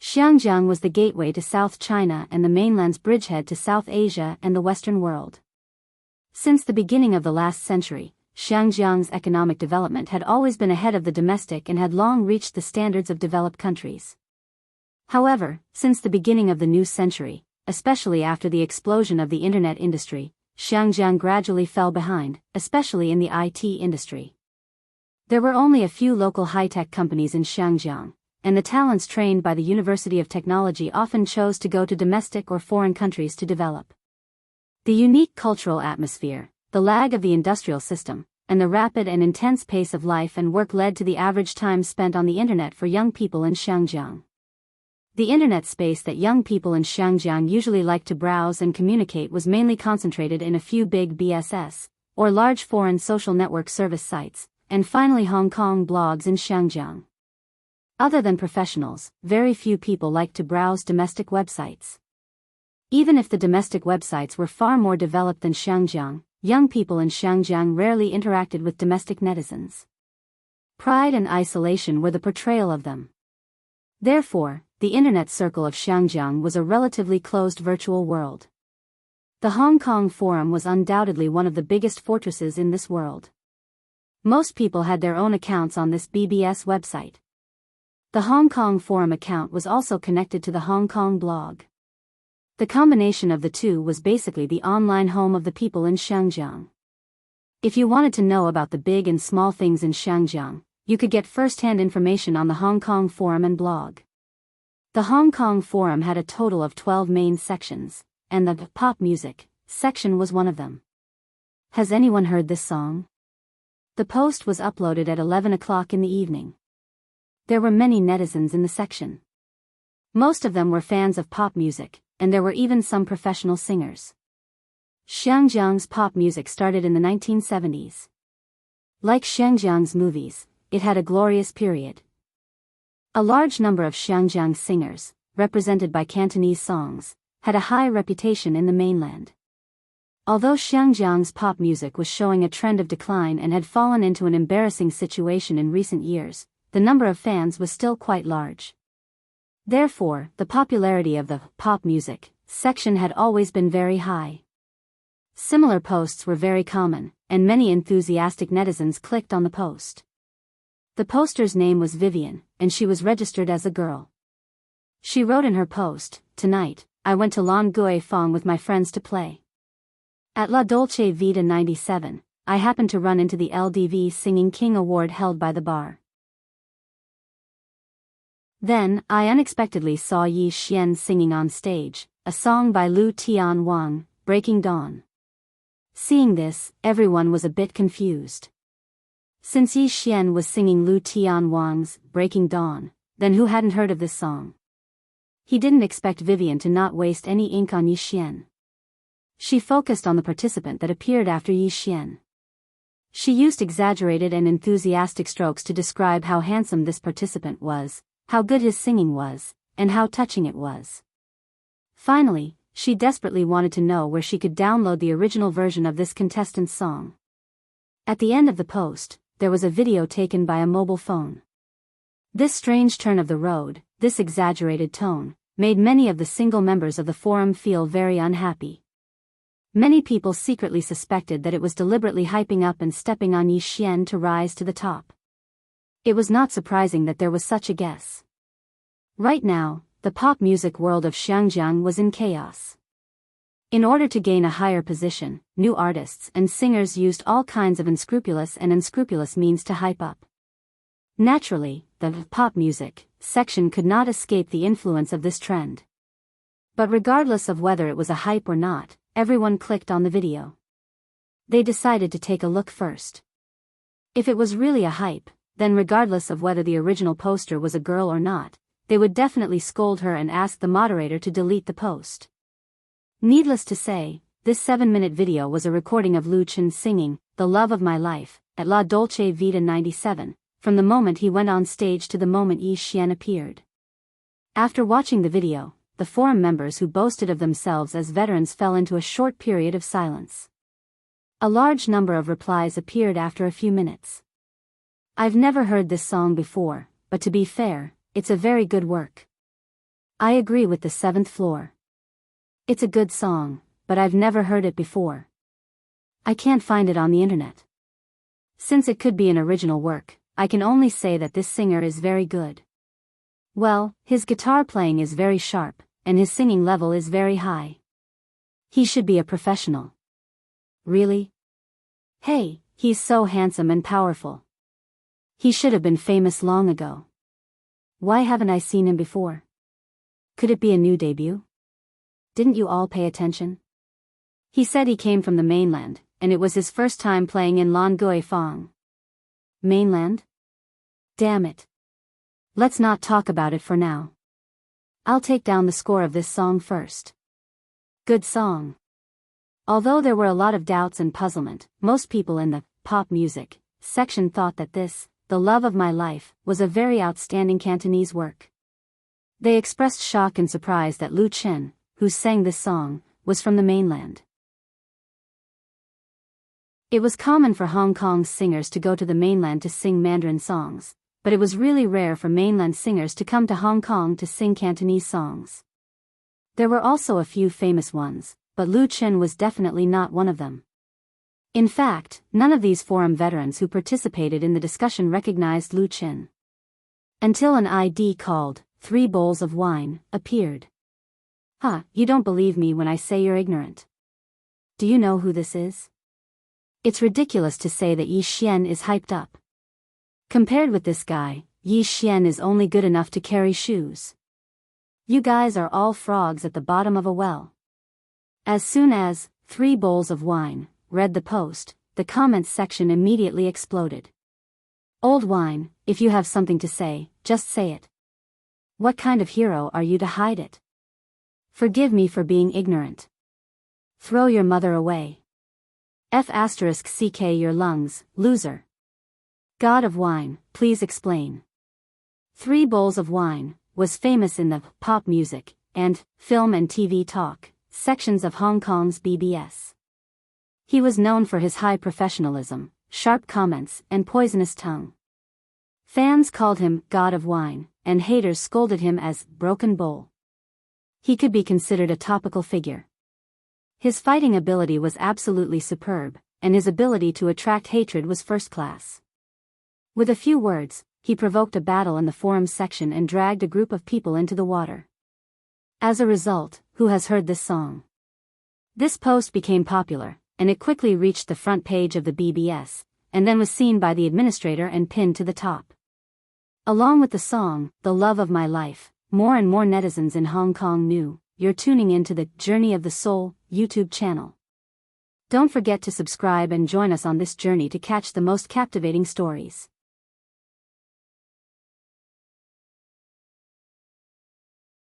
Xiangjiang was the gateway to South China and the mainland's bridgehead to South Asia and the Western world. Since the beginning of the last century, Xiangjiang's economic development had always been ahead of the domestic and had long reached the standards of developed countries. However, since the beginning of the new century, especially after the explosion of the internet industry, Xiangjiang gradually fell behind, especially in the IT industry. There were only a few local high-tech companies in Xiangjiang, and the talents trained by the University of Technology often chose to go to domestic or foreign countries to develop. The unique cultural atmosphere, the lag of the industrial system, and the rapid and intense pace of life and work led to the average time spent on the internet for young people in Xiangjiang. The internet space that young people in Xiangjiang usually liked to browse and communicate was mainly concentrated in a few big BSS, or large foreign social network service sites, and finally Hong Kong blogs in Xiangjiang. Other than professionals, very few people liked to browse domestic websites. Even if the domestic websites were far more developed than Xiangjiang, young people in Xiangjiang rarely interacted with domestic netizens. Pride and isolation were the portrayal of them. Therefore, the internet circle of Xiangjiang was a relatively closed virtual world. The Hong Kong Forum was undoubtedly one of the biggest fortresses in this world. Most people had their own accounts on this BBS website. The Hong Kong Forum account was also connected to the Hong Kong blog. The combination of the two was basically the online home of the people in Xiangjiang. If you wanted to know about the big and small things in Xiangjiang, you could get first-hand information on the Hong Kong Forum and blog. The Hong Kong Forum had a total of 12 main sections, and the pop music section was one of them. Has anyone heard this song? The post was uploaded at 11 o'clock in the evening. There were many netizens in the section. Most of them were fans of pop music, and there were even some professional singers. Xiangjiang's pop music started in the 1970s. Like Xiangjiang's movies, it had a glorious period. A large number of Xiangjiang singers, represented by Cantonese songs, had a high reputation in the mainland. Although Xiangjiang's pop music was showing a trend of decline and had fallen into an embarrassing situation in recent years, the number of fans was still quite large. Therefore, the popularity of the pop music section had always been very high. Similar posts were very common, and many enthusiastic netizens clicked on the post. The poster's name was Vivian, and she was registered as a girl. She wrote in her post, "Tonight, I went to Lan Gui Fong with my friends to play. At La Dolce Vita 97, I happened to run into the LDV Singing King Award held by the bar. Then, I unexpectedly saw Yi Xian singing on stage, a song by Lu Tian Wang, Breaking Dawn. Seeing this, everyone was a bit confused. Since Yi Xian was singing Lu Tian Wang's Breaking Dawn, then who hadn't heard of this song? He didn't expect Vivian to not waste any ink on Yi Xian. She focused on the participant that appeared after Yi Xian. She used exaggerated and enthusiastic strokes to describe how handsome this participant was, how good his singing was, and how touching it was. Finally, she desperately wanted to know where she could download the original version of this contestant's song. At the end of the post, there was a video taken by a mobile phone. This strange turn of the road, this exaggerated tone, made many of the single members of the forum feel very unhappy. Many people secretly suspected that it was deliberately hyping up and stepping on Yi Xian to rise to the top. It was not surprising that there was such a guess. Right now, the pop music world of Xiangjiang was in chaos. In order to gain a higher position, new artists and singers used all kinds of unscrupulous means to hype up. Naturally, the pop music section could not escape the influence of this trend. But regardless of whether it was a hype or not, everyone clicked on the video. They decided to take a look first. If it was really a hype, then regardless of whether the original poster was a girl or not, they would definitely scold her and ask the moderator to delete the post. Needless to say, this 7-minute video was a recording of Lu Chen singing The Love of My Life at La Dolce Vita 97, from the moment he went on stage to the moment Yi Xian appeared. After watching the video, the forum members who boasted of themselves as veterans fell into a short period of silence. A large number of replies appeared after a few minutes. I've never heard this song before, but to be fair, it's a very good work. I agree with the seventh floor. It's a good song, but I've never heard it before. I can't find it on the internet. Since it could be an original work, I can only say that this singer is very good. Well, his guitar playing is very sharp, and his singing level is very high. He should be a professional. Really? Hey, he's so handsome and powerful. He should have been famous long ago. Why haven't I seen him before? Could it be a new debut? Didn't you all pay attention? He said he came from the mainland, and it was his first time playing in Lan Gui Fong. Mainland? Damn it. Let's not talk about it for now. I'll take down the score of this song first. Good song. Although there were a lot of doubts and puzzlement, most people in the pop music section thought that this, The Love of My Life, was a very outstanding Cantonese work. They expressed shock and surprise that Lu Chen, who sang this song, was from the mainland. It was common for Hong Kong's singers to go to the mainland to sing Mandarin songs, but it was really rare for mainland singers to come to Hong Kong to sing Cantonese songs. There were also a few famous ones, but Lu Chen was definitely not one of them. In fact, none of these forum veterans who participated in the discussion recognized Lu Chen. Until an ID called 3 Bowls of Wine appeared. You don't believe me when I say you're ignorant. Do you know who this is? It's ridiculous to say that Yi Xian is hyped up. Compared with this guy, Yi Xian is only good enough to carry shoes. You guys are all frogs at the bottom of a well. As soon as 3 Bowls of Wine read the post, the comments section immediately exploded. Old wine, if you have something to say, just say it. What kind of hero are you to hide it? Forgive me for being ignorant. Throw your mother away. F***ck your lungs, loser. God of Wine, please explain. 3 Bowls of Wine was famous in the pop music and film and TV talk sections of Hong Kong's BBS. He was known for his high professionalism, sharp comments, and poisonous tongue. Fans called him God of Wine, and haters scolded him as Broken Bowl. He could be considered a topical figure. His fighting ability was absolutely superb, and his ability to attract hatred was first class. With a few words, he provoked a battle in the forum section and dragged a group of people into the water. As a result, who has heard this song? This post became popular, and it quickly reached the front page of the BBS, and then was seen by the administrator and pinned to the top. Along with the song, The Love of My Life, more and more netizens in Hong Kong knew, you're tuning into the Journey of the Soul YouTube channel. Don't forget to subscribe and join us on this journey to catch the most captivating stories.